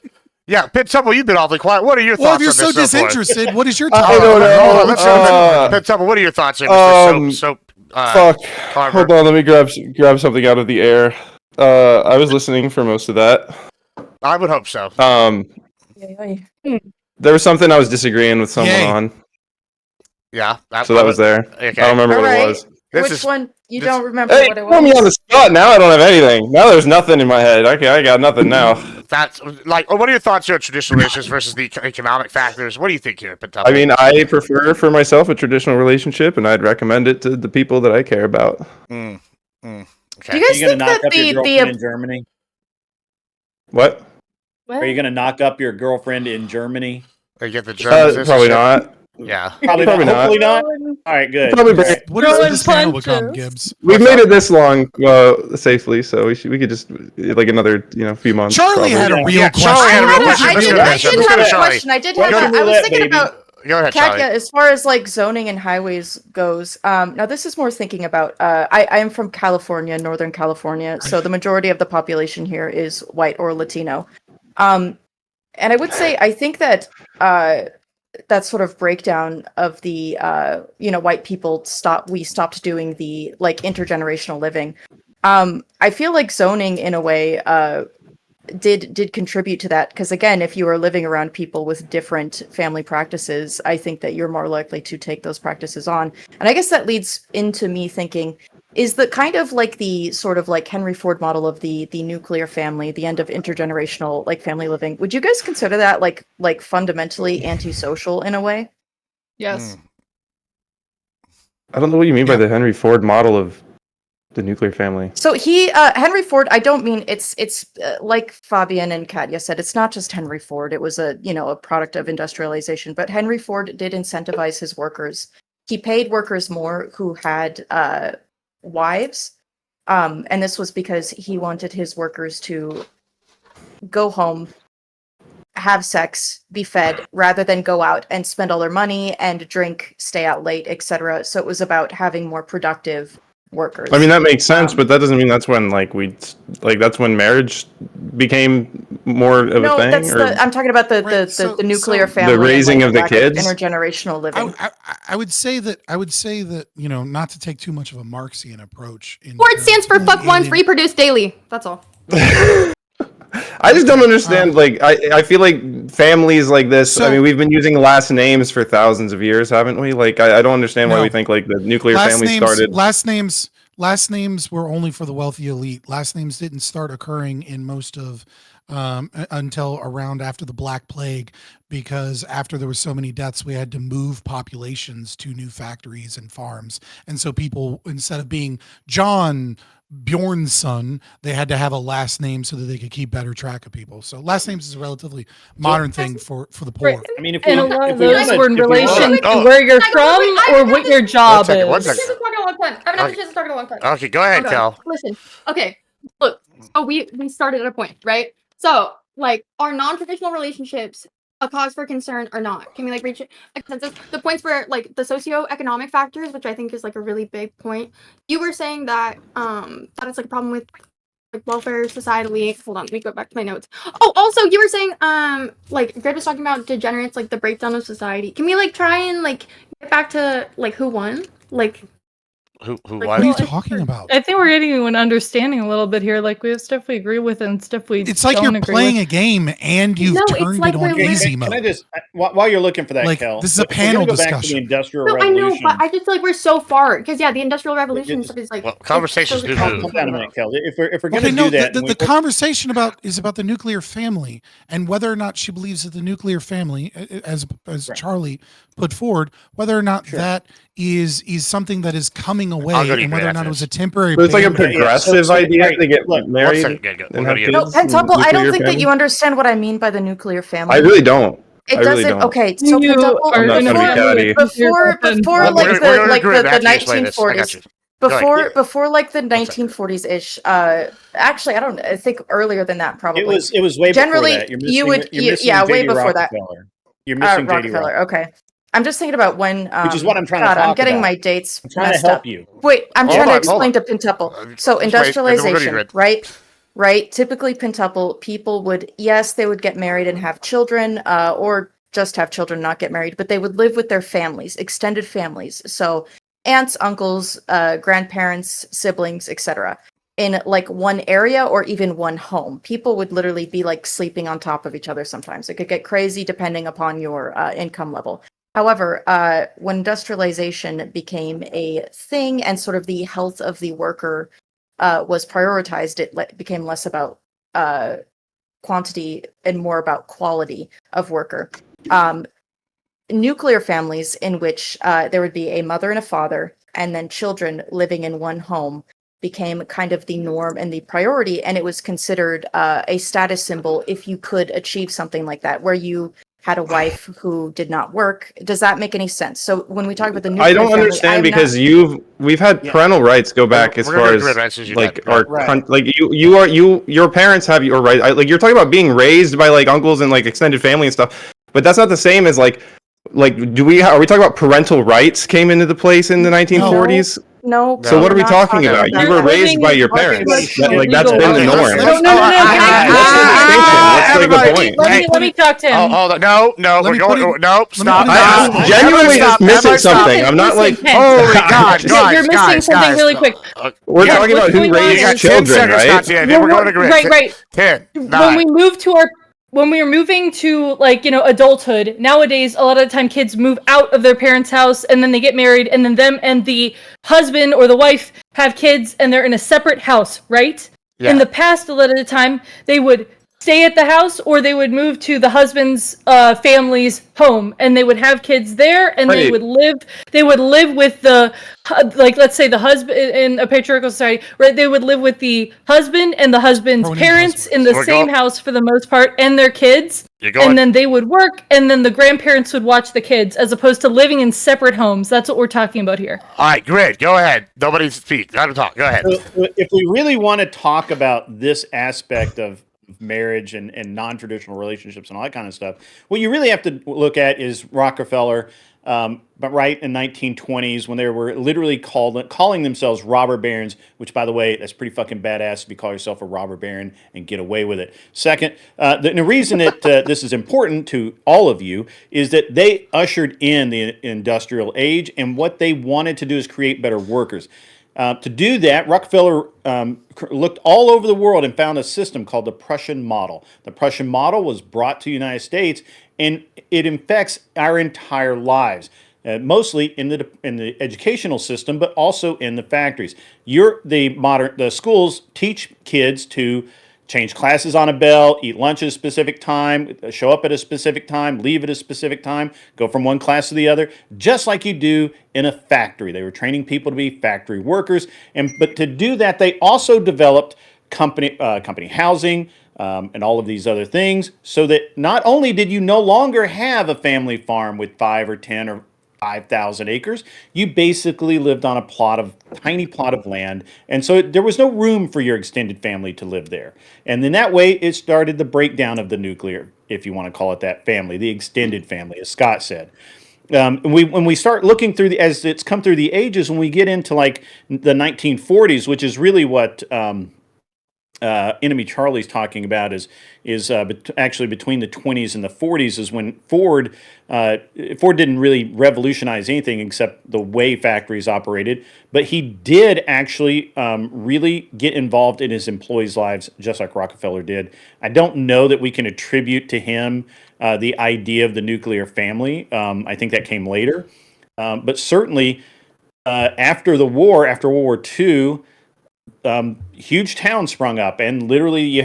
Yeah, Pentuple, you've been awfully quiet. What are your Well, thoughts if you're on so this? disinterested, what is your I topic? don't know. Hold on, let's go Pentuple, what are your thoughts here, Mr. Soap? Fuck. Carver? Hold on, let me grab something out of the air. I was listening for most of that. I would hope so. There was something I was disagreeing with someone Yay. on, Yeah. so that was there. Okay. I don't remember All what right. it was. Which one? You don't remember Hey, what it put me on the was? spot. Now I don't have anything. Now there's nothing in my head. Okay, I got nothing now. That's like, what are your thoughts here on traditional relationships versus the economic factors? What do you think here, Pentuple? I mean, I prefer for myself a traditional relationship, and I'd recommend it to the people that I care about. Okay. Do you Are guys you going to think knock that up your the girlfriend in Germany? What? Are you going to knock up your girlfriend in Germany? They get the German Probably not. Yeah. Probably Probably not. not. Hopefully not. All right, good. Probably All right. What has Throwing this channel become, punches. Gibbs? We've made it this long safely, so we could just like another few months. Charlie had a probably. real Yeah, Charlie question. had a real question. I Let's did, go I ahead, did let's go have to a Charlie. question. I did Welcome have. I was roulette, thinking baby. about Go ahead, Charlie. Katya, as far as like zoning and highways goes. Now this is more thinking about. I am from California, Northern California, so the majority of the population here is white or Latino. And I would say I think that that sort of breakdown of the white people stopped doing the like intergenerational living. I feel like zoning in a way did contribute to that, because again, if you are living around people with different family practices, I think that you're more likely to take those practices on. And I guess that leads into me thinking, is the kind of like the sort of like Henry Ford model of the nuclear family, the end of intergenerational like family living, would you guys consider that like fundamentally antisocial in a way? Yes. I don't know what you mean by the Henry Ford model of the nuclear family. So Henry Ford, I don't mean it's like Fabian and Katya said, it's not just Henry Ford. It was a product of industrialization, but Henry Ford did incentivize his workers. He paid workers more who had wives, and this was because he wanted his workers to go home, have sex, be fed, rather than go out and spend all their money and drink, stay out late, etc. So it was about having more productive workers. I mean, that makes sense, but that doesn't mean that's when that's when marriage became more of a thing. That's I'm talking about the nuclear family, the raising and, of the kids, intergenerational living. I would say that not to take too much of a Marxian approach. Ford stands for fuck once, reproduce daily. That's all. I just don't understand. I feel like families like this. I mean, we've been using last names for thousands of years, haven't we? Like, I don't understand why we think like the nuclear family started. Last names were only for the wealthy elite. Last names didn't start occurring in most of until around after the Black Plague, because after there were so many deaths, we had to move populations to new factories and farms, and so people, instead of being John Bjorn's son, they had to have a last name so that they could keep better track of people. So last names is a relatively modern thing for the poor. Right. I mean, if and we, a lot if of we those wanna- were in if we relation wanna- to where you're from or what your job is. I've been talking a long time. I've been talking a long time. Okay, go ahead, Cal. Listen. Okay. Look. So we started at a point, right? So like, are non-traditional relationships a cause for concern or not? Can we like reach a consensus? The points for like the socioeconomic factors, which I think is like a really big point. You were saying that that it's like a problem with like welfare societally. Hold on, let me go back to my notes. Oh, also you were saying like Greg was talking about degenerates, like the breakdown of society. Can we like try and like get back to like who won? Like who like, What are you won? talking about? I think we're getting an understanding a little bit here. Like, we have stuff we agree with and stuff we It's like don't you're agree playing with. a game and you've No, it's turned like it on we're easy Can mode. I just while you're looking for that, Like, Kel? this is a if we're gonna panel go back to discussion. the Industrial No, I know, Revolution. but I just feel like we're so far because the Industrial Revolution stuff is like Well, conversations do Calm move. down a minute, Kel. If we're gonna Okay, no, do that, the conversation is about the nuclear family and whether or not she believes that the nuclear family, as Charlie put forward, whether or not that is something that is coming away, I'll go to and you whether or after not it was this. a temporary. So it's like a pandemic. progressive idea to get married One second, and have go. kids. No, Pentuple, I don't nuclear think that family? you understand what I mean by the nuclear family. I really don't. It I really doesn't. don't. Okay, so You Pentuple, are I'm not in a trying to be catty. before We're like gonna the agree after you explain this. I got 1940s, you. Go ahead. before like the One second. 1940s ish. Actually, I think earlier than that probably. it was way Generally, before that. You're missing, you would you're missing way J.D. before that. Rockefeller. You're missing J.D. Rockefeller. Okay. I'm just thinking about when. Which is what I'm trying to God, I'm talk getting about. my dates I'm trying to messed help up. you. Wait, I'm Hold trying to on, explain to Pentuple. So Just wait, and then we'll go to you, industrialization, Grid. right? Typically, Pentuple people would, yes, they would get married and have children, or just have children, not get married, but they would live with their families, extended families. So aunts, uncles, grandparents, siblings, etc. In like one area or even one home. People would literally be like sleeping on top of each other sometimes. It could get crazy depending upon your income level. However, when industrialization became a thing and sort of the health of the worker was prioritized, it became less about quantity and more about quality of worker. Nuclear families in which there would be a mother and a father and then children living in one home became kind of the norm and the priority, and it was considered a status symbol if you could achieve something like that, where you had a wife who did not work. Does that make any sense? So when we talk about the nuclear I don't family, understand because we've had Yeah. parental rights go back We're as gonna far go to as Grid right as soon as you're like done. our Right. like your parents have your right. Like you're talking about being raised by like uncles and like extended family and stuff, but that's not the same as like are we talking about parental rights came into the place in the 1940s? No. So what we're are we not talking about? You were raised Living by your Talking parents. about That, like that's legal been the rights. norm. Let's- No, guys, What's the distinction? What's like the everybody, point? Let me talk to him. Oh, hold on. No, Let we're me going. put it- Nope, let me stop. put it- I'm Stop. genuinely Everybody just stop, missing everybody stop. something. I'm not like, Listen, Holy God, You're missing something really quick. we're Yeah, talking what's about who going on raised You got is- 10 children, seconds, right? Katya, and then we're going to Grid. Right. 10, When 9. we move to when we are moving to like adulthood nowadays, a lot of the time kids move out of their parents' house and then they get married and then them and the husband or the wife have kids and they're in a separate house, right? Yeah. In the past, a lot of the time they would stay at the house or they would move to the husband's family's home and they would have kids there and they Right. would live with the like, let's say the husband in a patriarchal society, right? They would live with the husband and the husband's Throwing in parents in the buzzwords. same house for the most part and their kids. You're going. And then they would work and then the grandparents would watch the kids as opposed to living in separate homes. That's what we're talking about here. All right, Grid, go ahead. Nobody speak. Let him talk. Go ahead. So, if we really want to talk about this aspect of marriage and non-traditional relationships and all that kind of stuff, what you really have to look at is Rockefeller, but right in 1920s when they were literally calling themselves robber barons, which, by the way, that's pretty fucking badass if you call yourself a robber baron and get away with it. Second, the reason that this is important to all of you is that they ushered in the industrial age, and what they wanted to do is create better workers. To do that, Rockefeller looked all over the world and found a system called the Prussian model. The Prussian model was brought to the United States, and it infects our entire lives, mostly in the educational system, but also in the factories. The schools teach kids to change classes on a bell, eat lunch at a specific time, show up at a specific time, leave at a specific time, go from one class to the other, just like you do in a factory. They were training people to be factory workers, but to do that, they also developed company housing and all of these other things, so that not only did you no longer have a family farm with 5 or 10 or 5,000 acres. You basically lived on a tiny plot of land. And so there was no room for your extended family to live there. And in that way, it started the breakdown of the nuclear, if you want to call it that, family, the extended family, as Scott said. When we start looking through as it's come through the ages, when we get into like the 1940s, which is really what Enemy Charlie's talking about actually between the 20s and the 40s is when Ford didn't really revolutionize anything except the way factories operated, but he did actually really get involved in his employees' lives just like Rockefeller did. I don't know that we can attribute to him the idea of the nuclear family. I think that came later, but certainly after the war, after World War II, huge towns sprung up, and literally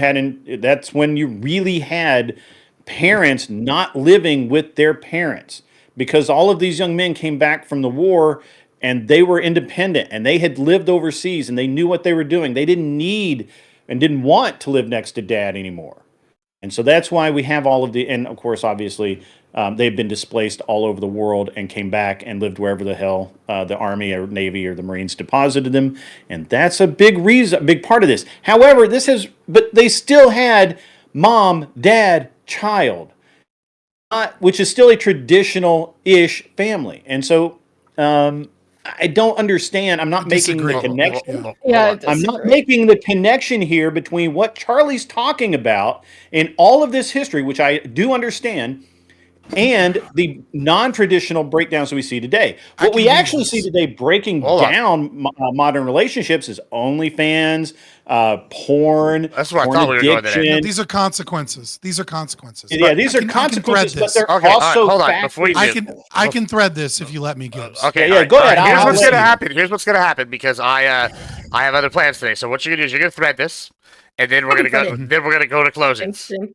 that's when you really had parents not living with their parents, because all of these young men came back from the war and they were independent and they had lived overseas and they knew what they were doing. They didn't need and didn't want to live next to dad anymore. And so that's why we have all of and of course, obviously, they've been displaced all over the world and came back and lived wherever the hell the Army or Navy or the Marines deposited them. And that's a big reason, a big part of this. However, but they still had mom, dad, child. which is still a traditional-ish family. And so I don't understand. I'm not making the disagree. connection. Yeah, Hold on. I'm not disagree. making the connection here between what Charlie's talking about and all of this history, which I do understand, and the non-traditional breakdowns we see today. I What can we use actually see this. today breaking Hold on. down modern relationships is OnlyFans, porn, That's where I porn thought we were going today. addiction. No, these are consequences. These are consequences. Yeah, these I are can consequences, thread but this. they're Okay, all right, also hold on. Before you factors. do- I can thread this if you let me, Gibbs. Okay, Yeah, all right, go all ahead. right, here's I'll what's let gonna you. happen. Here's what's gonna happen because I have other plans today. So what you're gonna do is you're gonna thread this, and then we're I gonna can go. thread Then we're gonna go to closings. Interesting.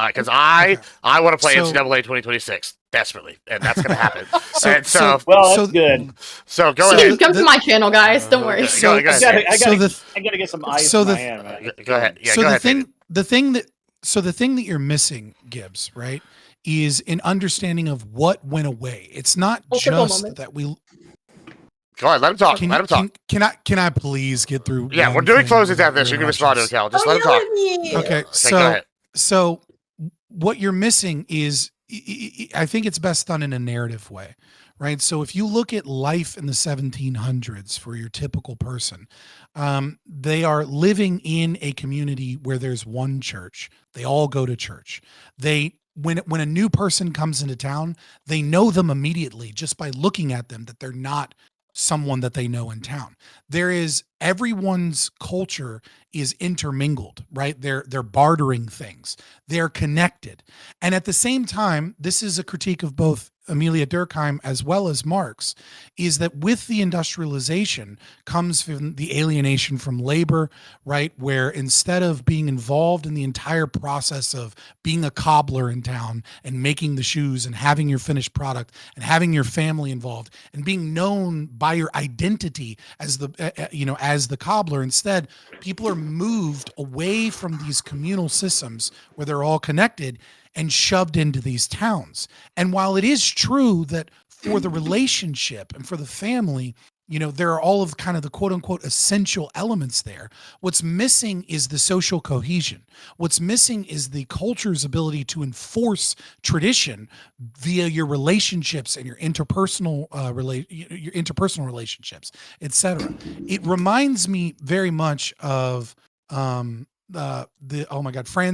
Because I Okay. want to play So- NCAA 2026 desperately, and that's gonna happen. So, and so Well, that's so- good. so go so ahead. the- Come to my channel, guys. Don't worry. Go ahead, so- I Sam. gotta get some ice so in the- my hand, man. Go ahead. Yeah, so go the ahead. David. the thing that you're missing, Gibbs, right, is an understanding of what went away. It's not Multiple just moments. that we Go ahead. Let him talk. can, Let him talk. can I please get through? Yeah, one we're doing thing closings without after this. your You can respond to it, interruptions? Cal. Just let him talk. Okay, Go so ahead. so what you're missing is I think it's best done in a narrative way, right? So if you look at life in the 1700s for your typical person, they are living in a community where there's one church. They all go to church. When a new person comes into town, they know them immediately just by looking at them that they're not someone that they know in town. Everyone's culture is intermingled, right? They're bartering things. They're connected. And at the same time, this is a critique of both Amelia Durkheim as well as Marx, is that with the industrialization comes from the alienation from labor, right? Where instead of being involved in the entire process of being a cobbler in town and making the shoes and having your finished product and having your family involved and being known by your identity as as the cobbler, instead people are moved away from these communal systems where they're all connected and shoved into these towns. And while it is true that for the relationship and for the family, there are all of kind of the quote unquote essential elements there. What's missing is the social cohesion. What's missing is the culture's ability to enforce tradition via your relationships and your interpersonal relationships, etc. It reminds me very much of Franz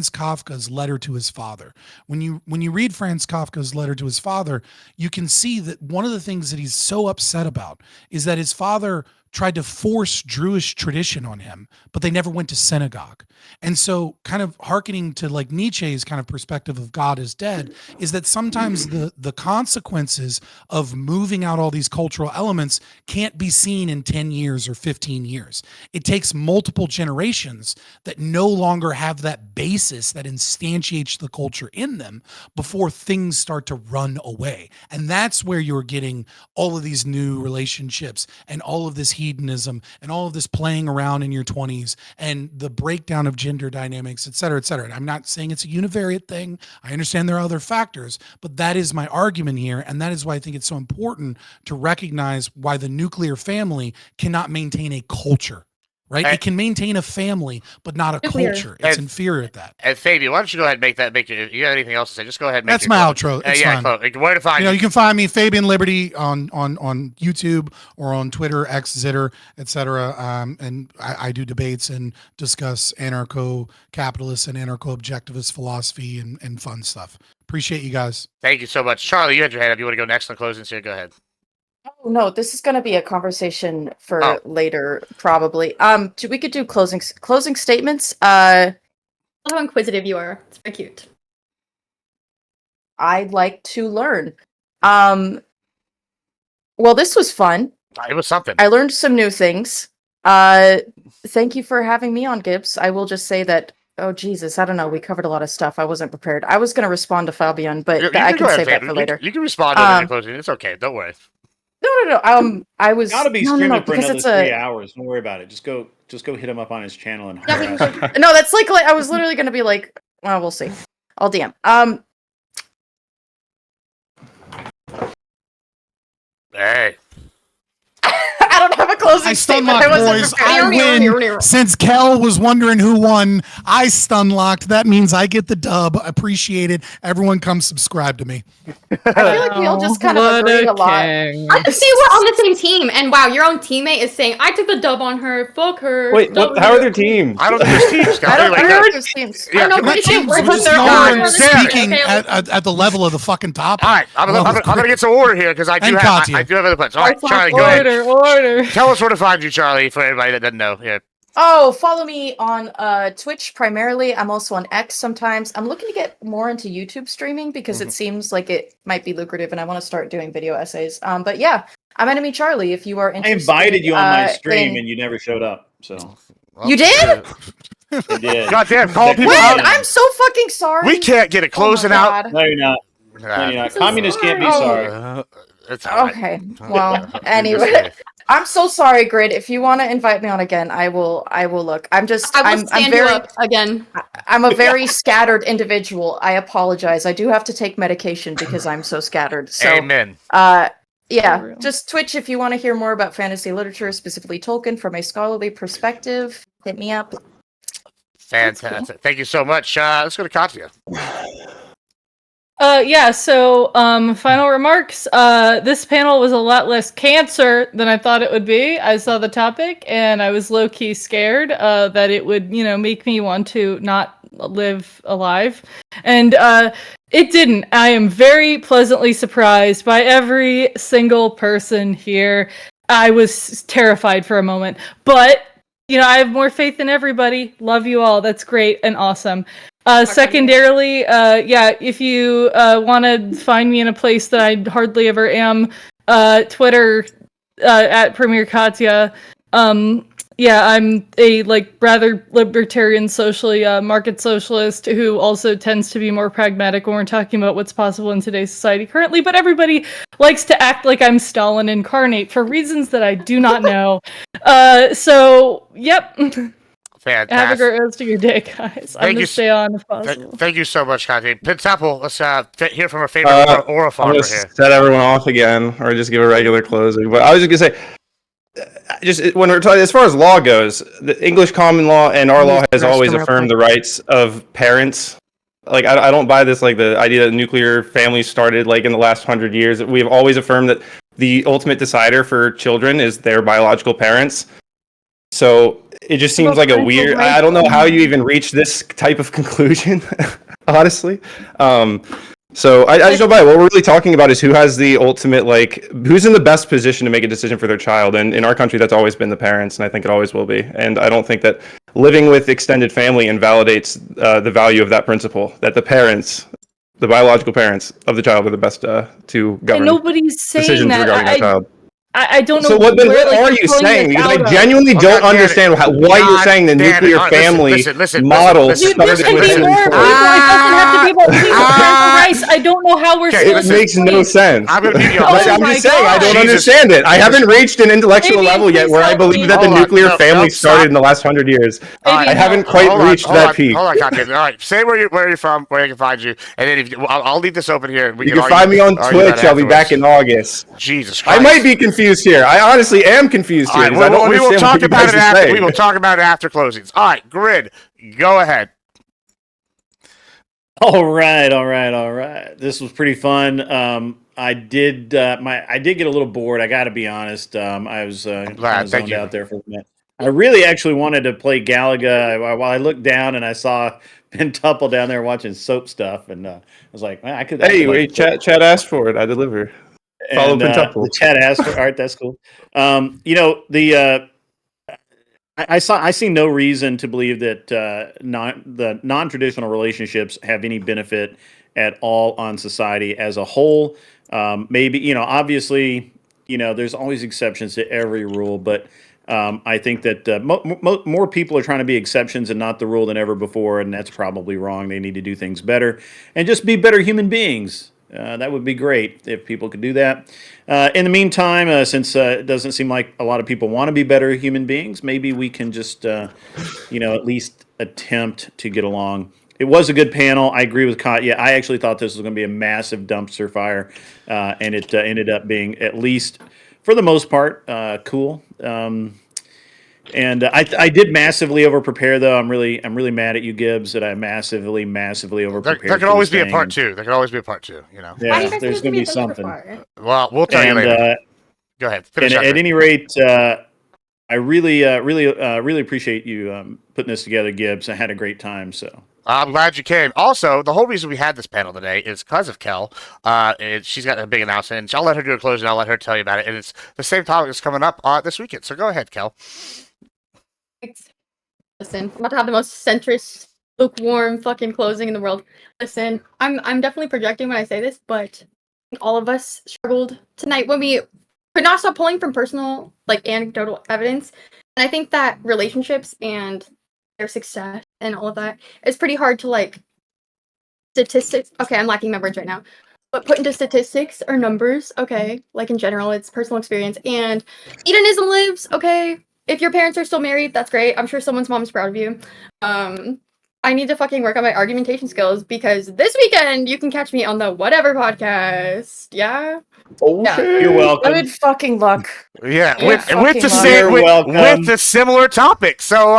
Kafka's letter to his father. When you read Franz Kafka's letter to his father, you can see that one of the things that he's so upset about is that his father tried to force Jewish tradition on him, but they never went to synagogue. And so kind of hearkening to like Nietzsche's kind of perspective of God is dead, is that sometimes the consequences of moving out all these cultural elements can't be seen in 10 years or 15 years. It takes multiple generations that no longer have that basis that instantiates the culture in them before things start to run away. And that's where you're getting all of these new relationships and all of this hedonism and all of this playing around in your 20s and the breakdown of gender dynamics, et cetera, et cetera. And I'm not saying it's a univariate thing. I understand there are other factors, but that is my argument here. And that is why I think it's so important to recognize why the nuclear family cannot maintain a culture. Right? It can maintain a family, but not a culture. It's inferior at that. And Fabian, why don't you go ahead and make you have anything else to say? Just go ahead and make That's my outro. It's yeah, fine. where to find you can find me Fabian Liberty on YouTube or on Twitter, X, Zitter, etc. And I do debates and discuss anarcho-capitalist and anarcho-objectivist philosophy and fun stuff. Appreciate you guys. Thank you so much. Charlie, you had your hand up. You want to go next on closing? So go ahead. Oh, no, this is going to be a conversation for later, probably. We could do closing statements. I love how inquisitive you are. It's very cute. I'd like to learn. Well, this was fun. It was something. I learned some new things. Thank you for having me on, Gibbs. I will just say that. Oh Jesus, I don't know. We covered a lot of stuff. I wasn't prepared. I was going to respond to Fabian, but I can save that for later. You can respond to the closing. It's okay. Don't worry. No. I was Gotta be streaming for because another it's 3 hours. Don't worry about it. Just go hit him up on his channel and harass him. No, that's like I was literally gonna be like, well, we'll see. I'll DM. Hey. I don't have a closing I stun locked, boys. I win. Since Kel was wondering who won, I stun locked. That means I get the dub. Appreciate it. Everyone come subscribe to me. I feel like we all just kind of agreed a lot. I see we're on the same team, and wow, your own teammate is saying, I took the dub on her, fuck her. Wait, what, how are their teams? I don't think there's teams, guys. I don't Like, know there's teams. I don't know, Not pretty sure teams, we're we're just they're no all one on the same speaking team. at the level of the fucking top. all right, I'm gonna get some order here because I do And have Katya. I do have other plans. All right, Charlie, go ahead. Order. Tell us where to find you, Charlie, for everybody that doesn't know. Yeah. Oh, follow me on Twitch primarily. I'm also on X sometimes. I'm looking to get more into YouTube streaming because it seems like it might be lucrative, and I want to start doing video essays. But yeah, I'm Enemy Charlie. If you are I interested, invited you on my stream in- and you never showed up. So Well, You did? I did. Goddamn, call people When? out. I'm so fucking sorry. We can't get it Oh my closing out. God. No, you're not. No, you're not. Communists can't be sorry. It's all right. Okay. Well, anyway, I'm so sorry, Grid. If you want to invite me on again, I will look. I'm just I will I'm stand very you up again. I'm a very scattered individual. I apologize. I do have to take medication because I'm so scattered. So Amen. For yeah, real. just Twitch if you want to hear more about fantasy literature, specifically Tolkien from a scholarly perspective. Hit me up. Fantastic. Thank you so much. Let's go to Katya. Yeah, so final remarks. This panel was a lot less cancer than I thought it would be. I saw the topic and I was low-key scared that it would, make me want to not live alive. And it didn't. I am very pleasantly surprised by every single person here. I was terrified for a moment, but I have more faith in everybody. Love you all. That's great and awesome. Secondarily, if you want to find me in a place that I hardly ever am, Twitter at Premier Katya. I'm a rather libertarian, socially market socialist who also tends to be more pragmatic when we're talking about what's possible in today's society currently. But everybody likes to act like I'm Stalin incarnate for reasons that I do not know. Yep. Fantastic. Have a great rest of your day, guys. I'm gonna stay on if possible. Thank you so much, Kathy. Pentaple, let's hear from our favorite aura I'm farmer gonna here. set everyone off again, or just give a regular closing. But I was just gonna say, just when we're talking as far as law goes, the English common law and our law has always affirmed the rights of parents. Like I don't buy this the idea that nuclear families started in the last 100 years. We have always affirmed that the ultimate decider for children is their biological parents. So it just seems like a weird. I don't know how you even reach this type of conclusion, honestly. So I just don't buy it. What we're really talking about is who has the ultimate, who's in the best position to make a decision for their child. And in our country, that's always been the parents, and I think it always will be. And I don't think that living with extended family invalidates the value of that principle, that the parents, the biological parents of the child, are the best to govern Nobody's saying decisions that. regarding their child. I don't know. So what are you saying? Because I genuinely don't understand why you're saying the nuclear family model started There can with be more people. It doesn't have to be about people. Rice. I don't know how we're still. It makes no sense. I'm gonna mute you. I'm just saying I don't understand it. I haven't reached an intellectual level yet where I believe that the nuclear family started in the last 100 years. I haven't quite reached that peak. Hold on, Katya. All right, say where you're from, where I can find you, and then I'll leave this open here. You can find me on Twitch. I'll be back in August. Jesus Christ. I might be confused here. I honestly am confused here. Right, we will talk about it after. We will talk about it after closings. All right, Grid, go ahead. All right. This was pretty fun. I did get a little bored. I got to be honest. I was zoned out there for a minute. I really actually wanted to play Galaga while I looked down and I saw Pentuple down there watching soap stuff, and I was like, man, I could. Hey, wait, chat asked for it. I deliver. Follow Pentuple. The chat asked for art. That's cool. I see no reason to believe that the non-traditional relationships have any benefit at all on society as a whole. Maybe obviously there's always exceptions to every rule, but I think that more people are trying to be exceptions and not the rule than ever before, and that's probably wrong. They need to do things better and just be better human beings. That would be great if people could do that. In the meantime, since it doesn't seem like a lot of people want to be better human beings, maybe we can just, at least attempt to get along. It was a good panel. I agree with Katya. I actually thought this was going to be a massive dumpster fire, and it ended up being, at least for the most part, cool. And I did massively over prepare though. I'm really mad at you, Gibbs, that I massively over There prepared. can always be a part two. There can always be a part two. You know. Why do Yeah, you guys there's think gonna be it's gonna be a something. thing so far? Well, we'll tell you And later. Go ahead. Finish and up, at Rick. any rate, I really appreciate you putting this together, Gibbs. I had a great time. So I'm glad you came. Also, the whole reason we had this panel today is because of Kel. She's got a big announcement, and I'll let her do a closing. I'll let her tell you about it. And it's the same topic that's coming up this weekend. So go ahead, Kel. Listen, I'm about to have the most centrist, lukewarm fucking closing in the world. Listen, I'm definitely projecting when I say this, but all of us struggled tonight when we could not stop pulling from personal, like, anecdotal evidence. And I think that relationships and their success and all of that is pretty hard to, like, statistics. Okay, I'm lacking my words right now. But put into statistics or numbers, okay? Like, in general, it's personal experience. And hedonism lives, okay? If your parents are still married, that's great. I'm sure someone's mom's proud of you. I need to fucking work on my argumentation skills because this weekend you can catch me on the Whatever podcast. Yeah? Okay. you're welcome. Good fucking luck. Yeah, You're with fucking the welcome. same You're welcome. with the similar topic. So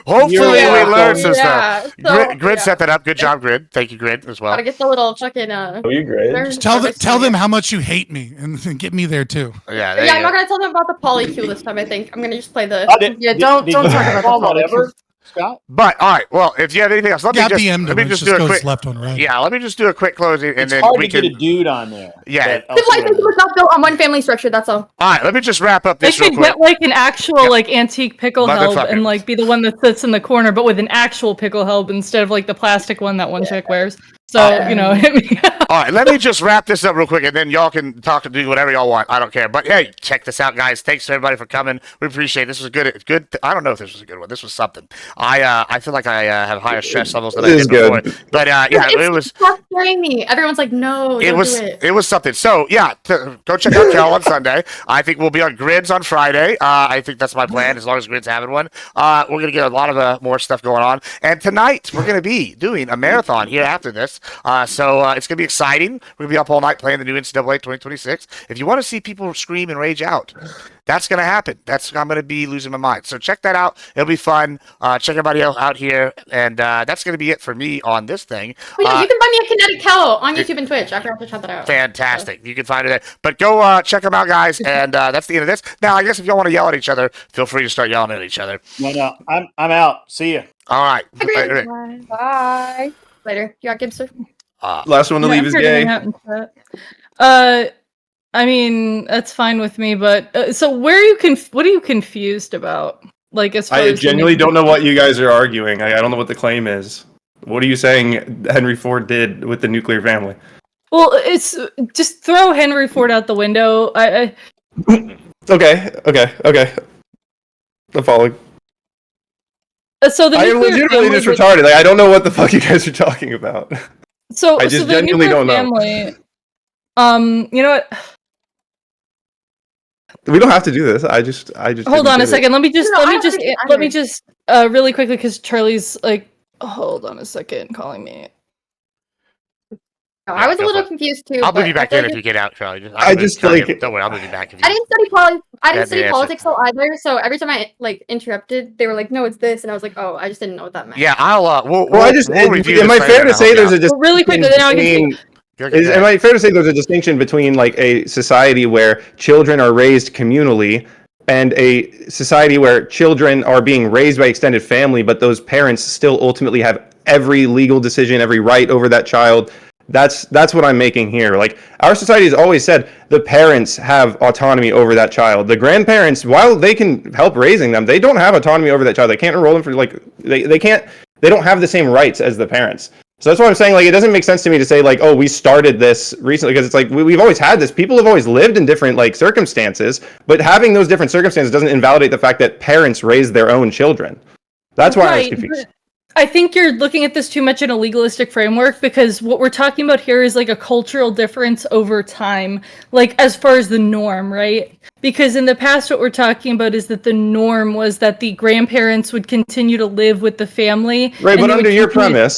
hopefully You're we welcome. learn some stuff. So, Grid set that up. Good job, Grid. Thank you, Grid, as well. Gotta get the little fucking Oh, you great. Just tell them how much you hate me and get me there too. Yeah, there Yeah, you I'm go. not gonna tell them about the polycule this time. I think I'm gonna just play the. Yeah, don't did talk you about call the whatever, Scott? But all right, well, if you have anything else, let me Yeah, just DM'd let me him. It just just do a goes quick. left on right. Yeah, let me just do a quick closing, and It's then hard we to get can. a dude on there. Yeah. but I'll Good see life what I do. was not built on one family structure. That's all. All right, let me just wrap up They this real could quick. get like an actual Yeah. like antique pickle helb Motherfucker. and like be the one that sits in the corner, but with an actual pickle helb instead of like the plastic one that one chick wears. So you know, All right, let me just wrap this up real quick, and then y'all can talk and do whatever y'all want. I don't care. But hey, check this out, guys. Thanks to everybody for coming. We appreciate it. This was a good. I don't know if this was a good one. This was something. I feel like I have higher stress levels than I It did is before. good. But yeah, it was. frustrating me. Everyone's like, no, don't do it. It was something. So yeah, go check out Cal on Sunday. I think we'll be on Grids on Friday. I think that's my plan. As long as Grids having one, we're gonna get a lot of more stuff going on. And tonight we're gonna be doing a marathon here after this. So it's gonna be exciting. We're gonna be up all night playing the new NCAA 2026. If you want to see people scream and rage out, that's gonna happen. I'm gonna be losing my mind. So check that out. It'll be fun. Check everybody else out here, and that's gonna be it for me on this thing. Oh, yeah, you can find me at Kinetic Kel on YouTube and Twitch. I forgot to shout that out. Fantastic. You can find it there. But go check them out, guys. And that's the end of this. Now, I guess if y'all want to yell at each other, feel free to start yelling at each other. No, I'm out. See ya. All right. Bye. Bye. Later. You got Gibbs? Last one to Yeah, leave I'm is here to gay. hang out and chat. I mean, that's fine with me, but so where are you what are you confused about? Like, as far I as the genuinely new- don't know what you guys are arguing. I don't know what the claim is. What are you saying Henry Ford did with the nuclear family? Well, it's just throw Henry Ford out the window. Okay. I'm following. So the I am nuclear legitimately family just retarded. Like, I don't know what the fuck you guys are talking about. So I just the genuinely nuclear don't know. family. You know what? We don't have to do this. I just. Hold on a second. Let me just really quickly, because Charlie's like, hold on a second, calling me. I was a little confused too. I'll move but you back I feel in if like you get out, Charlie. Don't worry, I'll move you back. If you... I didn't study politics. I didn't Yeah, study yeah, politics though either. So every time I like interrupted, they were like, "No, it's this," and I was like, "Oh, I just didn't know what that meant." Yeah, I'll. Well, we'll review am this I later fair to and say help you there's a out. distinction really quickly, then I can between? Good, Am I fair to say there's a distinction between like a society where children are raised communally and a society where children are being raised by extended family, but those parents still ultimately have every legal decision, every right over that child? That's what I'm making here. Like, our society has always said the parents have autonomy over that child. The grandparents, while they can help raising them, they don't have autonomy over that child. They can't enroll them for like they don't have the same rights as the parents. So that's why I'm saying, like, it doesn't make sense to me to say, like, oh, we started this recently, because it's like we've always had this. People have always lived in different, like, circumstances, but having those different circumstances doesn't invalidate the fact that parents raise their own children. That's why I was confused. I think you're looking at this too much in a legalistic framework, because what we're talking about here is like a cultural difference over time, like as far as the norm, right? Because in the past, what we're talking about is that the norm was that the grandparents would continue to live with the family. Right, but under your premise,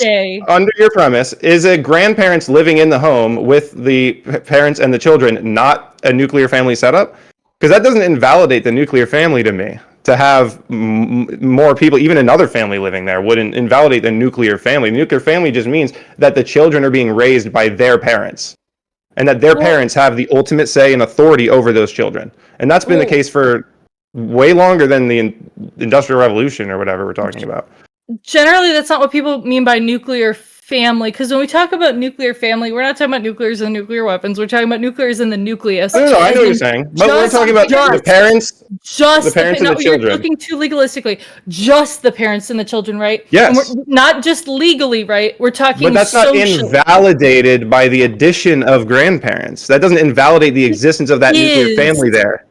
is a grandparents living in the home with the parents and the children not a nuclear family setup? because that doesn't invalidate the nuclear family to me. To have more people, even another family living there, wouldn't invalidate the nuclear family. The nuclear family just means that the children are being raised by their parents, and that their parents have the ultimate say and authority over those children. And that's been the case for way longer than the Industrial Revolution or whatever we're talking about. Generally, that's not what people mean by nuclear family, because when we talk about nuclear family, we're not talking about nuclears and nuclear weapons. We're talking about nuclears in the nucleus. No, I know what you're saying. But we're talking about the parents, just the parents and the you're children. looking too legalistically. Just the parents and the children, right? Yes. And we're not just legally, right? We're talking But that's not socially. invalidated by the addition of grandparents. That doesn't invalidate the existence of that nuclear family there.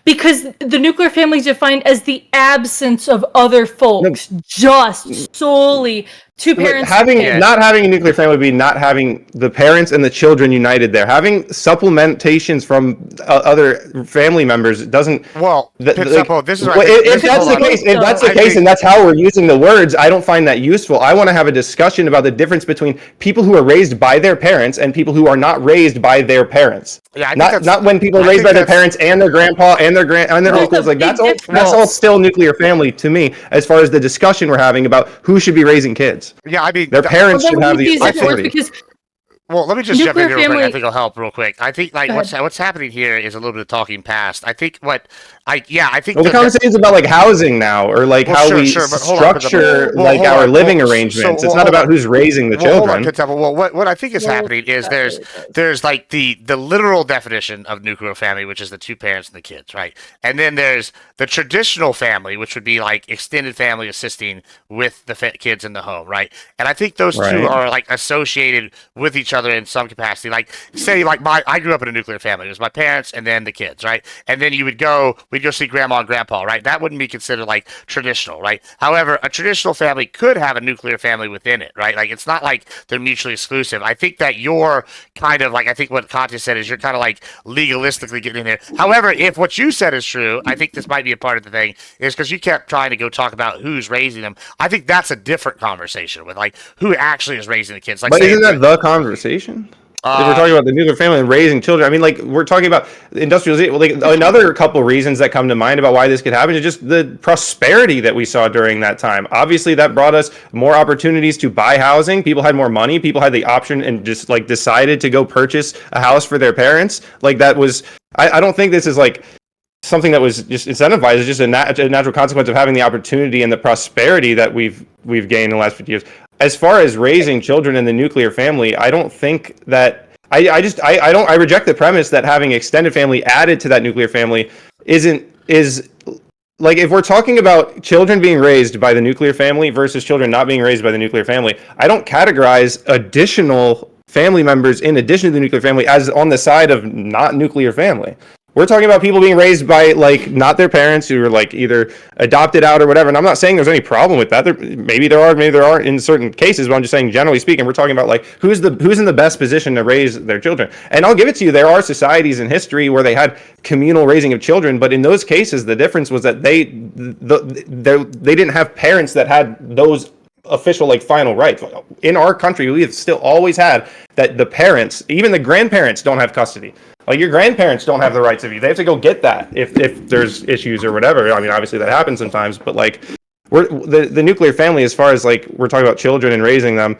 Because the nuclear family is defined as the absence of other folks, just solely two parents. Not having a nuclear family would be not having the parents and the children united there. Having supplementations from other family members doesn't. Well, this is if that's the case, if that's the case, and that's how we're using the words, I don't find that useful. I want to have a discussion about the difference between people who are raised by their parents and people who are not raised by their parents. Yeah, not when people are raised by their parents and their grandpa and their uncles. Like that's all still nuclear family to me, as far as the discussion we're having about who should be raising kids. Yeah, I mean, their parents should have the authority. Well, let me just jump in here real quick. I think it'll help real quick. I think what's happening here is a little bit of talking past. I think the conversation is about like housing now, or like how we structure like our living arrangements. It's not about who's raising the children. Well, what I think is happening is there's like the literal definition of nuclear family, which is the two parents and the kids, right? And then there's the traditional family, which would be like extended family assisting with the kids in the home, right? And I think those two are like associated with each other in some capacity. Like say like I grew up in a nuclear family. It was my parents and then the kids, right? And then we'd go see grandma and grandpa, right? That wouldn't be considered like traditional, right? However, a traditional family could have a nuclear family within it, right? Like it's not like they're mutually exclusive. I think that you're kind of like, I think what Katya said is you're kind of like legalistically getting in there. However, if what you said is true, I think this might be a part of the thing, is because you kept trying to go talk about who's raising them. I think that's a different conversation with like who actually is raising the kids. Like, but isn't that the conversation? If we're talking about the nuclear family and raising children, I mean, like we're talking about industrialization. Like another couple reasons that come to mind about why this could happen is just the prosperity that we saw during that time. Obviously, that brought us more opportunities to buy housing. People had more money. People had the option and just like decided to go purchase a house for their parents. Like that was. I don't think this is like something that was just incentivized. It's just a natural consequence of having the opportunity and the prosperity that we've gained in the last 50 years. As far as raising children in the nuclear family, I don't think that I reject the premise that having extended family added to that nuclear family is like, if we're talking about children being raised by the nuclear family versus children not being raised by the nuclear family, I don't categorize additional family members in addition to the nuclear family as on the side of not nuclear family. We're talking about people being raised by like not their parents who are like either adopted out or whatever. And I'm not saying there's any problem with that. Maybe there are in certain cases, but I'm just saying generally speaking, we're talking about like who's in the best position to raise their children. And I'll give it to you, there are societies in history where they had communal raising of children, but in those cases the difference was that they didn't have parents that had those official like final rights. In our country, we have still always had that the parents, even the grandparents, don't have custody. Like your grandparents don't have the rights of you. They have to go get that if there's issues or whatever. I mean, obviously that happens sometimes, but like the nuclear family, as far as like we're talking about children and raising them,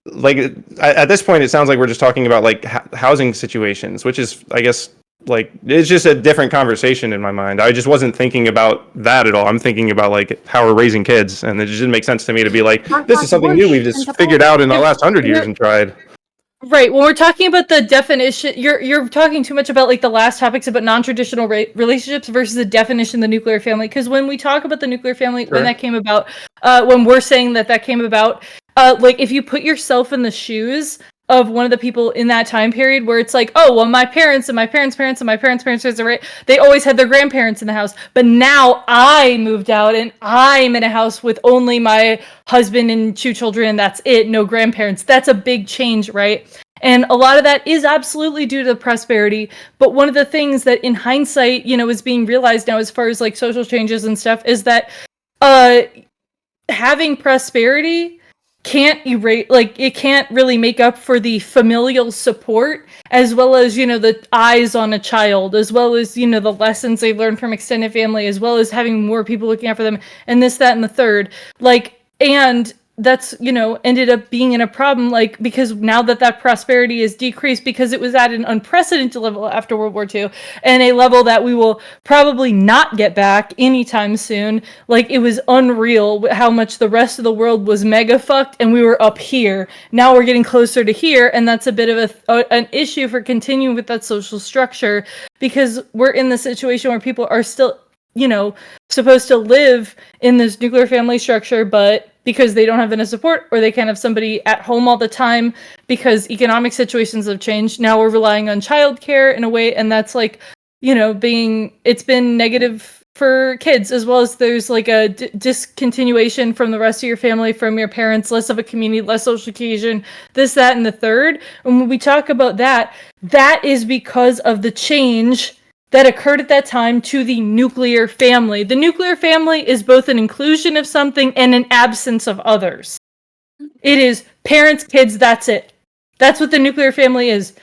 like at this point, it sounds like we're just talking about like housing situations, which is, I guess, like it's just a different conversation in my mind. I just wasn't thinking about that at all. I'm thinking about like how we're raising kids, and it just didn't make sense to me to be like, this is something new we've just figured out in the last 100 years and tried. Right. When we're talking about the definition, you're talking too much about like the last topics about non-traditional relationships versus the definition of the nuclear family. Because when we talk about the nuclear family, when that came about, when we're saying that came about, like if you put yourself in the shoes of one of the people in that time period where it's like, oh, well, my parents and my parents' parents and my parents' parents, right? They always had their grandparents in the house. But now I moved out and I'm in a house with only my husband and 2 children. And that's it. No grandparents. That's a big change, right? And a lot of that is absolutely due to prosperity. But one of the things that in hindsight, is being realized now as far as like social changes and stuff is that having prosperity can't erase, like, it can't really make up for the familial support, as well as, you know, the eyes on a child, as well as, you know, the lessons they learn from extended family, as well as having more people looking out for them, and this, that, and the third. Like, and that's, you know, ended up being in a problem, like, because now that prosperity is decreased, because it was at an unprecedented level after World War II, and a level that we will probably not get back anytime soon. Like, it was unreal how much the rest of the world was mega fucked, and we were up here. Now we're getting closer to here, and that's a bit of an issue for continuing with that social structure, because we're in the situation where people are still, you know, supposed to live in this nuclear family structure, but because they don't have enough support, or they can't have somebody at home all the time because economic situations have changed, now we're relying on childcare in a way, and that's, like, you know, it's been negative for kids, as well as there's like a discontinuation from the rest of your family, from your parents, less of a community, less social cohesion, this, that, and the third. And when we talk about that, that is because of the change that occurred at that time to the nuclear family. The nuclear family is both an inclusion of something and an absence of others. It is parents, kids, that's it. That's what the nuclear family is.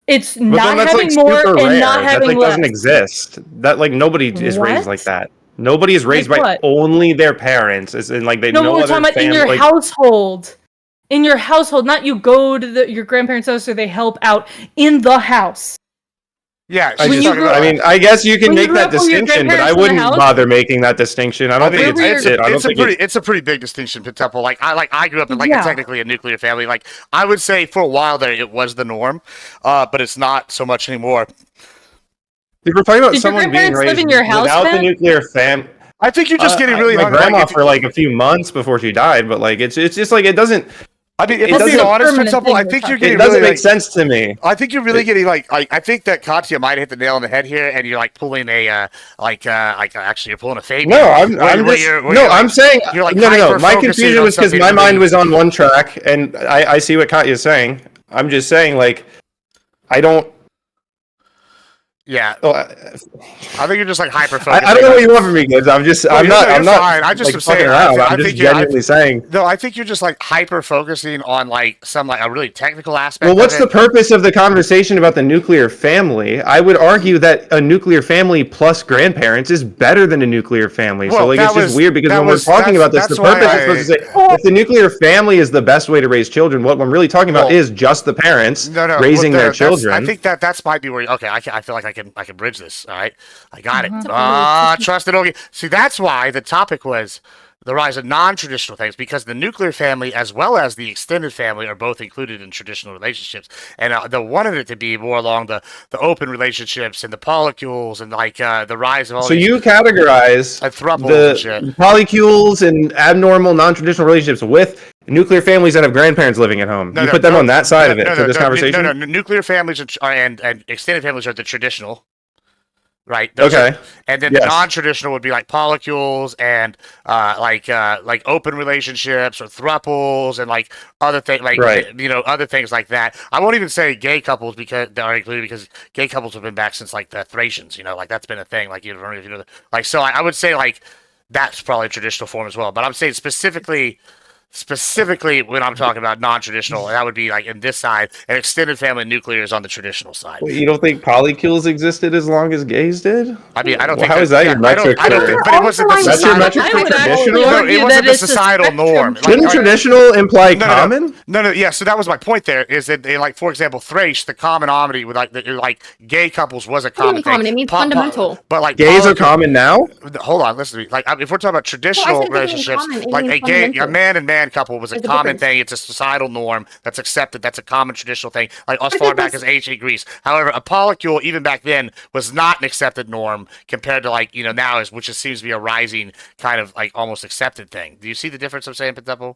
It's But not then that's having like more super and rare. not That having like less. doesn't exist. That like nobody is raised What? like that. Nobody is raised Like by what? only their parents. It's in like they No, no we're other talking about in family. your Like, household. In your household, not you go to your grandparents' house or they help out in the house. Yeah, I she's just, talking about. I mean, I guess you can When you make grew that up with your distinction, but I grandparents in the wouldn't house? bother making that distinction. I don't think it's, it's it. I don't it's a think pretty it. it's a pretty big distinction, Temple. I grew up in Yeah. technically a nuclear family. Like, I would say for a while there it was the norm, but it's not so much anymore. If we're talking about Did your someone being grandparents live raised in your house, without the Matt? nuclear family, I think you're just getting really my hung. grandma Like, for like a few months before she died, but like it's just like it doesn't. I mean, if it I'm being doesn't- honest, permanent Temple, thing I we're think you're talking It getting doesn't really make like, sense to me. I think you're really getting like I think that Katya might hit the nail on the head here, and you're like pulling a actually you're pulling a Fabian. No, I'm where just you're, no. I'm saying you're like no. My hyper-focusing confusion on was because something my mind really- was on one track, and I see what Katya's saying. I'm just saying like I don't. Yeah, Oh, I think you're just like hyper-focusing. I don't know what you want from me, kids. I'm just. No, I'm you're- not. no, I'm you're not. fine. I just like am fucking saying, around. I I'm just think you're- genuinely saying. No, I think you're just like hyper-focusing on like some like a really technical aspect. Well, what's of the it. purpose of the conversation about the nuclear family? I would argue that a nuclear family plus grandparents is better than a nuclear family. Well, So, like, that it's just was- weird because that when was- we're talking that's- about this, the that's why purpose is supposed to say if the nuclear family is the best way to raise children. What I'm really talking about Well, is just the parents No, raising well, their that's- children. I think that's might be where. Okay, I feel like I can bridge this. All right, I got it. Mhm. Trust it. Okay. See, that's why the topic was the rise of non-traditional things, because the nuclear family as well as the extended family are both included in traditional relationships, and they wanted it to be more along the open relationships and the polycules and like the rise of all So these you categorize thruples and shit. the polycules and abnormal non-traditional relationships with nuclear families that have grandparents living at home. You put them on that side of it for this conversation? No, nuclear families and extended families are the traditional. Right. Those Okay. And then Yes. the non-traditional would be like polycules and like open relationships or thruples and like other things like Right. other things like that. I won't even say gay couples because they are included, because gay couples have been back since like the Thracians. Like that's been a thing. Like like so I would say like that's probably a traditional form as well. But I'm saying specifically when I'm talking about non-traditional, that would be like in this side, and extended family and nuclear is on the traditional side. Wait, you don't think polycules existed as long as gays did? I mean, I don't Well, think how is that your metric I don't for- think, but it wasn't the That's your societal. metric I for would actually traditional? No, argue it wasn't that the it's a societal spectrum. norm. Shouldn't traditional imply No, common? No, yeah. So that was my point. There is that, like for example, Thrace, the commonality with like gay couples was a What do you common mean thing. common? It means fundamental. But like Gays are polycu- common now? Hold on, listen to me. Like if we're talking about traditional said it doesn't mean relationships, common, it like means a gay, a fundamental. man and man couple was a There's a common difference. thing. It's a societal norm that's accepted. That's a common traditional thing, like as But far that back was- as ancient Greece. However, a polycule even back then was not an accepted norm compared to like now, which just seems to be a rising kind of like almost accepted thing. Do you see the difference I'm saying, Pentemple?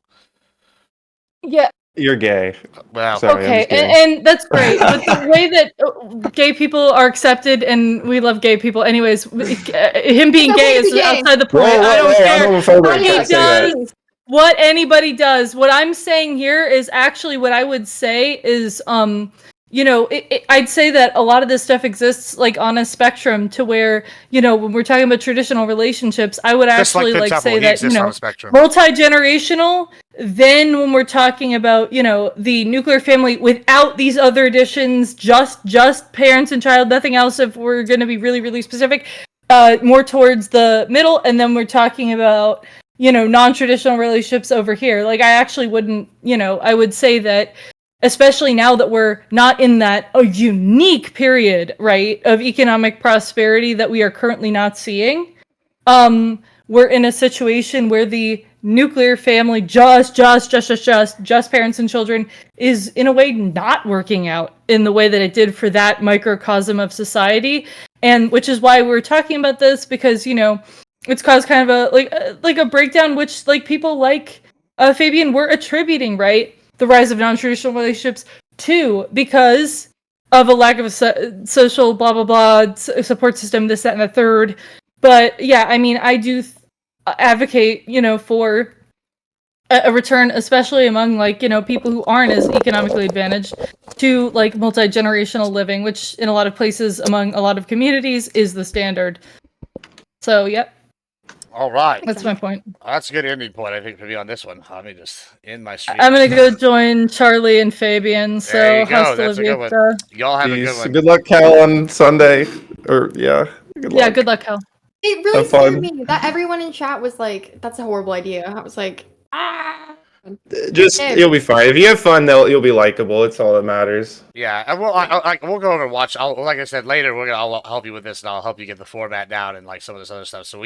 Yeah. You're gay. Well, Sorry, I'm Okay, just kidding. and that's great. But the way that gay people are accepted, and we love gay people, anyways. Him being It's gay okay to is be gay. outside the point. Whoa, I don't I'm care homophobic. what he Can't say that. does, what anybody does. What I'm saying here is actually what I would say is, I'd say that a lot of this stuff exists like on a spectrum to where, when we're talking about traditional relationships, I would Just actually like say he that, exists on a spectrum. multi-generational. Then when we're talking about, the nuclear family without these other additions, just parents and child, nothing else, if we're going to be really, really specific, more towards the middle. And then we're talking about, non-traditional relationships over here. Like, I actually wouldn't, I would say that, especially now that we're not in that unique period, right, of economic prosperity that we are currently not seeing, we're in a situation where the nuclear family, just parents and children, is in a way not working out in the way that it did for that microcosm of society. And which is why we're talking about this, because, it's caused kind of a breakdown, which like people like Fabian were attributing, right, the rise of non-traditional relationships to, because of a lack of a social blah blah blah support system, this, that, and the third. But yeah, I mean, I do advocate, for a return, especially among people who aren't as economically advantaged, to like multi-generational living, which in a lot of places among a lot of communities is the standard. So yep. All right. That's my point. That's a good ending point, I think, for me on this one. Let me just end my stream. I'm gonna go join Charlie and Fabian. So There you go. hasta That's a good la one. vista. Y'all have a Peace. good one. Good luck, Cal, on Sunday. Good Yeah, luck. good luck, Cal. It really Have fun. scared me that everyone in chat was like, "That's a horrible idea." I was like, "Ah." Just you'll be fine. If you have fun, you'll be likable. It's all that matters. Yeah, and we'll go over and watch. Like I said, later I'll help you with this, and I'll help you get the format down and like some of this other stuff, so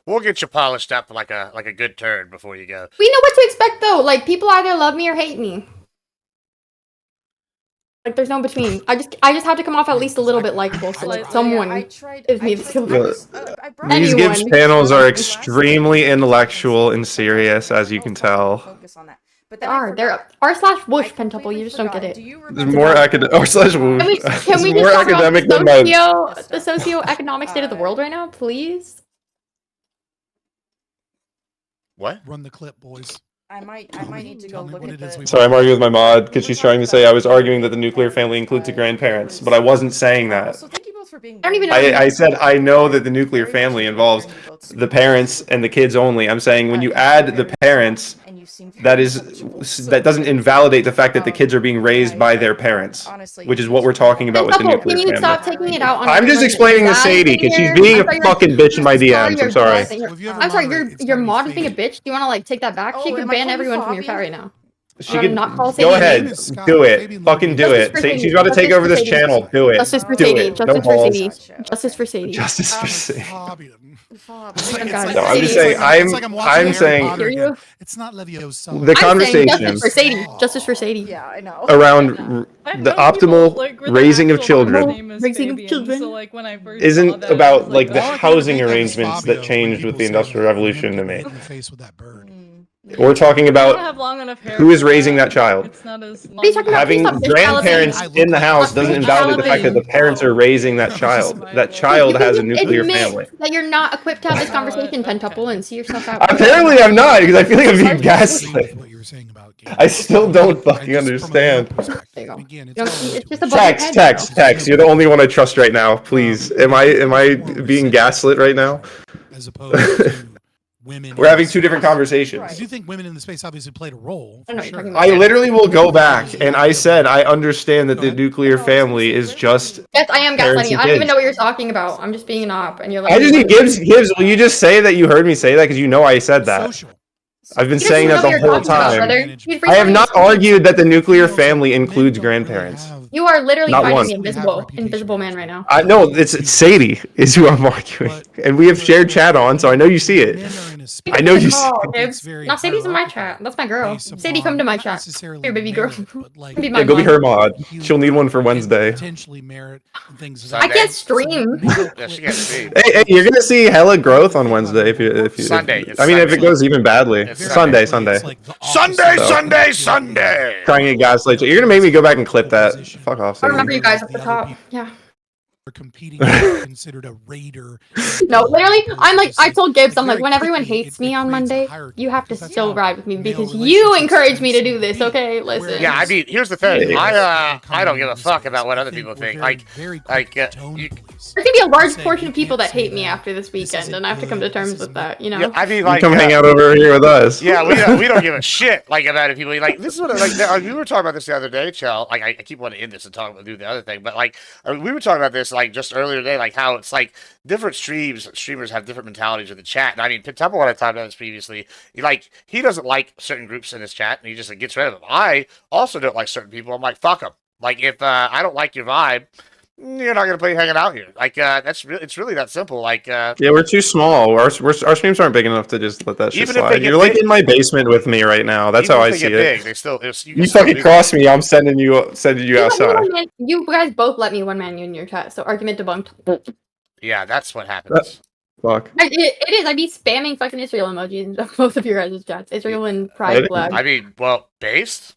we'll get you polished up like a good turd before you go. We know what to expect though. Like people either love me or hate me. Like there's no between. I just have to come off at least a little bit likable, so like someone gives me the These Gibbs panels are extremely intellectual and serious, as you can tell. Focus on that. But they're r/wush pentuple. You just don't get it. There's more academic Can we more just talk about academic than my. the socioeconomic state of the world right now, please? What? Run the clip, boys. I might need to go look at the... Sorry, I'm arguing with my mod because she's trying to say I was arguing that the nuclear family includes the grandparents, but I wasn't saying that. Also, thank you both for being... I don't even know. I said I know that the nuclear family involves the parents and the kids only. I'm saying when you add the parents, that doesn't invalidate the fact that the kids are being raised by their parents, which is what we're talking about with the nuclear family. Can you stop taking it out on I'm just explaining to Sadie because she's being a fucking bitch in my DMs. I'm sorry. I'm sorry, your mod is being a bitch. Do you want to like take that back? She could ban everyone from your chat right now. She could go ahead, do it, fucking do it. She's about to take over this channel. Do it. Justice for Do Sadie. it. Justice No for balls. Sadie. Justice for Sadie. Justice for Sadie. No, I'm just saying. I'm saying It's not Leviosa. the conversation Justice for Sadie. Justice for Sadie. Yeah, I know. around the optimal raising of children isn't about like the housing arrangements that changed with the Industrial Revolution to me. We're talking about who is raising that child. Having grandparents in the house doesn't invalidate the fact that the parents are raising that child. That child has a nuclear family. That you're not equipped to have this conversation, Pentuple, and see yourself out. Apparently I'm not, because I feel like I'm being gaslit. I still don't fucking understand. There you go. It's just a Text. You're the only one I trust right now. Please. Am I being gaslit right now? As opposed to women. We're having two different conversations. I do think women in the space obviously played a role. I know what you're talking I about. literally will go back and I said I understand that the nuclear family is just. Yes, I am parents gaslighting you. and I don't even kids. know what you're talking about. I'm just being an op, and you're like. I just need Gibbs. Will you just say that you heard me say that because you know I said that. Social. I've been You saying don't that know the what whole you're talking about, time. brother. I have not argued that the nuclear family includes grandparents. You are literally Not fighting once. the invisible man right now. I know it's Sadie is who I'm arguing, and we have shared chat on, so I know you see it. I know you see. Oh, dude. No, Sadie's in my chat. That's my girl. Sadie, come to my chat. Here, baby girl. Be my Yeah, go be mom. her mod. She'll need one for Wednesday. Potentially merit things. I can't stream. Yeah, she can't see. Hey, you're gonna see hella growth on Wednesday if you. Sunday. I mean, if it goes even badly, It's Sunday. Sunday. Trying to gaslight you. You're gonna make me go back and clip that. Fuck off. I Sadie. remember you guys at the top. Yeah. are competing is considered a raider. No, literally, I'm like, I told Gibbs, I'm like, very when everyone quickly, hates it me on creates a Monday, hierarchy, you have to because that's still how ride with me male because you relationships encouraged me to tend do this, be. okay? Listen. Yeah, I mean, here's the thing. Hey. I don't give a fuck about what other people think. Like, very like, quick tone you- police. There's gonna be a large Say, portion you of people can't that hate say me that. after this weekend, isn't and I have to come to good, terms this with isn't that, you know? yeah, I mean, You like, come hang out over here with us. yeah, we don't give a shit like about it. People like this is what like we were talking about this the other day, Chell. Like I keep wanting to end this and talk about do the other thing, but like we were talking about this like just earlier today, like how it's like different streamers have different mentalities with the chat. And I mean, Temple one I talked about this previously. He doesn't like certain groups in his chat, and he just like, gets rid of them. I also don't like certain people. I'm like fuck them. Like if I don't like your vibe, you're not gonna play hanging out here. Like it's really that simple. Like Yeah, we're too small. Our streams aren't big enough to just let that shit Even if they slide. get You're like big- in my basement with me right now. That's even how if I they see get it. big, they still you can You still fucking do cross me, I'm sending you You outside. you guys both let me one man you in your chat, so argument debunked. Yeah, that's what happens. Fuck. It is. I'd be spamming fucking Israel emojis in both of your guys' chats. Israel and Pride flag. I mean, well, based.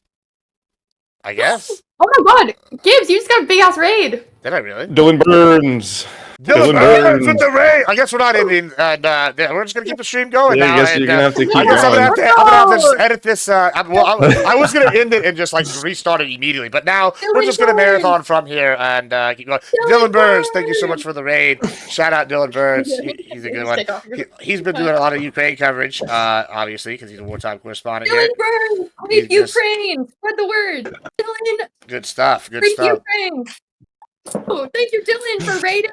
I guess. Oh my god! Gibbs, you just got a big ass raid! Did I really? Dylan Burns. Dylan Dylan Burns Burns. with the raid. I guess we're not ending, and we're just gonna keep the stream going Yeah, now. I guess and, you're gonna have to keep I guess I'm going. gonna have to just edit this. I was gonna end it and just like restart it immediately, but now we're just gonna marathon from here and keep going. Dylan Burns, thank you so much for the raid. Shout out Dylan Burns. He's a good one. He's been doing a lot of Ukraine coverage, obviously, because he's a wartime correspondent here. Dylan Burns! He's Leave just- Ukraine! Spread the word! Dylan! Good stuff. Good Free stuff. Ukraine! Oh, thank you, Dylan, for raiding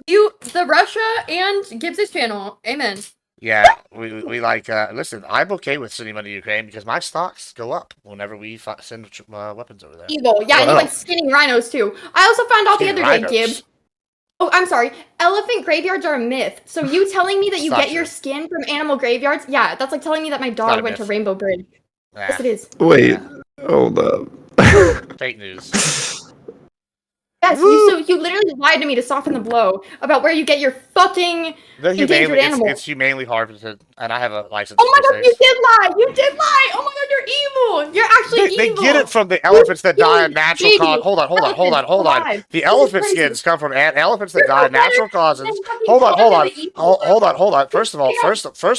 the Russia and Gibbs' channel. Amen. Yeah, we like. Listen, I'm okay with sending money to Ukraine because my stocks go up whenever we send weapons over there. Evil. Yeah, and you Wow. like skinning rhinos too. I also found out the Skinning other day, rhinos. Gibbs. Oh, I'm sorry. Elephant graveyards are a myth. So you telling me that you It's not get your true. skin from animal graveyards? Yeah, that's like telling me that my not dog a went to myth. Rainbow Bridge. Yes, Ah, it is. Wait, hold up. fake news. Yes, Woo! you literally lied to me to soften the blow about where you get your fucking. They're Endangered humanely, animal. it's humanely harvested, and I have a license. Oh my to god, say you did lie! You did lie! Oh my god, you're evil! You're actually They evil! get it from the elephants that die of natural baby, causes. Hold on. elephants alive. The This is elephant crazy. skins come from elephants that You're die no of natural better causes. than fucking Hold on. Colin the Evil. First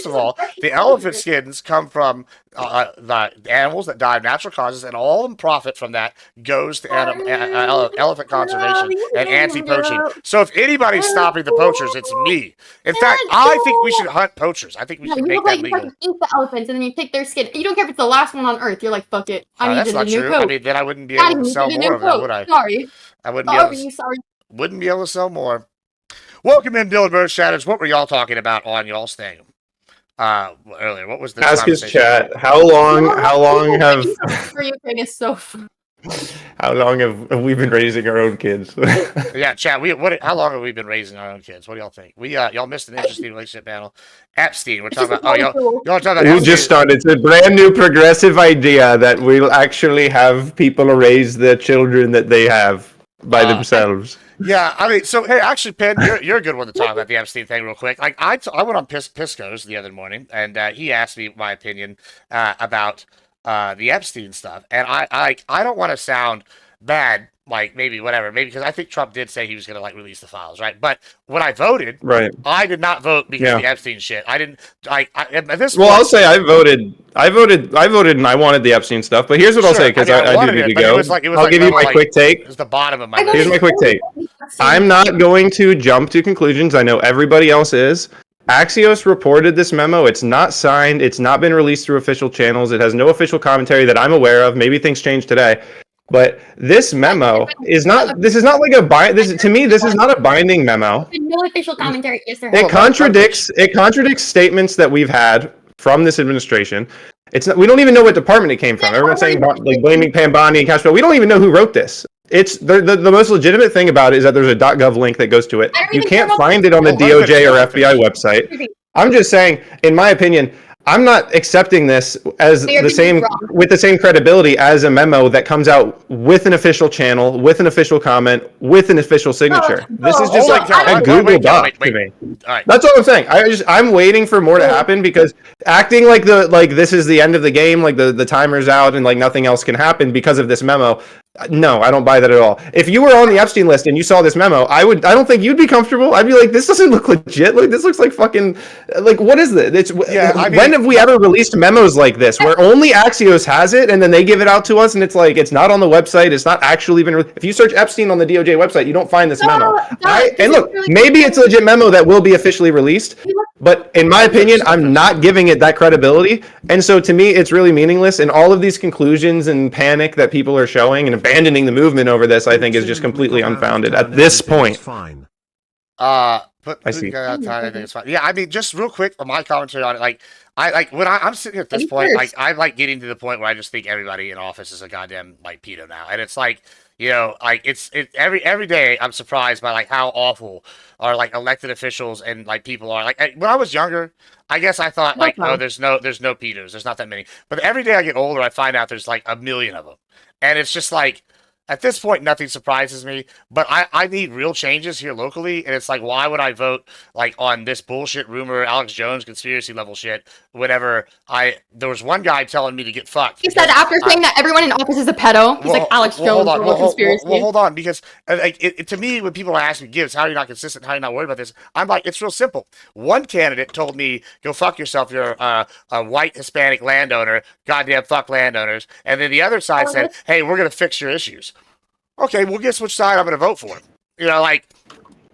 of all, the elephant skins come from the animals that die of natural causes, and all of the profit from that goes to elephant conservation and anti-poaching. So if anybody's stopping the poachers, it's me. In fact, I think we should hunt poachers. I think we Yeah, should you make look like that you legal. fucking eat the elephants and then you take their skin. You don't care if it's the last one on Earth. You're like, fuck it. I That's needed a not new true. coat. I mean, then I wouldn't be Daddy able to sell needed a more new of that, coat. would I? Sorry. I wouldn't be able to. Sorry. Wouldn't be able to sell more. Welcome in, Dylan Bird Shadows. What were y'all talking about on y'all's thing? Earlier. What was the Ask his conversation? chat. How long have For Ukraine is so fun. we been raising our own kids? Yeah, chat. How long have we been raising our own kids? What do y'all think? Y'all missed an interesting relationship panel. Epstein. We're talking about. Oh, y'all talking about. We Epstein. just started. It's a brand new progressive idea that we'll actually have people raise the children that they have by themselves. Yeah, I mean, so hey, actually, Penn, you're a good one to talk about the Epstein thing real quick. Like, I went on Pisco's the other morning, and he asked me my opinion about the Epstein stuff, and I don't want to sound bad, like maybe because I think Trump did say he was going to like release the files, right? But when I voted, Right. I did not vote because of the Epstein shit. I didn't like at this. Well, point, I'll say I voted, and I wanted the Epstein stuff. But here's what I'll say, because I do need to go. I'll give you my quick take. It was the bottom of my Here's list. my quick take. I'm not going to jump to conclusions. I know everybody else is. Axios reported this memo. It's not signed. It's not been released through official channels. It has no official commentary that I'm aware of. Maybe things change today. But this memo is not. This is not like to me, this is not a binding memo. No official commentary. Yes, there It contradicts statements that we've had from this administration. It's not, we don't even know what department it came from. Everyone's saying like blaming Pam Bondi and Castro. We don't even know who wrote this. It's the most legitimate thing about it is that there's a .gov link that goes to it. You can't find it on the DOJ or FBI website. I'm just saying, in my opinion, I'm not accepting this as with the same credibility as a memo that comes out with an official channel, with an official comment, with an official signature. This is just like a Google Doc to me. Right. That's all I'm saying. I'm waiting for more to happen, because acting like this is the end of the game, like the timer's out and like nothing else can happen because of this memo. No, I don't buy that at all. If you were on the Epstein list and you saw this memo, I don't think you'd be comfortable. I'd be like, this doesn't look legit. Like, this looks like fucking, like, what is this? When have we ever released memos like this where only Axios has it and then they give it out to us and it's like, it's not on the website. It's not actually even, if you search Epstein on the DOJ website, you don't find this memo. And look, maybe it's a legit memo that will be officially released, but in my opinion, I'm not giving it that credibility. And so to me, it's really meaningless. And all of these conclusions and panic that people are showing and abandoning the movement over this, I think, is just completely unfounded at this point. But I see. I think it's fine. Yeah, I mean, just real quick on my commentary on it, like I'm sitting at this point, like I'm like getting to the point where I just think everybody in office is a goddamn like pedo now, and it's like, you know, like it's every day I'm surprised by like how awful our like elected officials and like people are. Like when I was younger, I guess I thought like, oh, there's no pedos, there's not that many. But every day I get older, I find out there's like a million of them, and it's just like. At this point, nothing surprises me, but I need real changes here locally, and it's like, why would I vote like on this bullshit rumor, Alex Jones conspiracy level shit, whenever there was one guy telling me to get fucked. He said after saying that everyone in office is a pedo, he's like, Alex Jones, conspiracy. Hold on, because like to me, when people ask me, Gibbs, how are you not consistent? How are you not worried about this? I'm like, it's real simple. One candidate told me, go fuck yourself, you're a white Hispanic landowner, goddamn fuck landowners, and then the other side said, hey, we're gonna fix your issues. Okay, well, guess which side I'm going to vote for. You know, like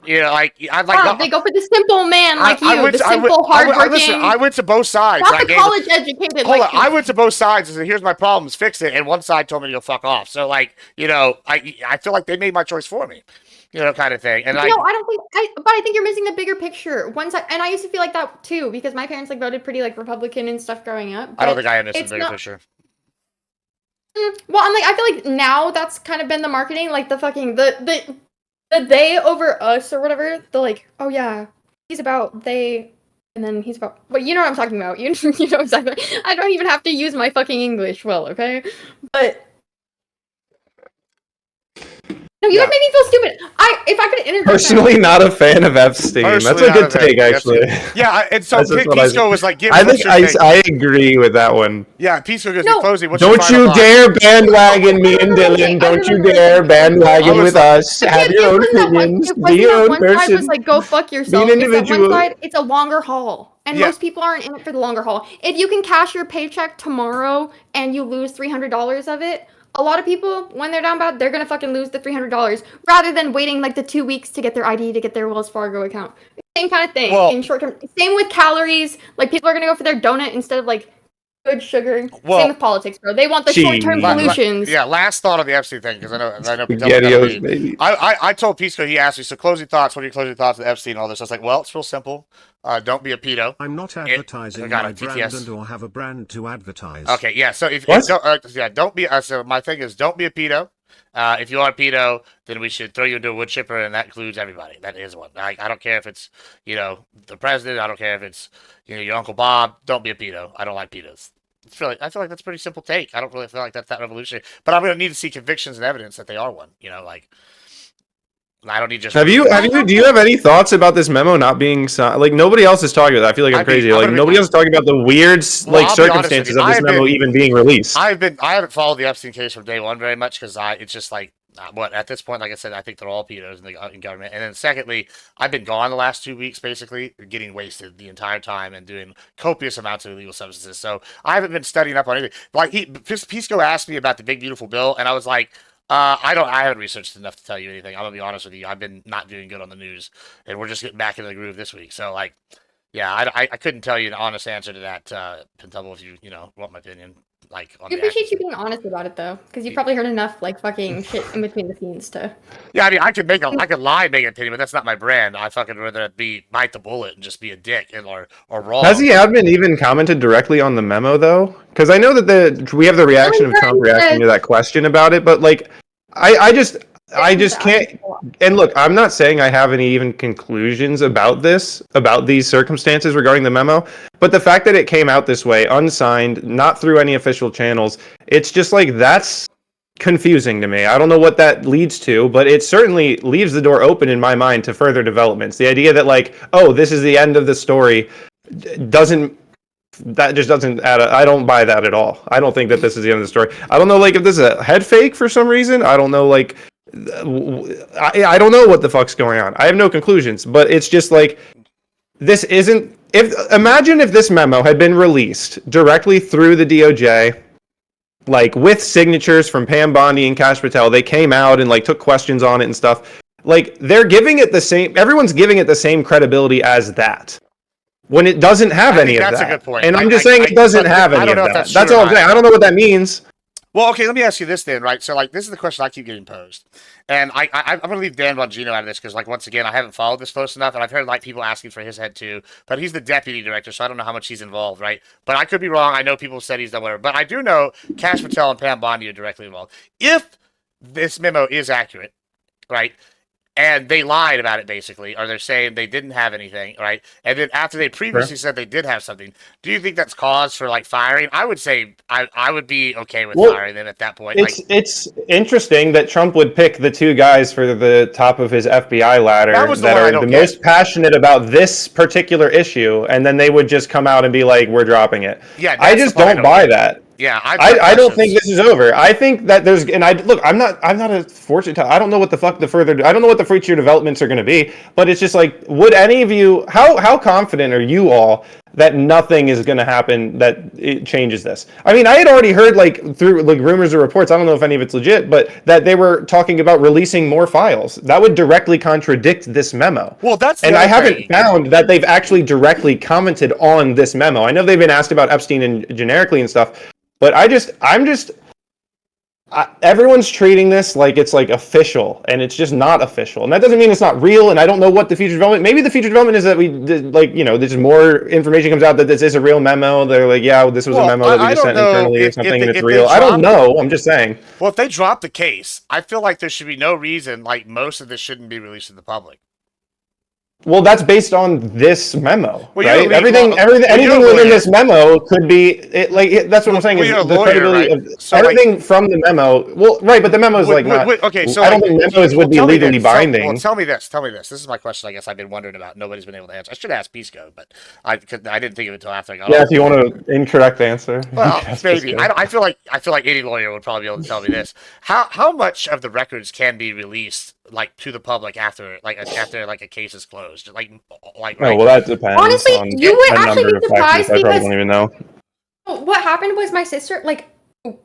I'd like. They go for the simple man like the simple, hardworking. Listen, I went to both sides. Not the college educated. Hold on, I went to both sides and said, "Here's my problems, fix it." And one side told me to go fuck off. So, like, you know, I feel like they made my choice for me. You know, kind of thing. And no, I don't think. But I think you're missing the bigger picture. One side, and I used to feel like that too because my parents like voted pretty like Republican and stuff growing up. I don't think I am missing the bigger picture. Well, I'm like, I feel like now that's kind of been the marketing, like the fucking the they over us or whatever. The like, oh yeah, he's about they, and then he's about. Well, you know what I'm talking about. You know exactly. I don't even have to use my fucking English well, okay? But no, you guys made me feel stupid. If I could interject. Personally, not a fan of Epstein. That's a good take, actually. Yeah, and so Pisco was like, I agree with that one. Yeah, Pisco goes, Posey, what's don't you dare bandwagon me and Dylan. Don't you dare bandwagon with us. Have your own opinions. Be your own person. One side was like, go fuck yourself. Be an individual. One side, it's a longer haul. And most people aren't in it for the longer haul. If you can cash your paycheck tomorrow and you lose $300 of it, a lot of people, when they're down bad, they're going to fucking lose the $300 rather than waiting like the 2 weeks to get their ID to get their Wells Fargo account. Same kind of thing in short term. Same with calories. Like people are going to go for their donut instead of like good sugar. Well, same with politics, bro. They want the short-term solutions. Last thought on the Epstein thing, because I know I told Pisco, he asked me, so closing thoughts, what are your closing thoughts of Epstein and all this? I was like, well, it's real simple. Don't be a pedo. I'm not advertising my brand and or have a brand to advertise. Okay, yeah, so don't be, so my thing is don't be a pedo. If you are a pedo, then we should throw you into a wood chipper, and that includes everybody. That is one. I don't care if it's, you know, the president. I don't care if it's, you know, your Uncle Bob. Don't be a pedo. I don't like pedos. I feel like that's a pretty simple take. I don't really feel like that's that revolutionary. But I'm going to need to see convictions and evidence that they are one. You know, like, I don't need just. Do you have any thoughts about this memo not being signed? Like, nobody else is talking about it. I feel like I'm crazy. Like, nobody else is talking about the weird, circumstances of this memo even being released. I haven't followed the Epstein case from day one very much because it's just like, at this point, like I said, I think they're all pedos in government. And then secondly, I've been gone the last 2 weeks, basically, getting wasted the entire time and doing copious amounts of illegal substances. So I haven't been studying up on anything. Like, Pisco asked me about the big, beautiful bill, and I was like, I haven't researched enough to tell you anything. I'm gonna be honest with you. I've been not doing good on the news, and we're just getting back into the groove this week. So, like, yeah, I couldn't tell you an honest answer to that, Pentable, if you want my opinion. Like, I appreciate you being honest about it though, because you've probably heard enough like fucking shit in between the scenes to. Yeah, I mean, I could lie, make an opinion, but that's not my brand. I fucking rather bite the bullet and just be a dick or wrong. Has the admin even commented directly on the memo though? Because I know that we have the reaction of Trump reacting to that question about it, but like, I just can't. And look, I'm not saying I have any even conclusions about these circumstances regarding the memo, but the fact that it came out this way, unsigned, not through any official channels, it's just like, that's confusing to me. I don't know what that leads to, but it certainly leaves the door open in my mind to further developments. The idea that like, oh, this is the end of the story doesn't that just doesn't add up. I don't buy that at all. I don't think that this is the end of the story. I don't know, like, if this is a head fake for some reason. I don't know, like, I don't know what the fuck's going on. I have no conclusions, but it's just like, this isn't, imagine if this memo had been released directly through the DOJ, like with signatures from Pam Bondi and Kash Patel. They came out and like took questions on it and stuff. Like, they're giving it the same, everyone's giving it the same credibility as that, when it doesn't have any of that. That's a good point. And I'm just saying it doesn't have any of that. That's all I'm saying. I don't know what that means. Well, okay, let me ask you this then, right? So, like, this is the question I keep getting posed. And I'm going to leave Dan Bongino out of this because, like, once again, I haven't followed this close enough, and I've heard, like, people asking for his head, too. But he's the deputy director, so I don't know how much he's involved, right? But I could be wrong. I know people said he's done whatever. But I do know Kash Patel and Pam Bondi are directly involved. If this memo is accurate, right, and they lied about it, basically, or they're saying they didn't have anything, right? And then after they previously said they did have something, do you think that's cause for, like, firing? I would say I would be okay with firing them at that point. It's interesting that Trump would pick the two guys for the top of his FBI ladder that are the most passionate about this particular issue, and then they would just come out and be like, we're dropping it. Yeah, I just don't buy that. Yeah, I don't think this is over. I think that there's, and I'm not a fortune teller. I don't know what the fuck I don't know what the future developments are going to be. But it's just like, would any of you, how confident are you all that nothing is going to happen that it changes this? I mean, I had already heard, like, through like rumors or reports, I don't know if any of it's legit, but that they were talking about releasing more files that would directly contradict this memo. Well, and I haven't found that they've actually directly commented on this memo. I know they've been asked about Epstein and generically and stuff. But everyone's treating this like it's like official, and it's just not official. And that doesn't mean it's not real, and I don't know what the future development, maybe the future development is that there's more information comes out that this is a real memo. They're like, yeah, this was a memo that we just sent internally or something, and it's real. I don't know. I'm just saying. Well, if they drop the case, I feel like there should be no reason, like, most of this shouldn't be released to the public. Well, that's based on this memo, right? Anything within this memo could be that's what I'm saying. Is the credibility of everything from the memo? Well, right, but the memo is not. Okay, so I don't think memos would be legally binding. Well, tell me this. This is my question. I guess I've been wondering about. Nobody's been able to answer. I should ask Pisco, but I didn't think of it until after I got. Yeah, if you want an incorrect answer. Well, maybe. I feel like any lawyer would probably be able to tell me this. How much of the records can be released, like, to the public after a case is closed? Right? Oh, well, that depends. Honestly, you would actually be surprised because I probably don't even know. What happened was my sister, like, wait.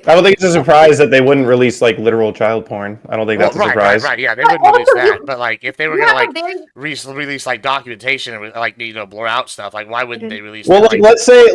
I don't think it's a surprise that they wouldn't release, like, literal child porn. I don't think that's a surprise. Right, yeah, they wouldn't release that. But, like, if they were gonna, like, release, like, documentation and, like, blur out stuff, like, why wouldn't they release? Well, like, let's say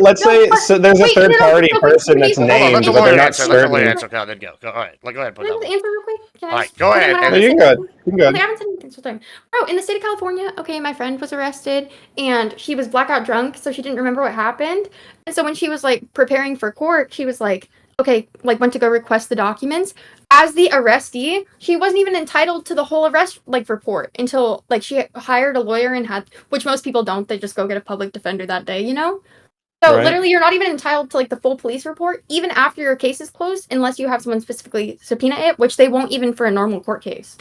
so there's a third party person that's named, but they're not certain. Then go. All right, go ahead. Can I answer real quick? All right, go ahead. You can go. I haven't said anything so time. Bro, in the state of California, okay, my friend was arrested and she was blackout drunk, so she didn't remember what happened. And so when she was, like, preparing for court, she was like, okay, like, went to go request the documents. As the arrestee, she wasn't even entitled to the whole arrest, like, report until, like, she hired a lawyer and had, which most people don't. They just go get a public defender that day, you know? So literally, you're not even entitled to, like, the full police report, even after your case is closed, unless you have someone specifically subpoena it, which they won't even for a normal court case.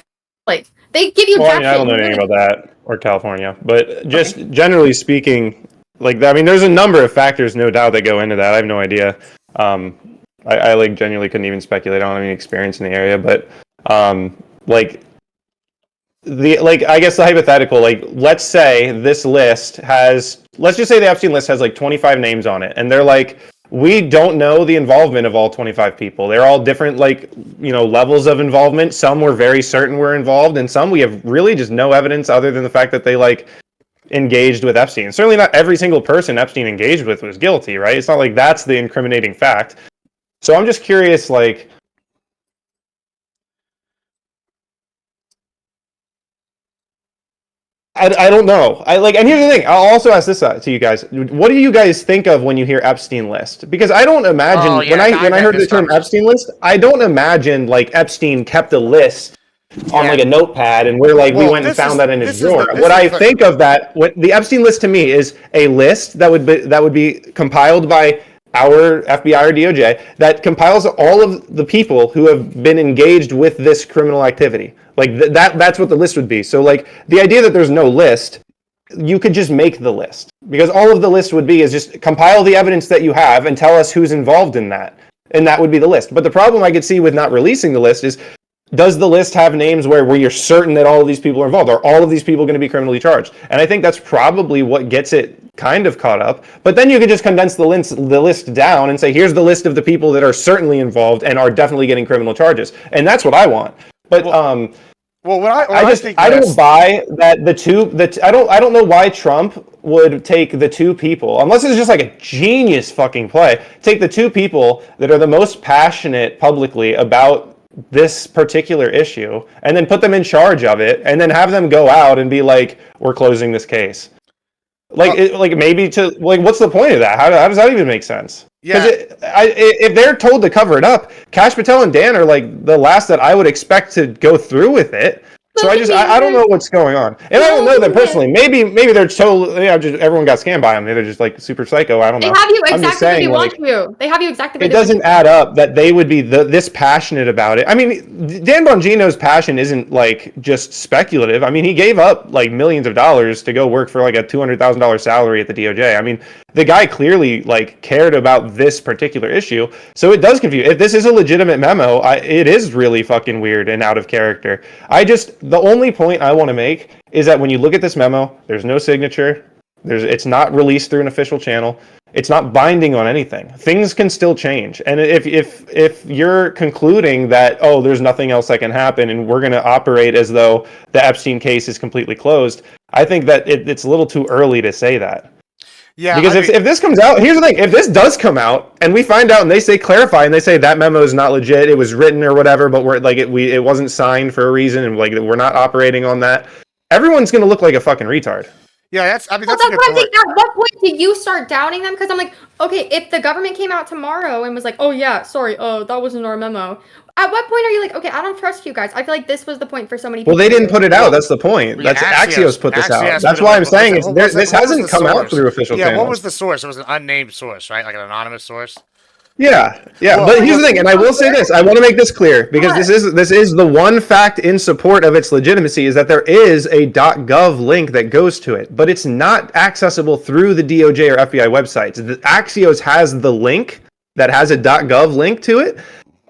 Like, they give you I don't know anything about that or California, but just generally speaking, like, I mean, there's a number of factors, no doubt, that go into that. I have no idea. I like genuinely couldn't even speculate. I don't have any experience in the area, but I guess the hypothetical, like, let's say this list let's just say the Epstein list has like 25 names on it, and they're like, we don't know the involvement of all 25 people. They're all different, like, levels of involvement. Some we're very certain were involved, and some we have really just no evidence other than the fact that they, like, engaged with Epstein. Certainly not every single person Epstein engaged with was guilty, right? It's not like that's the incriminating fact. So I'm just curious, like, I don't know. And here's the thing. I'll also ask this to you guys. What do you guys think of when you hear Epstein list? Because I don't imagine when I heard the term Epstein list, I don't imagine, like, Epstein kept a list on, like, a notepad and we went and found that in his drawer. What I think of that, the Epstein list to me is a list that would be compiled by our FBI or DOJ that compiles all of the people who have been engaged with this criminal activity. Like, that's what the list would be. So, like, the idea that there's no list you could just make the list, because all of the list would be is just compile the evidence that you have and tell us who's involved in that. And that would be the list. But the problem I could see with not releasing the list is, does the list have names where you're certain that all of these people are involved? Are all of these people going to be criminally charged? And I think that's probably what gets it kind of caught up. But then you could just condense the list down and say, here's the list of the people that are certainly involved and are definitely getting criminal charges. And that's what I want. But I don't buy that I don't know why Trump would take the two people, unless it's just like a genius fucking play, take the two people that are the most passionate publicly about this particular issue and then put them in charge of it and then have them go out and be like, we're closing this case. What's the point of that? How does that even make sense? Yeah. If they're told to cover it up, Kash Patel and Dan are like the last that I would expect to go through with it. So I don't know what's going on, and I don't know them personally. Maybe they're totally everyone got scammed by them. They're just like super psycho. I don't know. They have you exactly where they want you. They have you exactly where it doesn't add up that they would be this passionate about it. I mean, Dan Bongino's passion isn't like just speculative. I mean, he gave up like millions of dollars to go work for like a $200,000 salary at the DOJ. I mean, the guy clearly like cared about this particular issue. So it does confuse. If this is a legitimate memo, it is really fucking weird and out of character. The only point I want to make is that when you look at this memo, there's no signature. It's not released through an official channel. It's not binding on anything. Things can still change. And if you're concluding that, oh, there's nothing else that can happen and we're going to operate as though the Epstein case is completely closed, I think that it's a little too early to say that. Yeah, because if this comes out, here's the thing: if this does come out and we find out and they say clarify and they say that memo is not legit, it was written or whatever, but it wasn't signed for a reason and like we're not operating on that, everyone's gonna look like a fucking retard. Yeah, that's a good what I'm point. saying. At what point did you start doubting them? Because I'm like, okay, if the government came out tomorrow and was like, oh yeah, sorry, that wasn't our memo. At what point are you like, okay, I don't trust you guys? I feel like this was the point for so many people. Well, they didn't put it out. That's the point. That's Axios put this out. That's why I'm saying this hasn't come out through official channels. Yeah, what was the source? It was an unnamed source, right? Like an anonymous source. Yeah. But here's the thing, and I will say this: I want to make this clear because this is the one fact in support of its legitimacy is that there is a .gov link that goes to it, but it's not accessible through the DOJ or FBI websites. The Axios has the link that has a .gov link to it.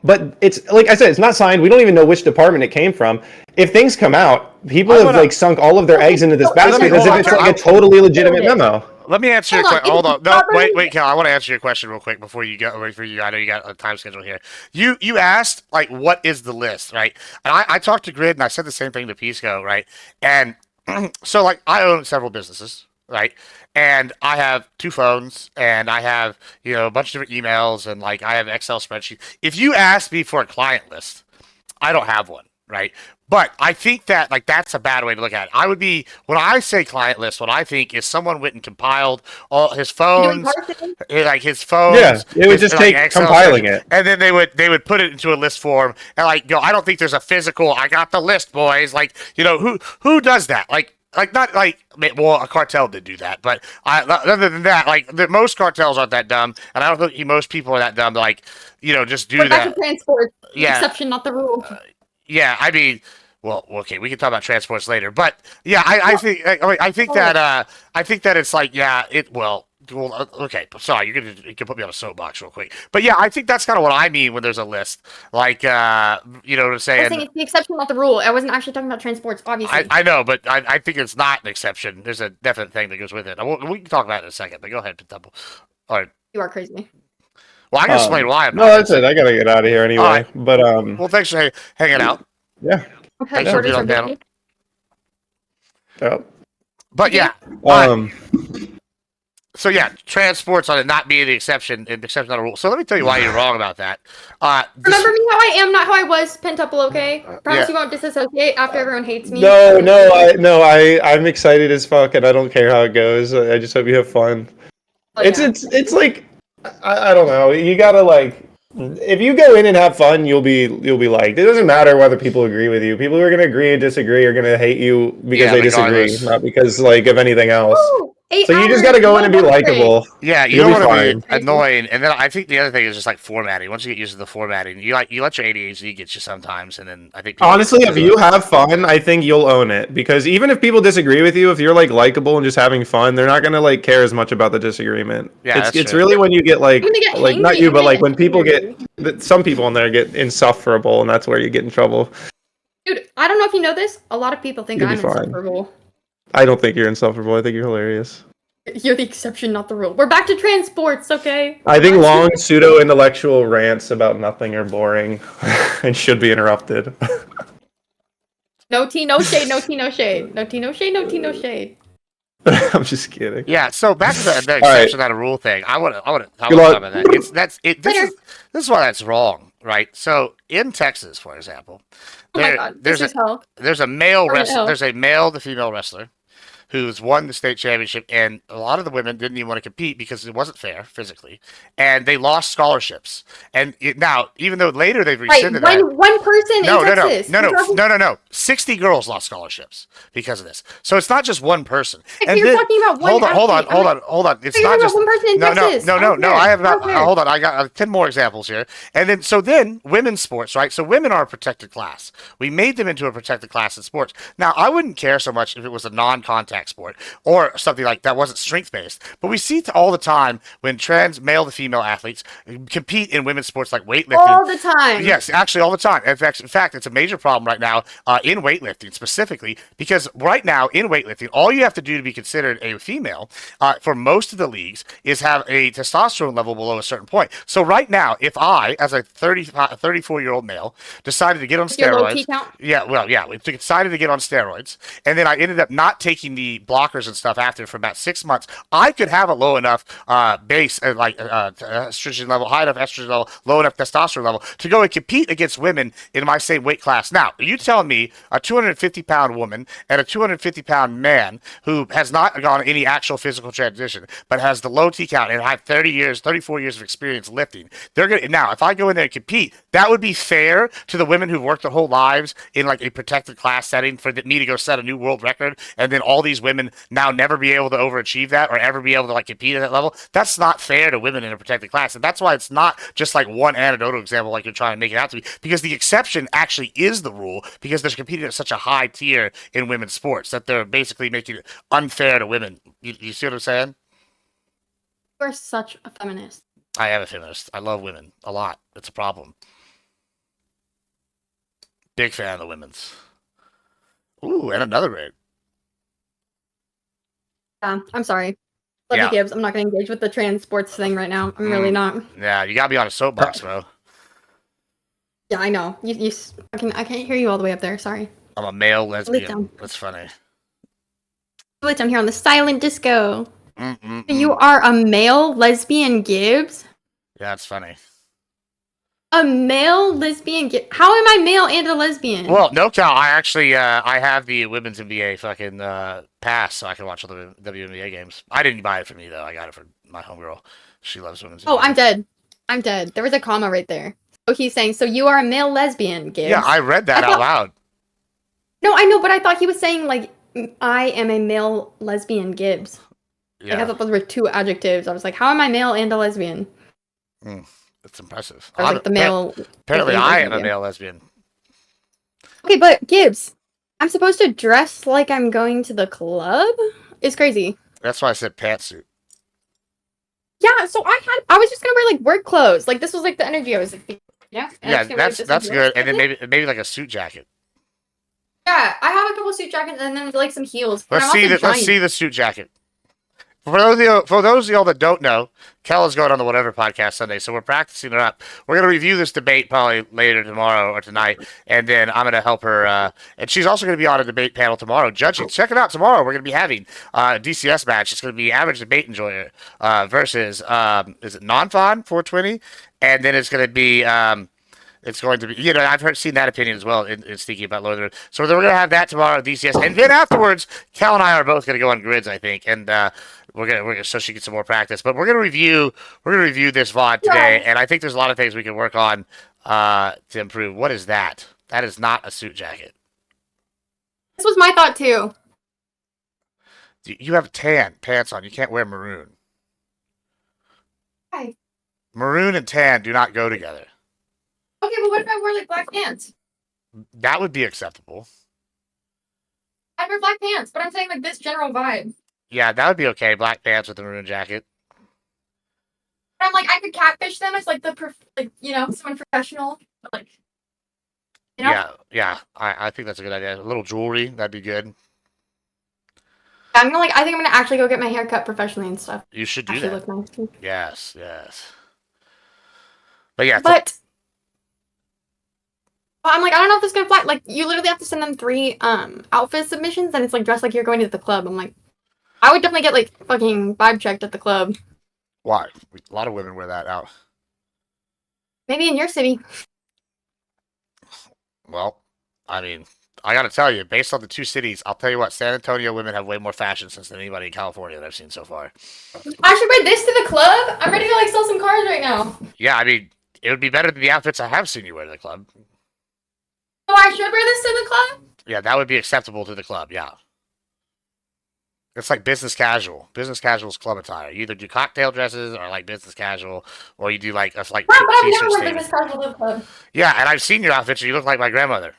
But it's like I said, it's not signed. We don't even know which department it came from. If things come out, people have sunk all of their eggs into this basket as if it's like a totally legitimate memo. Let me answer your question. Hold on. No, wait, Cal. I want to answer your question real quick before you go. I know you got a time schedule here. You asked like, what is the list, right? And I talked to Grid and I said the same thing to Pisco, right? And so like I own several businesses, right? And I have 2 phones, and I have a bunch of different emails, and like I have Excel spreadsheets. If you ask me for a client list, I don't have one, right? But I think that like that's a bad way to look at it. When I say client list, what I think is someone went and compiled all his phones, like his phones. Yeah, it would just take compiling it, and then they would put it into a list form, and like I don't think there's a physical. I got the list, boys. Like who does that? Not like, well, a cartel did do that, but other than that, like most cartels aren't that dumb, and I don't think most people are that dumb to like, just do that. That's a transport exception, not the rule. Yeah, I mean, well, okay, we can talk about transports later, but yeah, I think that it's like, okay, sorry, you can put me on a soapbox real quick, but yeah, I think that's kind of what I mean when there's a list, like, what I'm saying. I was saying it's the exception, not the rule. I wasn't actually talking about transports, obviously. I know, but I think it's not an exception. There's a definite thing that goes with it. We can talk about it in a second, but go ahead, Temple. All right. You are crazy. Well, I can explain why I'm not. No, that's it. I gotta get out of here anyway. Right. But well, thanks for hanging out. Yeah. Okay, thanks for being on the panel. Yep. But yeah. So yeah, transports on it not being the exception, not a rule. So let me tell you why you're wrong about that. Remember me how I am, not how I was, Pentuple, okay? Promise you won't disassociate after everyone hates me. I'm excited as fuck, and I don't care how it goes. I just hope you have fun. Oh, yeah. It's like I don't know. You gotta like. If you go in and have fun, you'll be liked. It doesn't matter whether people agree with you. People who are going to agree and disagree are going to hate you because they disagree, not because like of anything else. 8 So you just hours, got to go in no and be lunch break. likable. Yeah, you You'll don't be want to be fine. annoying, and then I think the other thing is just like formatting. Once you get used to the formatting, you let your ADHD get you sometimes, and then I think people Honestly, if you have fun, I think you'll own it. Because even if people disagree with you, if you're like likable and just having fun, they're not gonna like care as much about the disagreement. Yeah, that's it's true. really when you get I'm gonna get like not hangry. you, I'm but gonna like when people hangry. get some people in there get insufferable, and that's where you get in trouble. Dude, I don't know if you know this. A lot of people think You'll be I'm fine. insufferable. I don't think you're insufferable. I think you're hilarious. You're the exception, not the rule. We're back to transports, okay? I think Let's- long pseudo intellectual rants about nothing are boring and should be interrupted. No tea, no shade, no tea, no shade. No tea, no shade, no tea, no shade. I'm just kidding. Yeah, so back to the All right. exception, not a rule thing. I want to talk luck. about that. This Later. is why that's wrong, right? So in Texas, for example, Oh my god, this is hell. there's a male Turn it wrestler, hell. there's a male to female wrestler who's won the state championship, and a lot of the women didn't even want to compete because it wasn't fair physically, and they lost scholarships. And now, even though later they've Right, rescinded that, one person no, in no, no, Texas. no, You're no, talking- no, no, no. 60 girls lost scholarships because of this. So it's not just one person. Okay, And you're then, talking about one hold on, hold on, athlete. hold on, hold on. It's You're not talking just about one person in no, Texas. no, I no, don't no. care. I have I don't about care. hold on. I got 10 more examples here. And then so then women's sports, right? So women are a protected class. We made them into a protected class in sports. Now I wouldn't care so much if it was a non-contact sport or something like that wasn't strength based. But we see it all the time when trans male to female athletes compete in women's sports like weightlifting. All the time. Yes, actually, all the time. In fact, it's a major problem right now in weightlifting specifically because right now in weightlifting, all you have to do to be considered a female for most of the leagues is have a testosterone level below a certain point. So right now, if I, as a 34-year-old male, decided to get on Your low T steroids, count? we decided to get on steroids, and then I ended up not taking the blockers and stuff after for about 6 months, I could have a low enough base, estrogen level, high enough estrogen level, low enough testosterone level to go and compete against women in my same weight class. Now, are you telling me a 250-pound woman and a 250-pound man who has not gone any actual physical transition, but has the low T count and have 34 years of experience lifting, they're gonna now if I go in there and compete, that would be fair to the women who've worked their whole lives in like a protected class setting for me to go set a new world record, and then all these women now never be able to overachieve that or ever be able to like compete at that level? That's not fair to women in a protected class, and that's why it's not just like one anecdotal example like you're trying to make it out to be, because the exception actually is the rule because they're competing at such a high tier in women's sports that they're basically making it unfair to women. You see what I'm saying? You're such a feminist. I am a feminist. I love women a lot. It's a problem. Big fan of the women's. Ooh, and another rig. I'm sorry. Love Yeah. you, Gibbs. I'm not going to engage with the trans sports thing right now. I'm really not. Yeah, you gotta be on a soapbox, bro. Yeah, I know. I can't hear you all the way up there. Sorry. I'm a male lesbian. down. That's funny. Glitch, I'm here on the silent disco. Mm-mm-mm. You are a male lesbian Gibbs? Yeah, it's funny. A male lesbian Gibbs? How am I male and a lesbian? Well, no, Cal. I actually I have the women's NBA fucking pass, so I can watch all the WNBA games. I didn't buy it for me though. I got it for my homegirl. She loves women's. Oh, NBA. I'm dead. I'm dead. There was a comma right there. So he's saying, so you are a male lesbian, Gibbs? Yeah, I read that out loud. No, I know, but I thought he was saying, like, I am a male lesbian Gibbs. Yeah, Like, I thought those were two adjectives. I was like, how am I male and a lesbian? it's impressive. I was like, the male... Apparently, lesbian I version am of a you. male lesbian. Okay, but Gibbs, I'm supposed to dress like I'm going to the club? It's crazy. That's why I said pantsuit. Yeah, so I was just gonna wear, like, work clothes. Like, this was, like, the energy I was like, yeah. And Yeah, I'm just gonna wear this that's and good. this. And then maybe like a suit jacket. Yeah, I have a couple suit jackets and then, like, some heels. And Let's I'm also see let's giant. see the suit jacket. For those of y'all that don't know, Kel is going on the Whatever podcast Sunday, so we're practicing it up. We're going to review this debate probably later tomorrow or tonight, and then I'm going to help her. And she's also going to be on a debate panel tomorrow, judging. Check it out tomorrow. We're going to be having a DCS match. It's going to be Average Debate Enjoyer versus is it Non-Fon 420, and then it's going to be. It's going to be, I've seen that opinion as well in Sneaky about Lord of the Rings. So we're going to have that tomorrow at DCS. And then afterwards, Cal and I are both going to go on grids, I think. And we're gonna so she gets some more practice. But we're gonna review this VOD today, and I think there's a lot of things we can work on to improve. What is that? That is not a suit jacket. This was my thought too. You have tan pants on. You can't wear maroon. Why? Maroon and tan do not go together. Okay, but what if I wear like black pants? That would be acceptable. I wear black pants, but I'm saying like this general vibe. Yeah, that would be okay. Black pants with a maroon jacket. But I'm like, I could catfish them as like someone professional. But, like, Yeah. I think that's a good idea. A little jewelry, that'd be good. I think I'm gonna actually go get my hair cut professionally and stuff. You should do Actually that. look nice. Yes. But yeah, But I'm like, I don't know if this is gonna fly. Like, you literally have to send them 3 outfit submissions, and it's like dressed like you're going to the club. I'm like, I would definitely get like fucking vibe checked at the club. why? A lot of women wear that out. Maybe in your city. Well, I mean, I gotta tell you, based on the 2 cities, I'll tell you what, San Antonio women have way more fashion sense than anybody in California that I've seen so far. I should wear this to the club. I'm ready to like sell some cars right now. Yeah, I mean, it would be better than the outfits I have seen you wear to the club. So I should wear this to the club. Yeah, that would be acceptable to the club, yeah. It's like business casual. Business casual is club attire. You either do cocktail dresses or like business casual, or you do like But I've never t-shirt worn statement. business casual to the club. Yeah, and I've seen your outfits and you look like my grandmother.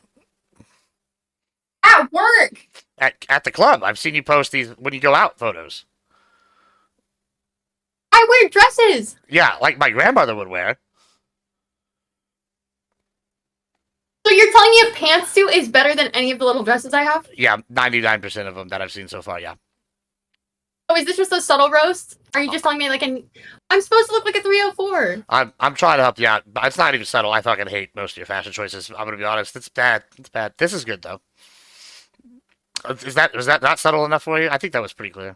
At work. At the club. I've seen you post these when you go out photos. I wear dresses. Yeah, like my grandmother would wear. So you're telling me a pantsuit is better than any of the little dresses I have? Yeah, 99% of them that I've seen so far, yeah. Oh, is this just a subtle roast? Are you just telling me like I'm supposed to look like a 304? I'm trying to help you out. But it's not even subtle. I fucking hate most of your fashion choices. I'm gonna be honest. It's bad. It's bad. This is good though. Was that not subtle enough for you? I think that was pretty clear.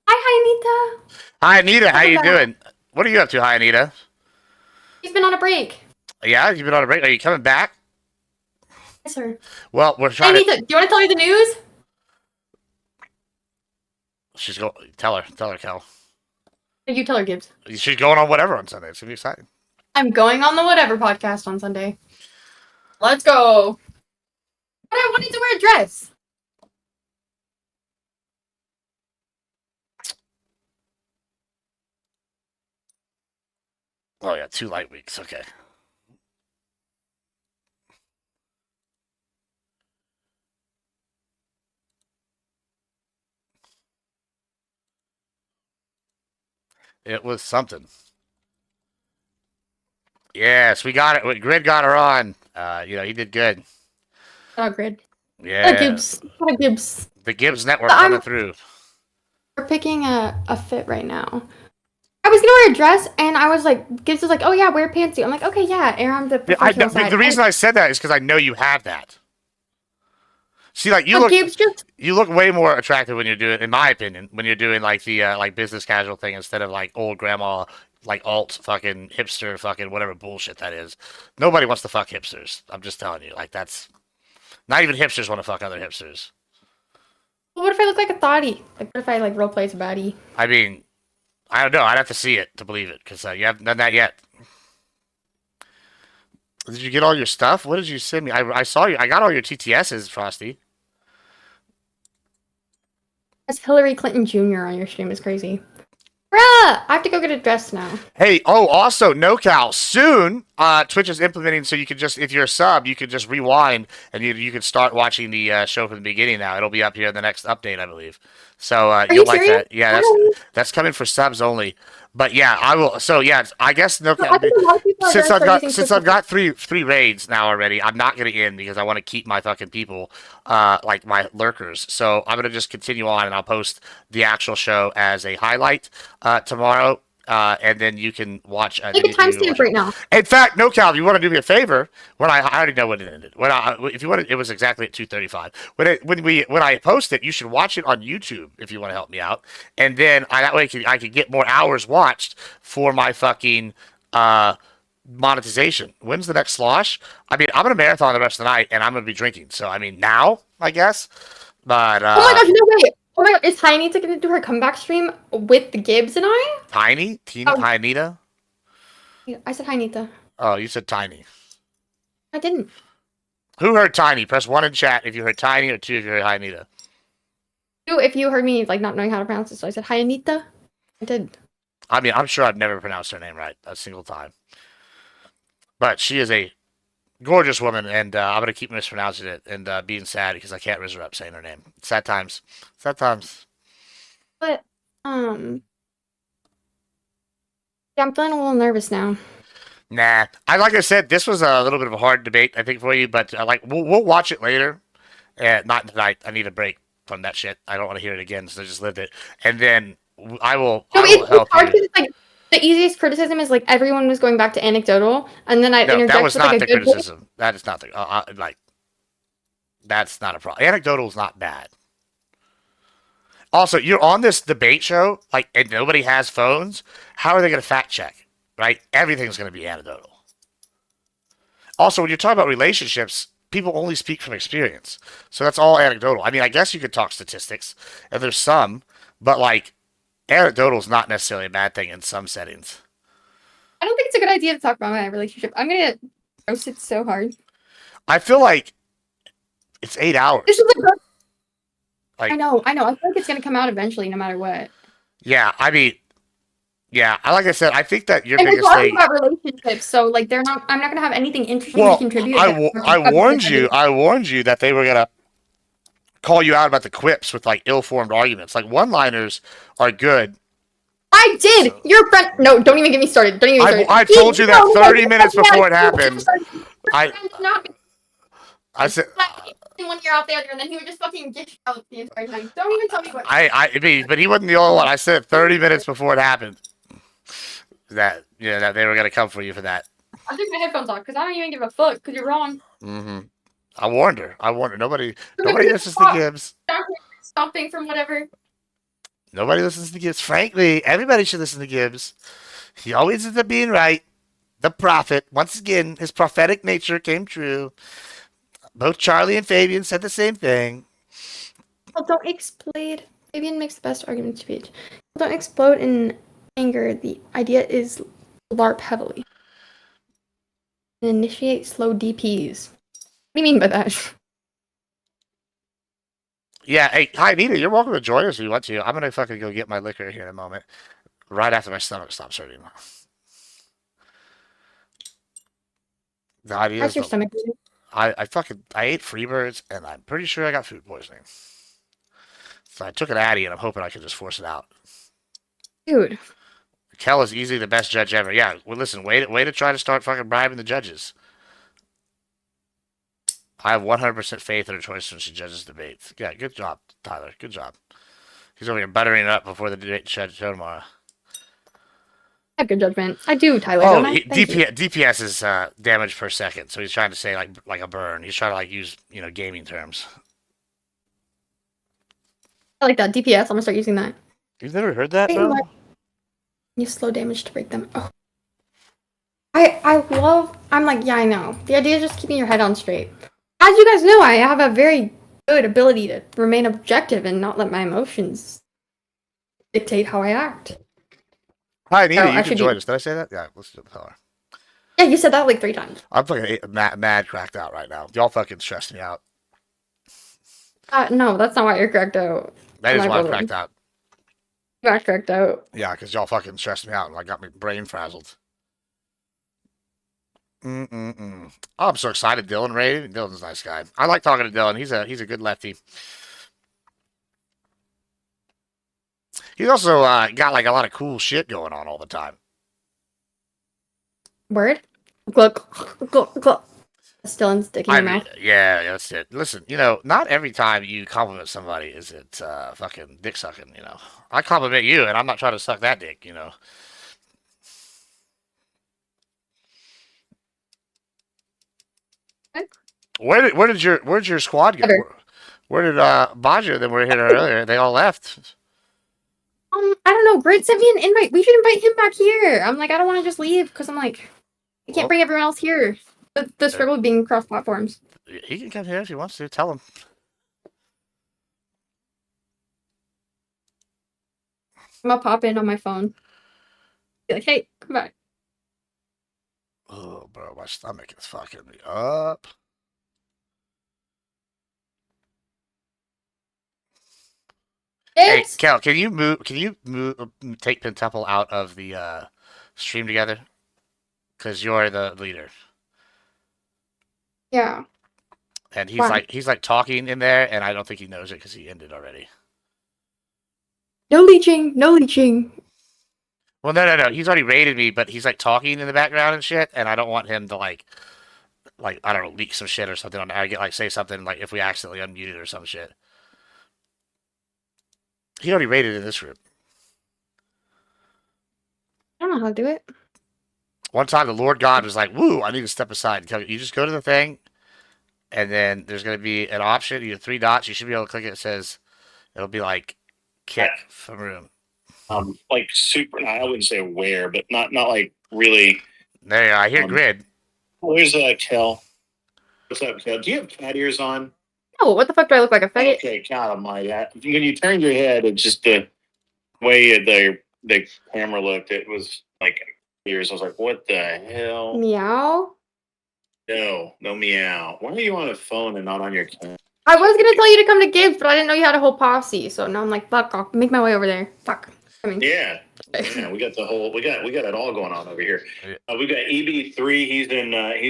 Hi, Anita. Hi Anita, how you Welcome back. doing? What are you up to, hi Anita? He's been on a break. Yeah, you've been on a break. Are you coming back? Yes, sir. Well, we're Hey, trying to. Anita, do you want to tell me the news? She's going. Tell her, Kel. You tell her, Gibbs. She's going on whatever on Sunday. It's gonna be exciting. I'm going on the Whatever podcast on Sunday. Let's go. But I wanted to wear a dress. Oh yeah, 2 light weeks. Okay. It was something. Yes, we got it. Grid got her on. He did good. Oh, Grid. Yeah. Gibbs. Gibbs. The Gibbs network I'm- coming through. We're picking a fit right now. I was gonna wear a dress, and I was like, Gibbs was like, "Oh yeah, wear a pantsuit." I'm like, "Okay, yeah." Air on the professional side. The reason I said that is because I know you have that. See, like Gibbs just you look way more attractive when you're doing, in my opinion, when you're doing like the like business casual thing instead of like old grandma, like alt fucking hipster fucking whatever bullshit that is. Nobody wants to fuck hipsters. I'm just telling you, like that's not even hipsters want to fuck other hipsters. Well, what if I look like a thotty? Like, what if I like role play as a baddie? I mean, I don't know. I'd have to see it to believe it because you haven't done that yet. Did you get all your stuff? What did you send me? I saw you. I got all your TTSs, Frosty. As Hillary Clinton Jr. on your stream is crazy. Bruh, I have to go get a dress now. Hey, also, NoCal, soon, Twitch is implementing so you can just, if you're a sub, you can just rewind and you can start watching the show from the beginning now. It'll be up here in the next update, I believe. So you'll like serious? that. Yeah, that's coming for subs only. But yeah, I will. So yeah, I guess I think a lot of people are since I've got three raids now already, I'm not gonna end because I want to keep my fucking people, like my lurkers. So I'm gonna just continue on and I'll post the actual show as a highlight tomorrow. And then you can watch. Make a timestamp right now. In fact, no, Cal, if you want to do me a favor, I already know when it ended. If you want it was exactly at 2:35. When I post it, you should watch it on YouTube if you want to help me out, and then that way I can get more hours watched for my fucking monetization. When's the next slosh? I mean, I'm gonna marathon the rest of the night, and I'm gonna be drinking. So I mean, now I guess. But oh my gosh, no way! Oh my god, is Tiny gonna do her comeback stream with the Gibbs and I? Tiny, Hi Anita. I said hi, Nita. Oh, you said Tiny. I didn't. Who heard Tiny? Press 1 in chat if you heard Tiny, or 2 if you heard Hi Anita. If you heard me like not knowing how to pronounce it, so I said hi, Anita. I did. I mean, I'm sure I've never pronounced her name right a single time. But she is a gorgeous woman, and I'm gonna keep mispronouncing it and being sad because I can't resurrect saying her name. Sad times. Sad times. But yeah, I'm feeling a little nervous now. Nah, like I said, this was a little bit of a hard debate, I think, for you. But like, we'll watch it later. Not tonight. I need a break from that shit. I don't want to hear it again, so I just lived it. And then I will help hard you. because like the easiest criticism is like everyone was going back to anecdotal, and then I No, interject that was with like not a the good criticism. That is not the like. That's not a problem. Anecdotal is not bad. Also, you're on this debate show, like, and nobody has phones. How are they going to fact check? Right? Everything's going to be anecdotal. Also, when you're talking about relationships, people only speak from experience. So that's all anecdotal. I mean, I guess you could talk statistics, and there's some, but like, anecdotal is not necessarily a bad thing in some settings. I don't think it's a good idea to talk about my relationship. I'm gonna roast it so hard. I feel like it's 8 hours. This is like, I know. I feel like it's gonna come out eventually, no matter what. Yeah, I mean, yeah. Like I said, I think that your And we're biggest talking thing. about relationships, so like I'm not gonna have anything interesting to Well, contribute. I warned you. I warned you that they were gonna call you out about the quips with like ill-formed arguments. Like one-liners are good. I did. Your friend. No, don't even get me started. Don't even get me started. I told you that 30 minutes before it happened. I said. When you're out there, and then he would just fucking get you out the entire time. Don't even tell me what. I mean, but he wasn't the only one. I said 30 minutes before it happened that that they were gonna come for you for that. I took my headphones off because I don't even give a fuck. Because you're wrong. Mm-hmm. I warned her. Nobody listens to Gibbs. Stopping from whatever. Nobody listens to Gibbs. Frankly, everybody should listen to Gibbs. He always ends up being right. The prophet. Once again, his prophetic nature came true. Both Charlie and Fabian said the same thing. Well, don't explode. Fabian makes the best argument speech. Don't explode in anger. The idea is LARP heavily. And initiate slow DPs. What do you mean by that? Yeah, hey, hi, Nita. You're welcome to join us if you want to. I'm going to fucking go get my liquor here in a moment. Right after my stomach stops hurting. The idea How's is your stomach hurting? I ate Freebirds, and I'm pretty sure I got food poisoning. So I took an Addy, and I'm hoping I can just force it out. Dude. Kel is easily the best judge ever. Yeah, well, listen, way to try to start fucking bribing the judges. I have 100% faith in her choice when she judges debates. Yeah, good job, Tyler. Good job. He's over here buttering it up before the debate show tomorrow. I have good judgment. I do, Tyler. Oh, don't I? DPS is damage per second, so he's trying to say like a burn. He's trying to like use gaming terms. I like that. DPS. I'm gonna start using that. You've never heard that, bro? Use slow damage to break them. Oh. I'm like, yeah, I know. The idea is just keeping your head on straight. As you guys know, I have a very good ability to remain objective and not let my emotions dictate how I act. Hi, Nita, you can join us. Did I say that? Yeah, let's do the Yeah, you said that like 3 times. I'm fucking mad cracked out right now. Y'all fucking stressed me out. No, that's not why you're cracked out. That is why I'm cracked out. You are cracked out. Yeah, because y'all fucking stressed me out and like got me brain frazzled. Oh, I'm so excited. Dylan rated. Dylan's a nice guy. I like talking to Dylan. He's a good lefty. He's also got like a lot of cool shit going on all the time. Word? Look. Still sticking in your mouth. Yeah, that's it. Listen, not every time you compliment somebody is it fucking dick sucking, I compliment you and I'm not trying to suck that dick, Where'd your squad go? Where did Baja that were here earlier? They all left. I don't know. Grid sent me an invite. We should invite him back here. I'm like, I don't want to just leave because I'm like, I can't bring everyone else here. The struggle of being cross platforms. He can come here if he wants to. Tell him. I'm gonna pop in on my phone. Be like, hey, come back. Oh, bro, my stomach is fucking me up. Hey, Gibbs? Kel, can you move? Take Pentuple out of the stream together? Because you're the leader, Yeah. and Why? he's like talking in there, and I don't think he knows it because he ended already. No leeching. No leeching. Well, no. He's already raided me, but he's like talking in the background and shit, and I don't want him to like I don't know, leak some shit or something on. I get like say something like if we accidentally unmuted or some shit. He already raided in this room. I don't know how to do it. One time, the Lord God was like, "Woo, I need to step aside." Tell you just go to the thing, and then there's going to be an option. You have 3 dots. You should be able to click it. It says it'll be like kick from room. Like super. I wouldn't say aware, but not like really. There you go. I hear grid. Where's Kel? What's up, Kel? Do you have cat ears on? Oh, what the fuck do I look like? A faggot? Okay, God, my that. When you turned your head, it's just the way the camera looked. It was like ears. I was like, what the hell? Meow. No meow. Why are you on a phone and not on your camera? I was gonna tell you to come to Gibbs, but I didn't know you had a whole posse. So now I'm like, fuck, I'll make my way over there. Fuck. I mean, Yeah, we got the whole we got it all going on over here. We got EB3. He's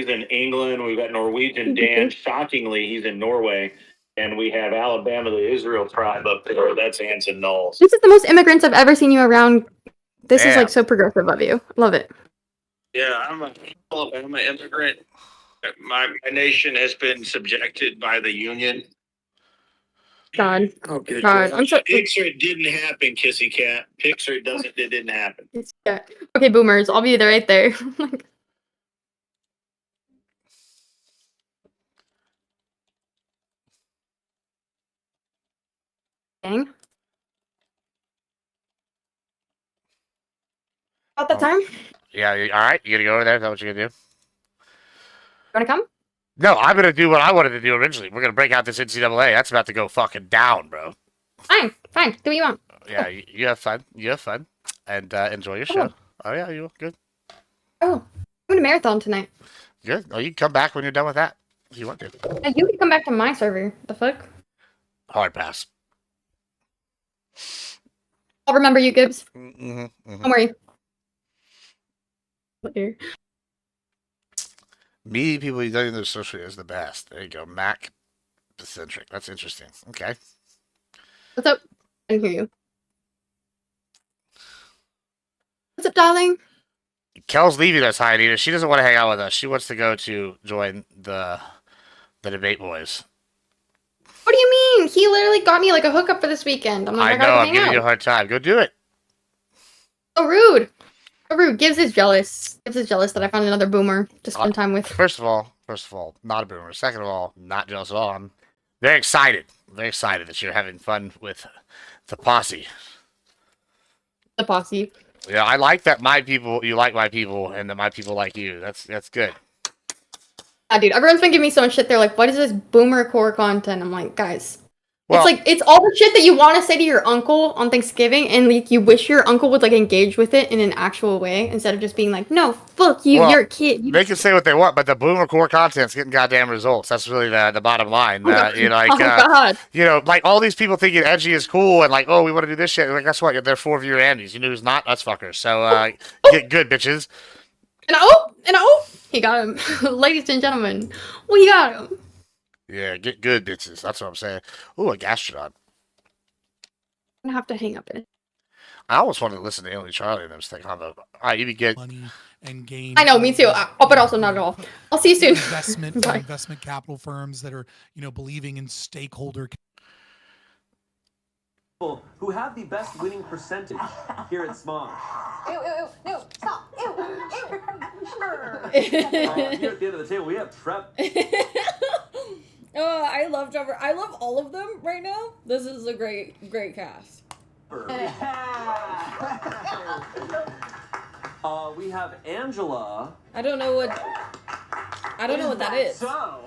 in England. We've got Norwegian Dan. Shockingly, he's in Norway, and we have Alabama, the Israel tribe up there. That's Anson Knowles. this is the most immigrants I've ever seen you around. This is Damn. like so progressive of you. Love it. Yeah, I'm an Alabama immigrant. My nation has been subjected by the Union. God. Oh, good God. I'm so. Picture it didn't happen, Kissy Cat. Picture it doesn't. It didn't happen. Yeah. Okay, boomers. I'll be there right there. Dang. About that time? Yeah. All right. You gonna go over there? Is that what you're gonna do? You wanna come? No, I'm gonna do what I wanted to do originally. We're gonna break out this NCAA. That's about to go fucking down, bro. Fine. Do what you want. Yeah, you have fun. You have fun, and enjoy your show. Oh yeah, you good? Oh, I'm going to marathon tonight. Good. Oh, you can come back when you're done with that if you want to. And you can come back to my server. The fuck? Hard pass. I'll remember you, Gibbs. Don't Don't worry. Here. Meeting people you don't even know socially is the best. There you go, Mac Pacentric. That's interesting. Okay. What's up? I can hear you. What's up, darling? Kel's leaving us, Hi Anita. She doesn't want to hang out with us. She wants to go to join the debate boys. What do you mean? He literally got me like a hookup for this weekend. I'm like, I I know. gotta I'm hang giving out. you a hard time. Go do it. So rude. So rude. Gibbs is jealous. Gibbs is jealous that I found another boomer to spend time with. First of all, not a boomer. Second of all, not jealous at all. I'm very excited. Very excited that you're having fun with the posse. The posse. Yeah, I like that you like my people, and that my people like you. That's good. Yeah, dude. Everyone's been giving me so much shit. They're like, what is this boomer core content? I'm like, guys. Well, it's like, it's all the shit that you want to say to your uncle on Thanksgiving, and like, you wish your uncle would like engage with it in an actual way instead of just being like, no, fuck you, you're a kid. They can say what they want, but the boomer core content's getting goddamn results. That's really the bottom line. God. You know, like all these people thinking edgy is cool and like, oh, we want to do this shit. Like, guess what? They're 4-viewer Andes. You know who's not? Us fuckers. So get good, bitches. And he got him. Ladies and gentlemen, we got him. Yeah, get good, bitches. That's what I'm saying. Ooh, a gastrodon. I'm gonna have to hang up in it. I almost wanted to listen to Alien Charlie and them stay on the. All right, you be good. Money and gain. I know, me too. But also not at all. I'll see you soon. Investment capital firms that are, believing in stakeholder. Who have the best winning percentage here at Smosh. No, stop. Here at the end of the table, we have Trevor. Oh, I love Trevor. I love all of them right now. This is a great cast. We have Angela. I don't know what that is. So,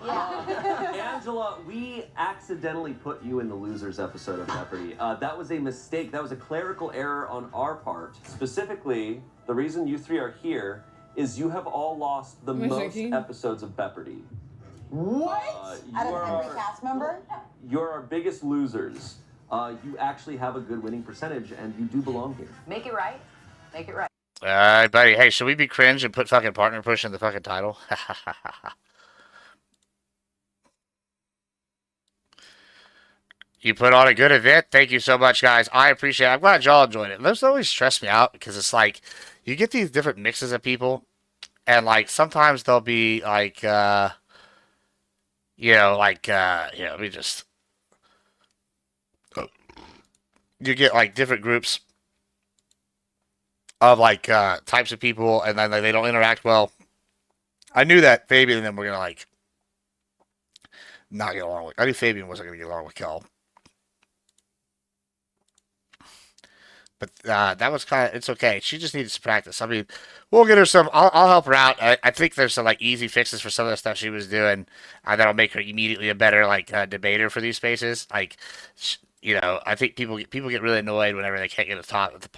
Angela, we accidentally put you in the losers episode of Jeopardy. That was a mistake. That was a clerical error on our part. Specifically, the reason you three are here is you have all lost the most episodes of Jeopardy. What? Out of every cast member? You're our biggest losers. you actually have a good winning percentage, and you do belong here. Make it right. Make it right. All right, buddy. Hey, should we be cringe and put fucking partner push in the fucking title? You put on a good event. Thank you so much, guys. I appreciate it. I'm glad y'all enjoyed it. Those always stress me out because it's like you get these different mixes of people, and like sometimes they'll be like, we just you get like different groups of like types of people, and then like, they don't interact well. I knew that Fabian and them were gonna like not get along with. I knew Fabian wasn't gonna get along with Kel. But that was kind of, it's okay. She just needs to practice. I mean, we'll get her some, I'll help her out. I think there's some like easy fixes for some of the stuff she was doing that'll make her immediately a better like debater for these spaces. Like, I think people get really annoyed whenever they can't get the